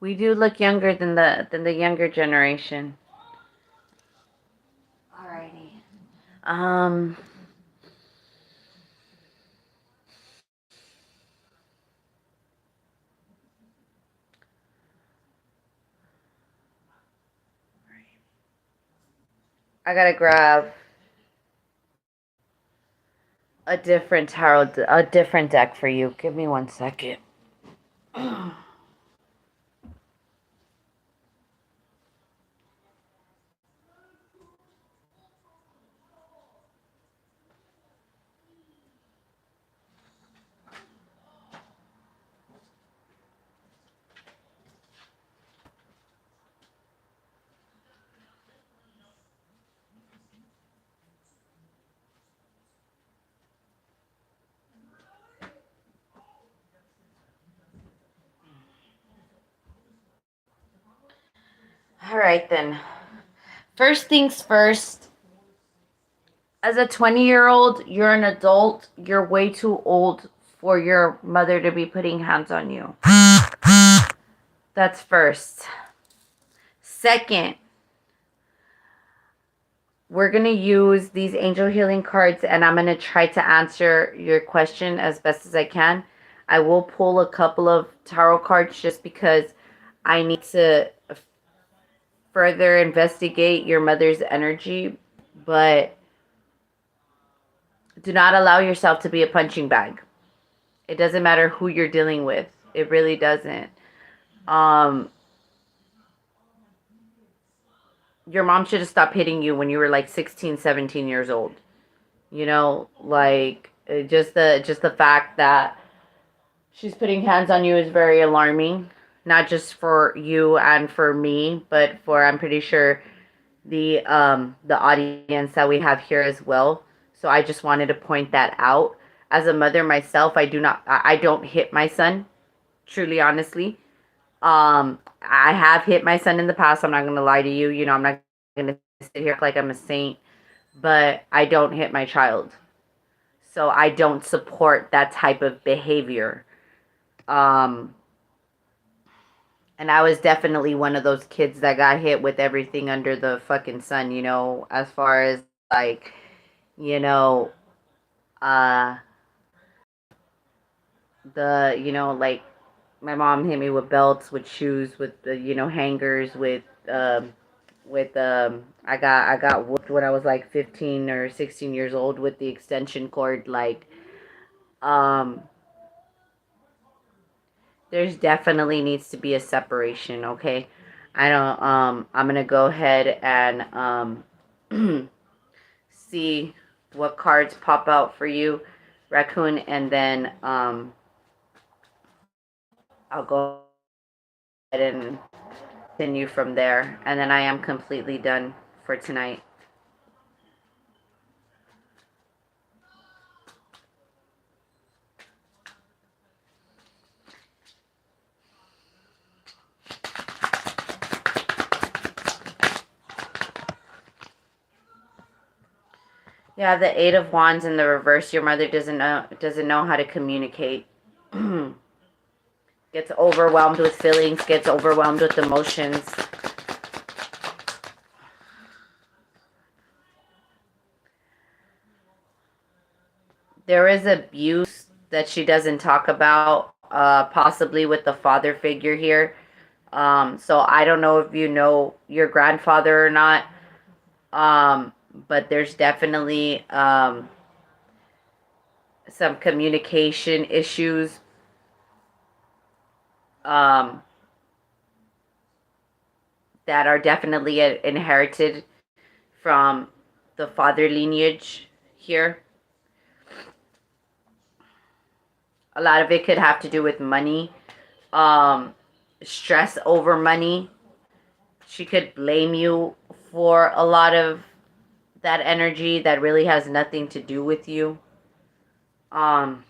We do look younger than the younger generation. Alrighty. I gotta grab a different tarot, a different deck for you. Give me 1 second. All right, then. First things first. As a 20-year-old, you're an adult. You're way too old for your mother to be putting hands on you. That's first. Second, we're going to use these angel healing cards, and I'm going to try to answer your question as best as I can. I will pull a couple of tarot cards just because I need to further investigate your mother's energy, but do not allow yourself to be a punching bag. It doesn't matter who you're dealing with. It really doesn't. Your mom should have stopped hitting you when you were like 16, 17 years old. You know, like just the fact that she's putting hands on you is very alarming, not just for you and for me, but for, I'm pretty sure, the audience that we have here as well. So I just wanted to point that out. As a mother myself, I don't hit my son, truly honestly. I have hit my son in the past. I'm not going to lie to you. You know, I'm not going to sit here like I'm a saint, but I don't hit my child. So I don't support that type of behavior. Um, and I was definitely one of those kids that got hit with everything under the fucking sun, you know, as far as like, you know, uh, like my mom hit me with belts, with shoes, with the, hangers, I got whooped when I was like 15 or 16 years old with the extension cord. Like, um, there's definitely needs to be a separation. Okay, I don't. I'm gonna go ahead and see what cards pop out for you, Raccoon, and then I'll go ahead and continue from there, and then I am completely done for tonight. Yeah, the Eight of Wands in the reverse. Your mother doesn't know how to communicate. Gets overwhelmed with feelings, gets overwhelmed with emotions. There is abuse that she doesn't talk about, possibly with the father figure here. So I don't know if you know your grandfather or not, but there's definitely some communication issues um, that are definitely inherited from the father lineage here. A lot of it could have to do with money, um, stress over money. She could blame you for a lot of that energy that really has nothing to do with you. Um,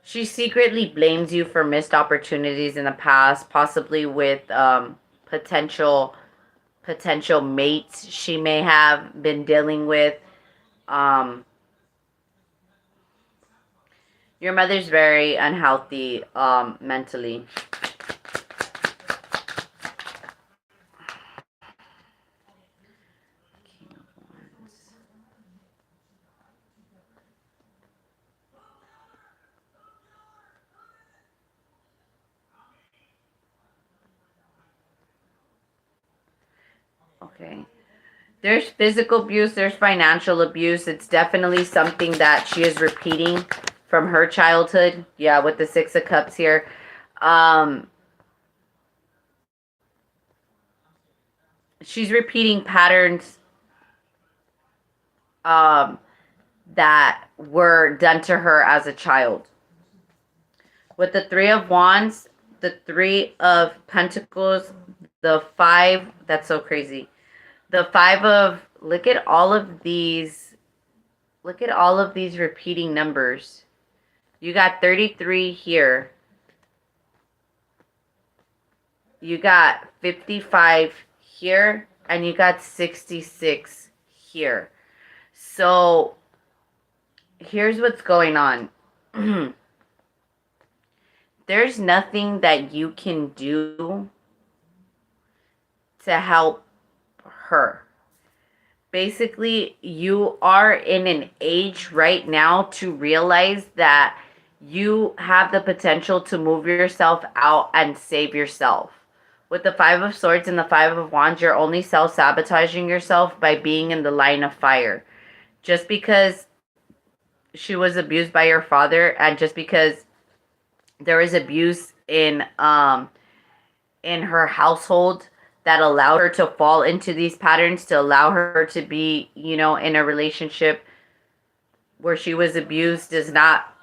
she secretly blames you for missed opportunities in the past, possibly with potential mates she may have been dealing with. Um, your mother's very unhealthy mentally. Okay. There's physical abuse, there's financial abuse. It's definitely something that she is repeating from her childhood. Yeah, with the Six of Cups here. She's repeating patterns that were done to her as a child. With the Three of Wands, the Three of Pentacles, the Five, that's so crazy. The Five of, look at all of these repeating numbers. You got 33 here. You got 55 here, and you got 66 here. So here's what's going on. There's nothing that you can do to help her. Basically, you are in an age right now to realize that you have the potential to move yourself out and save yourself. With the Five of Swords and the Five of Wands, you're only self-sabotaging yourself by being in the line of fire. Just because she was abused by your father, and just because there is abuse in her household, that allowed her to fall into these patterns, to allow her to be, in a relationship where she was abused, does not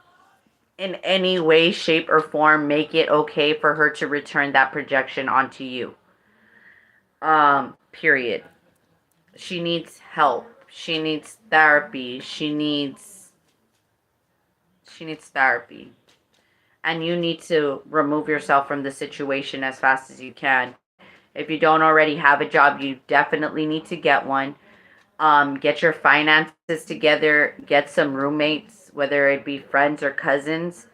in any way, shape, or form make it okay for her to return that projection onto you. Period. She needs help. She needs therapy. She needs therapy. And you need to remove yourself from the situation as fast as you can. If you don't already have a job, you definitely need to get one. Get your finances together. Get some roommates, whether it be friends or cousins,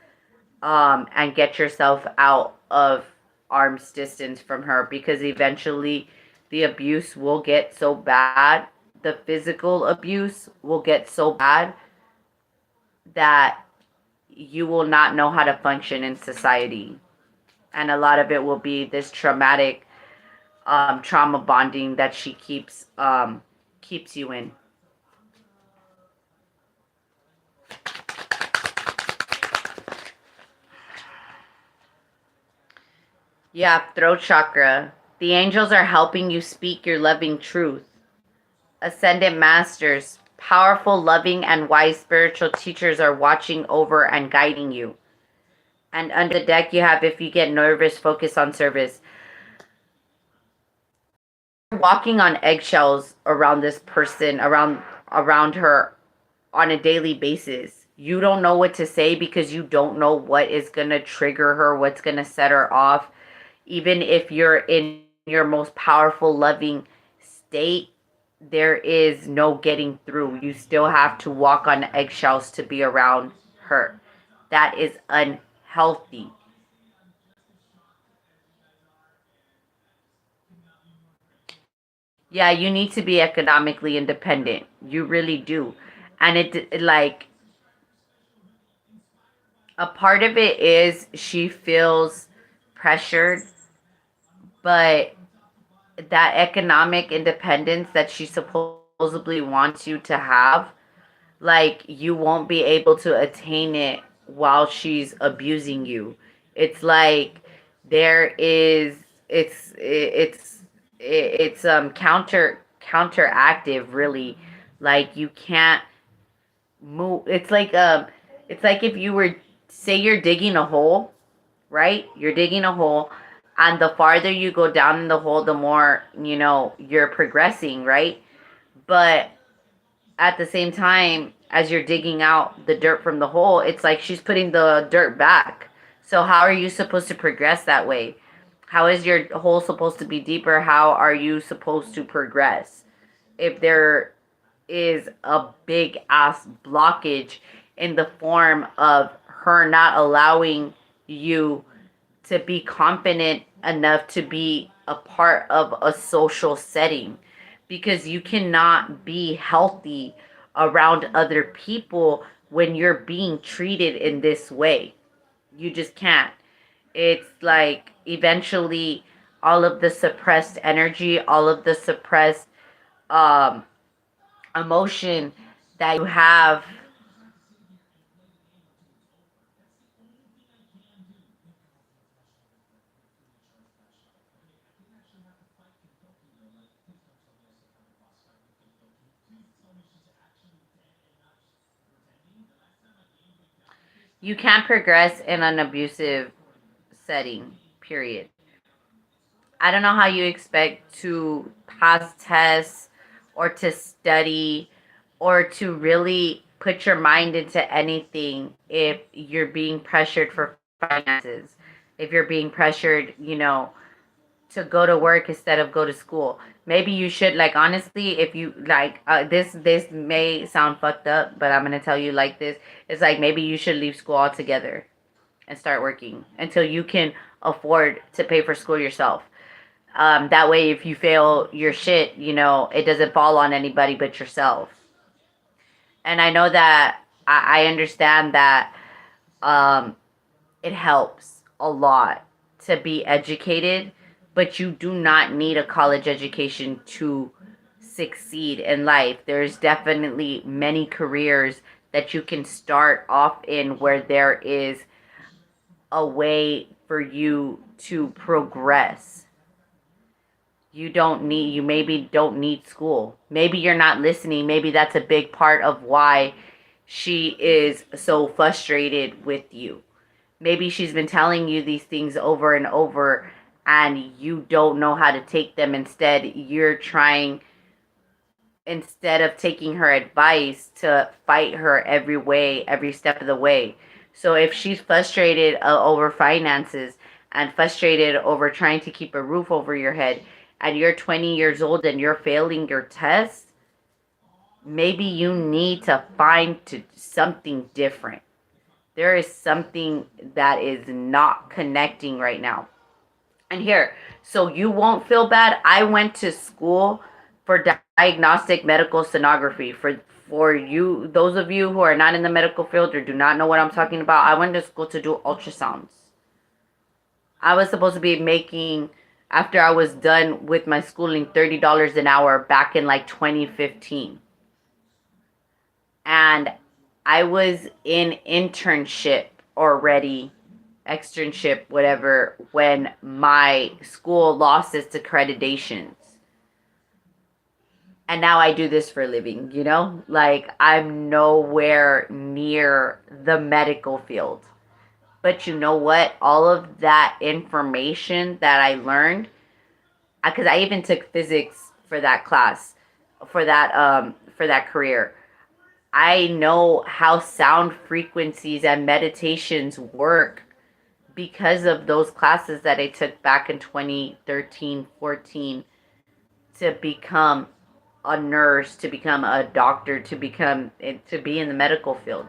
and get yourself out of arm's distance from her, because eventually the abuse will get so bad. The physical abuse will get so bad that you will not know how to function in society. And a lot of it will be this traumatic trauma bonding that she keeps you in. Yeah, throat chakra. The angels are helping you speak your loving truth. Ascendant masters, powerful, loving, and wise spiritual teachers are watching over and guiding you. And under the deck you have, if you get nervous, focus on service. Walking on eggshells around this person, around her on a daily basis. You don't know what to say because you don't know what is going to trigger her, what's going to set her off. Even if you're in your most powerful, loving state, there is no getting through. You still have to walk on eggshells to be around her. That is unhealthy. Yeah, you need to be economically independent. You really do. And it like, a part of it is she feels pressured, but that economic independence that she supposedly wants you to have, like, you won't be able to attain it while she's abusing you. It's like there is it's counteractive, really. Like, you can't move. It's like if you were, say you're digging a hole, right? You're digging a hole, and the farther you go down in the hole, the more, you're progressing, right? But at the same time, as you're digging out the dirt from the hole, it's like she's putting the dirt back. So how are you supposed to progress that way? How is your hole supposed to be deeper? How are you supposed to progress if there is a big ass blockage in the form of her not allowing you to be confident enough to be a part of a social setting? Because you cannot be healthy around other people when you're being treated in this way. You just can't. It's like, eventually, all of the suppressed energy, all of the suppressed um, emotion that you have, you can't progress in an abusive setting, period. I don't know how you expect to pass tests or to study or to really put your mind into anything if you're being pressured for finances, if you're being pressured, to go to work instead of go to school. Maybe you should, like, honestly, if you like, this may sound fucked up, but I'm gonna tell you like this. It's like, maybe you should leave school altogether and start working until you can afford to pay for school yourself. That way, if you fail your shit, it doesn't fall on anybody but yourself. And I know that I understand that um, it helps a lot to be educated, but you do not need a college education to succeed in life. There's definitely many careers that you can start off in where there is a way for you to progress. You maybe don't need school. Maybe you're not listening. Maybe that's a big part of why she is so frustrated with you. Maybe she's been telling you these things over and over and you don't know how to take them. Instead of taking her advice, to fight her every way, every step of the way. So if she's frustrated over finances and frustrated over trying to keep a roof over your head, and you're 20 years old and you're failing your test, maybe you need to find something different. There is something that is not connecting right now. And here, so you won't feel bad. I went to school for diagnostic medical sonography. For you, those of you who are not in the medical field or do not know what I'm talking about, I went to school to do ultrasounds. I was supposed to be making, after I was done with my schooling, $30 an hour back in like 2015. And I was in internship already, externship, whatever, when my school lost its accreditations. And now I do this for a living, you know? Like, I'm nowhere near the medical field. But you know what? All of that information that I learned, because I even took physics for that class, for that career. I know how sound frequencies and meditations work because of those classes that I took back in 2013, 14, to become a nurse, to become a doctor, to be in the medical field.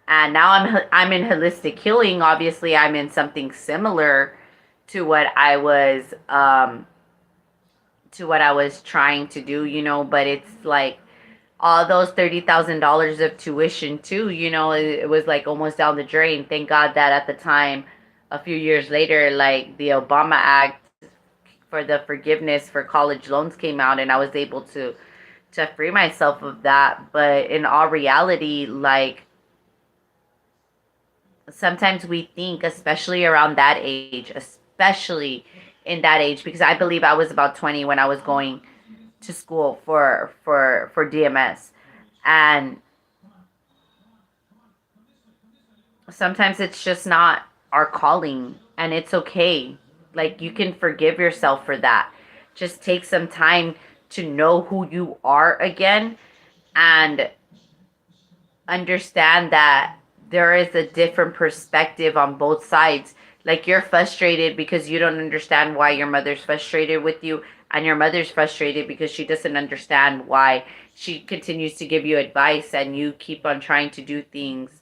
And now I'm in holistic healing. Obviously, I'm in something similar to what I was trying to do, you know, but it's like all those $30,000 of tuition too, you know, it was like almost down the drain. Thank God that at the time, a few years later, like the Obama Act for the forgiveness for college loans came out, and I was able to free myself of that. But in all reality, like, sometimes we think, especially around that age, especially in that age, because I believe I was about 20 when I was going to school for DMS. And sometimes it's just not our calling, and it's okay. Like, you can forgive yourself for that. Just take some time to know who you are again, and understand that there is a different perspective on both sides. Like, you're frustrated because you don't understand why your mother's frustrated with you, and your mother's frustrated because she doesn't understand why she continues to give you advice and you keep on trying to do things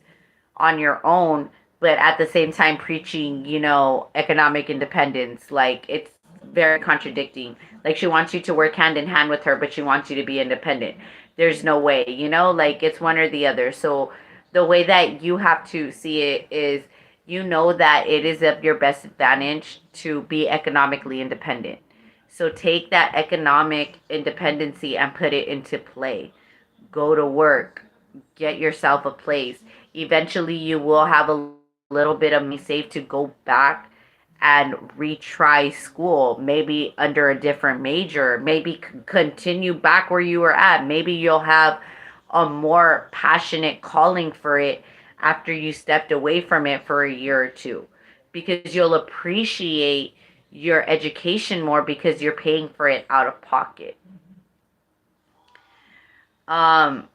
on your own, but at the same time preaching, you know, economic independence. Like, it's very contradicting. Like, she wants you to work hand in hand with her, but she wants you to be independent. There's no way, you know, like, it's one or the other. So the way that you have to see it is, you know, that it is of your best advantage to be economically independent. So take that economic independency and put it into play. Go to work, get yourself a place. Eventually, you will have a little bit of money saved to go back and retry school, maybe under a different major, maybe continue back where you were at. Maybe you'll have a more passionate calling for it after you stepped away from it for a year or two, because you'll appreciate your education more because you're paying for it out of pocket. Um,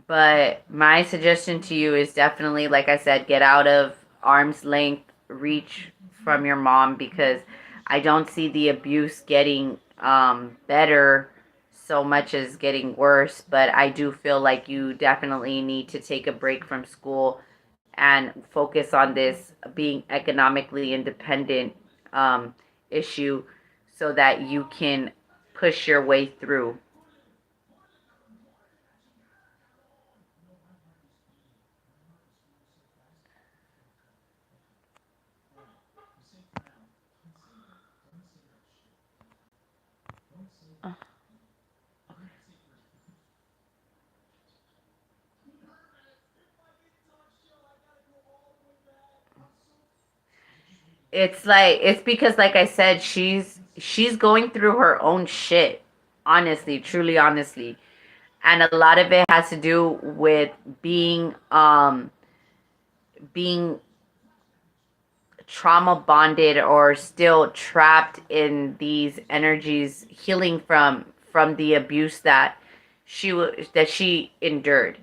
but my suggestion to you is definitely, like I said, get out of arm's length reach from your mom, because I don't see the abuse getting better so much as getting worse. But I do feel like you definitely need to take a break from school and focus on this being economically independent issue, so that you can push your way through. it's because, like I said, she's going through her own shit, honestly, truly, honestly. And a lot of it has to do with being trauma bonded or still trapped in these energies, healing from the abuse that she endured.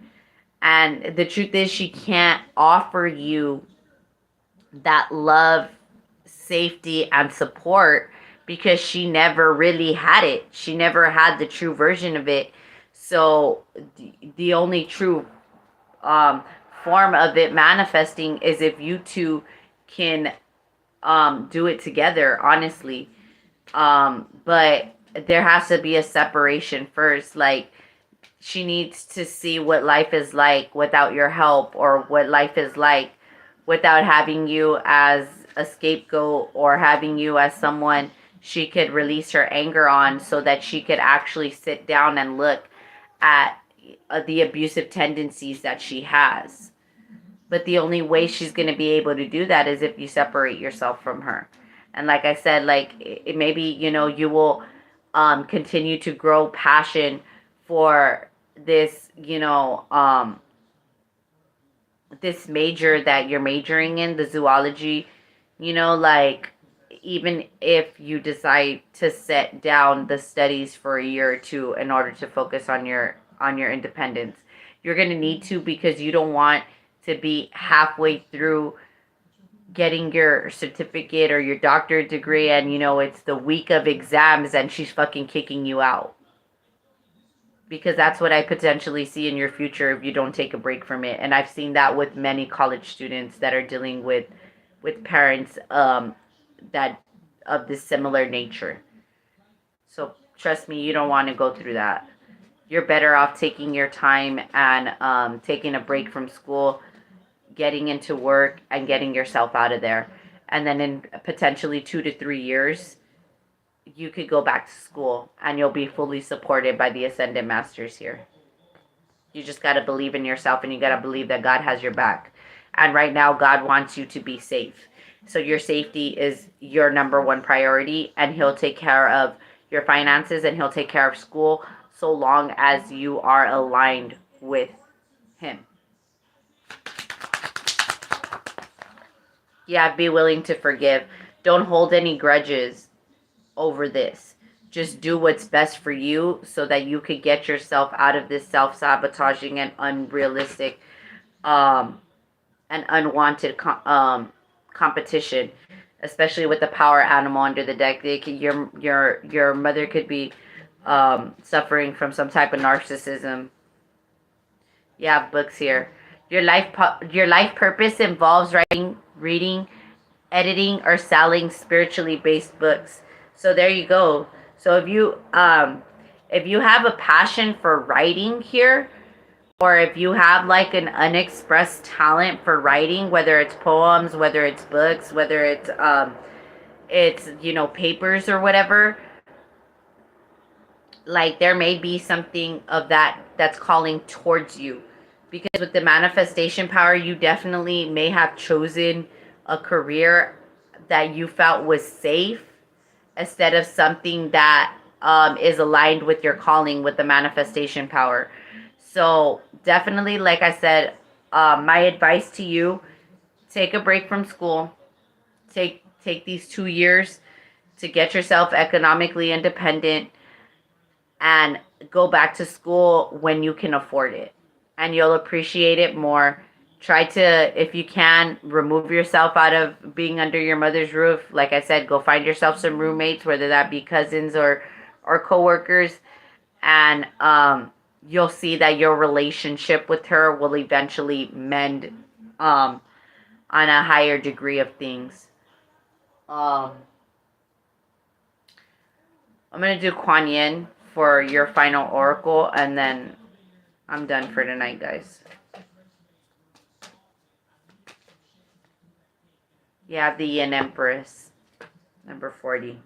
And the truth is, she can't offer you that love, safety, and support because she never really had it. She never had the true version of it. So the only true um, form of it manifesting is if you two can do it together, honestly. But there has to be a separation first. Like, she needs to see what life is like without your help, or what life is like without having you as a scapegoat, or having you as someone she could release her anger on, so that she could actually sit down and look at the abusive tendencies that she has. But the only way she's going to be able to do that is if you separate yourself from her. And like I said, like, maybe, you will continue to grow passion for this, this major that you're majoring in, the zoology, like, even if you decide to set down the studies for a year or two in order to focus on your independence, you're going to need to, because you don't want to be halfway through getting your certificate or your doctorate degree, and it's the week of exams and she's fucking kicking you out. Because that's what I potentially see in your future if you don't take a break from it. And I've seen that with many college students that are dealing with parents that of this similar nature. So trust me, you don't want to go through that. You're better off taking your time and taking a break from school, getting into work, and getting yourself out of there. And then in potentially 2 to 3 years, you could go back to school and you'll be fully supported by the Ascendant Masters here. You just got to believe in yourself, and you got to believe that God has your back. And right now, God wants you to be safe. So your safety is your number one priority, and He'll take care of your finances, and He'll take care of school, so long as you are aligned with Him. Yeah, be willing to forgive. Don't hold any grudges over this. Just do what's best for you, so that you could get yourself out of this self-sabotaging and unrealistic and unwanted competition, especially with the power animal under the deck. Your mother could be suffering from some type of narcissism. You have books here. Your life purpose involves writing, reading, editing, or selling spiritually based books. So there you go. So if you have a passion for writing here, or if you have like an unexpressed talent for writing, whether it's poems, whether it's books, whether it's papers or whatever, like, there may be something of that that's calling towards you. Because with the manifestation power, you definitely may have chosen a career that you felt was safe, instead of something that is aligned with your calling with the manifestation power. So definitely, like I said, my advice to you: take a break from school. Take these 2 years to get yourself economically independent, and go back to school when you can afford it, and you'll appreciate it more. Try to, if you can, remove yourself out of being under your mother's roof. Like I said, go find yourself some roommates, whether that be cousins or coworkers, and you'll see that your relationship with her will eventually mend on a higher degree of things. I'm gonna do Quan for your final oracle, and then I'm done for tonight, guys. You have the Yin Empress, number 40.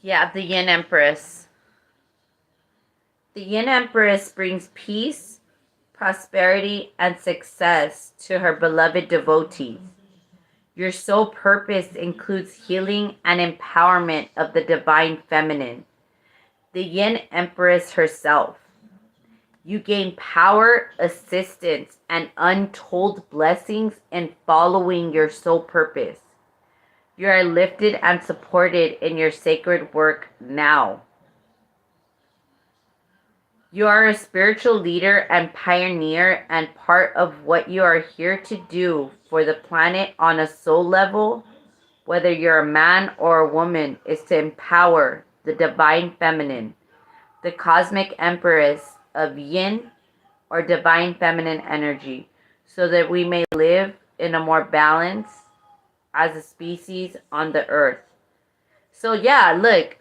Yeah, the Yin Empress. The Yin Empress brings peace, prosperity, and success to her beloved devotees. Your sole purpose includes healing and empowerment of the divine feminine, the Yin Empress herself. You gain power, assistance, and untold blessings in following your sole purpose. You are lifted and supported in your sacred work now. You are a spiritual leader and pioneer, and part of what you are here to do for the planet on a soul level, whether you're a man or a woman, is to empower the divine feminine, the cosmic empress of yin or divine feminine energy, so that we may live in a more balance as a species on the earth. So yeah, look,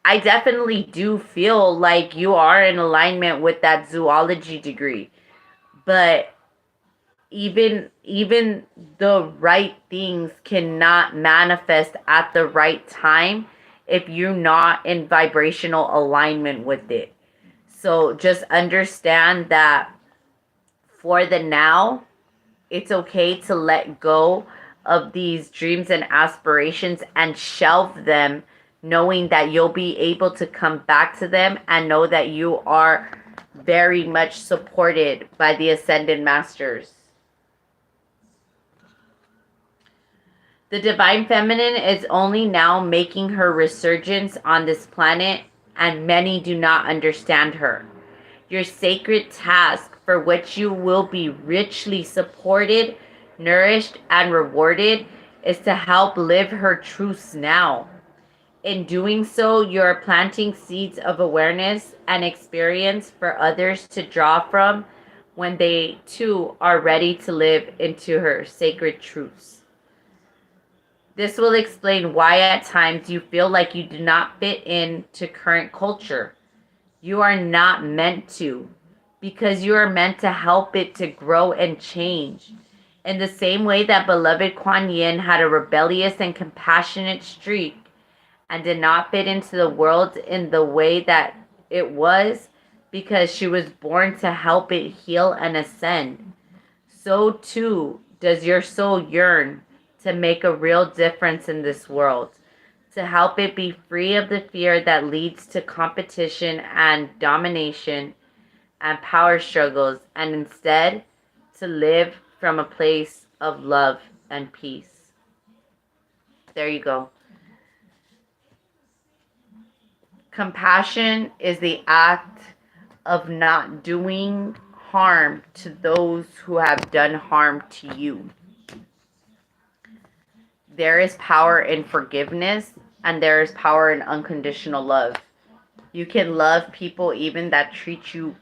I definitely do feel like you are in alignment with that zoology degree. But even the right things cannot manifest at the right time if you're not in vibrational alignment with it. So just understand that for the now, it's okay to let go of these dreams and aspirations and shelve them, knowing that you'll be able to come back to them and know that you are very much supported by the Ascended Masters. The Divine Feminine is only now making her resurgence on this planet, and many do not understand her. Your sacred task, for which you will be richly supported, nourished, and rewarded, is to help live her truths now. In doing so, you are planting seeds of awareness and experience for others to draw from when they too are ready to live into her sacred truths. This will explain why at times you feel like you do not fit into current culture. You are not meant to, because you are meant to help it to grow and change. In the same way that beloved Quan Yin had a rebellious and compassionate streak and did not fit into the world in the way that it was because she was born to help it heal and ascend, so too does your soul yearn to make a real difference in this world, to help it be free of the fear that leads to competition and domination and power struggles, and instead to live from a place of love and peace. There you go. Compassion is the act of not doing harm to those who have done harm to you. There is power in forgiveness, and there is power in unconditional love. You can love people even that treat you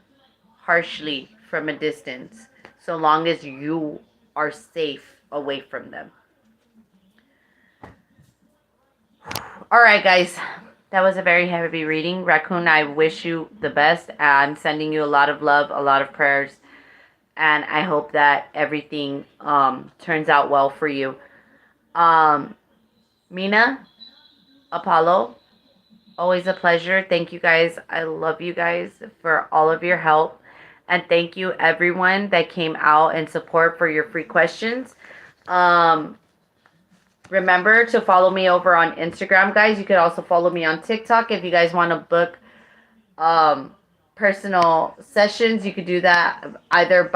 harshly from a distance, so long as you are safe away from them. All right, guys. That was a very heavy reading. Raccoon, I wish you the best. I'm sending you a lot of love, a lot of prayers, and I hope that everything turns out well for you. Mina, Apollo, always a pleasure. Thank you guys. I love you guys for all of your help. And thank you everyone that came out in support for your free questions. Remember to follow me over on Instagram, guys. You could also follow me on TikTok if you guys want to book personal sessions. You could do that either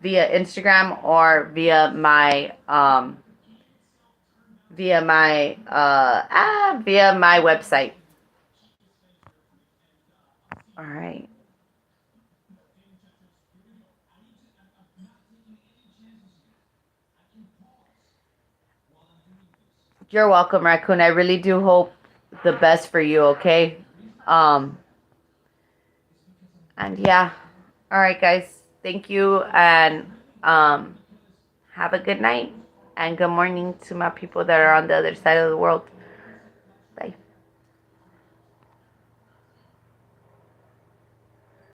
via Instagram or via my website. All right. You're welcome, Raccoon. I really do hope the best for you, okay? And yeah. All right, guys. Thank you, and have a good night and good morning to my people that are on the other side of the world.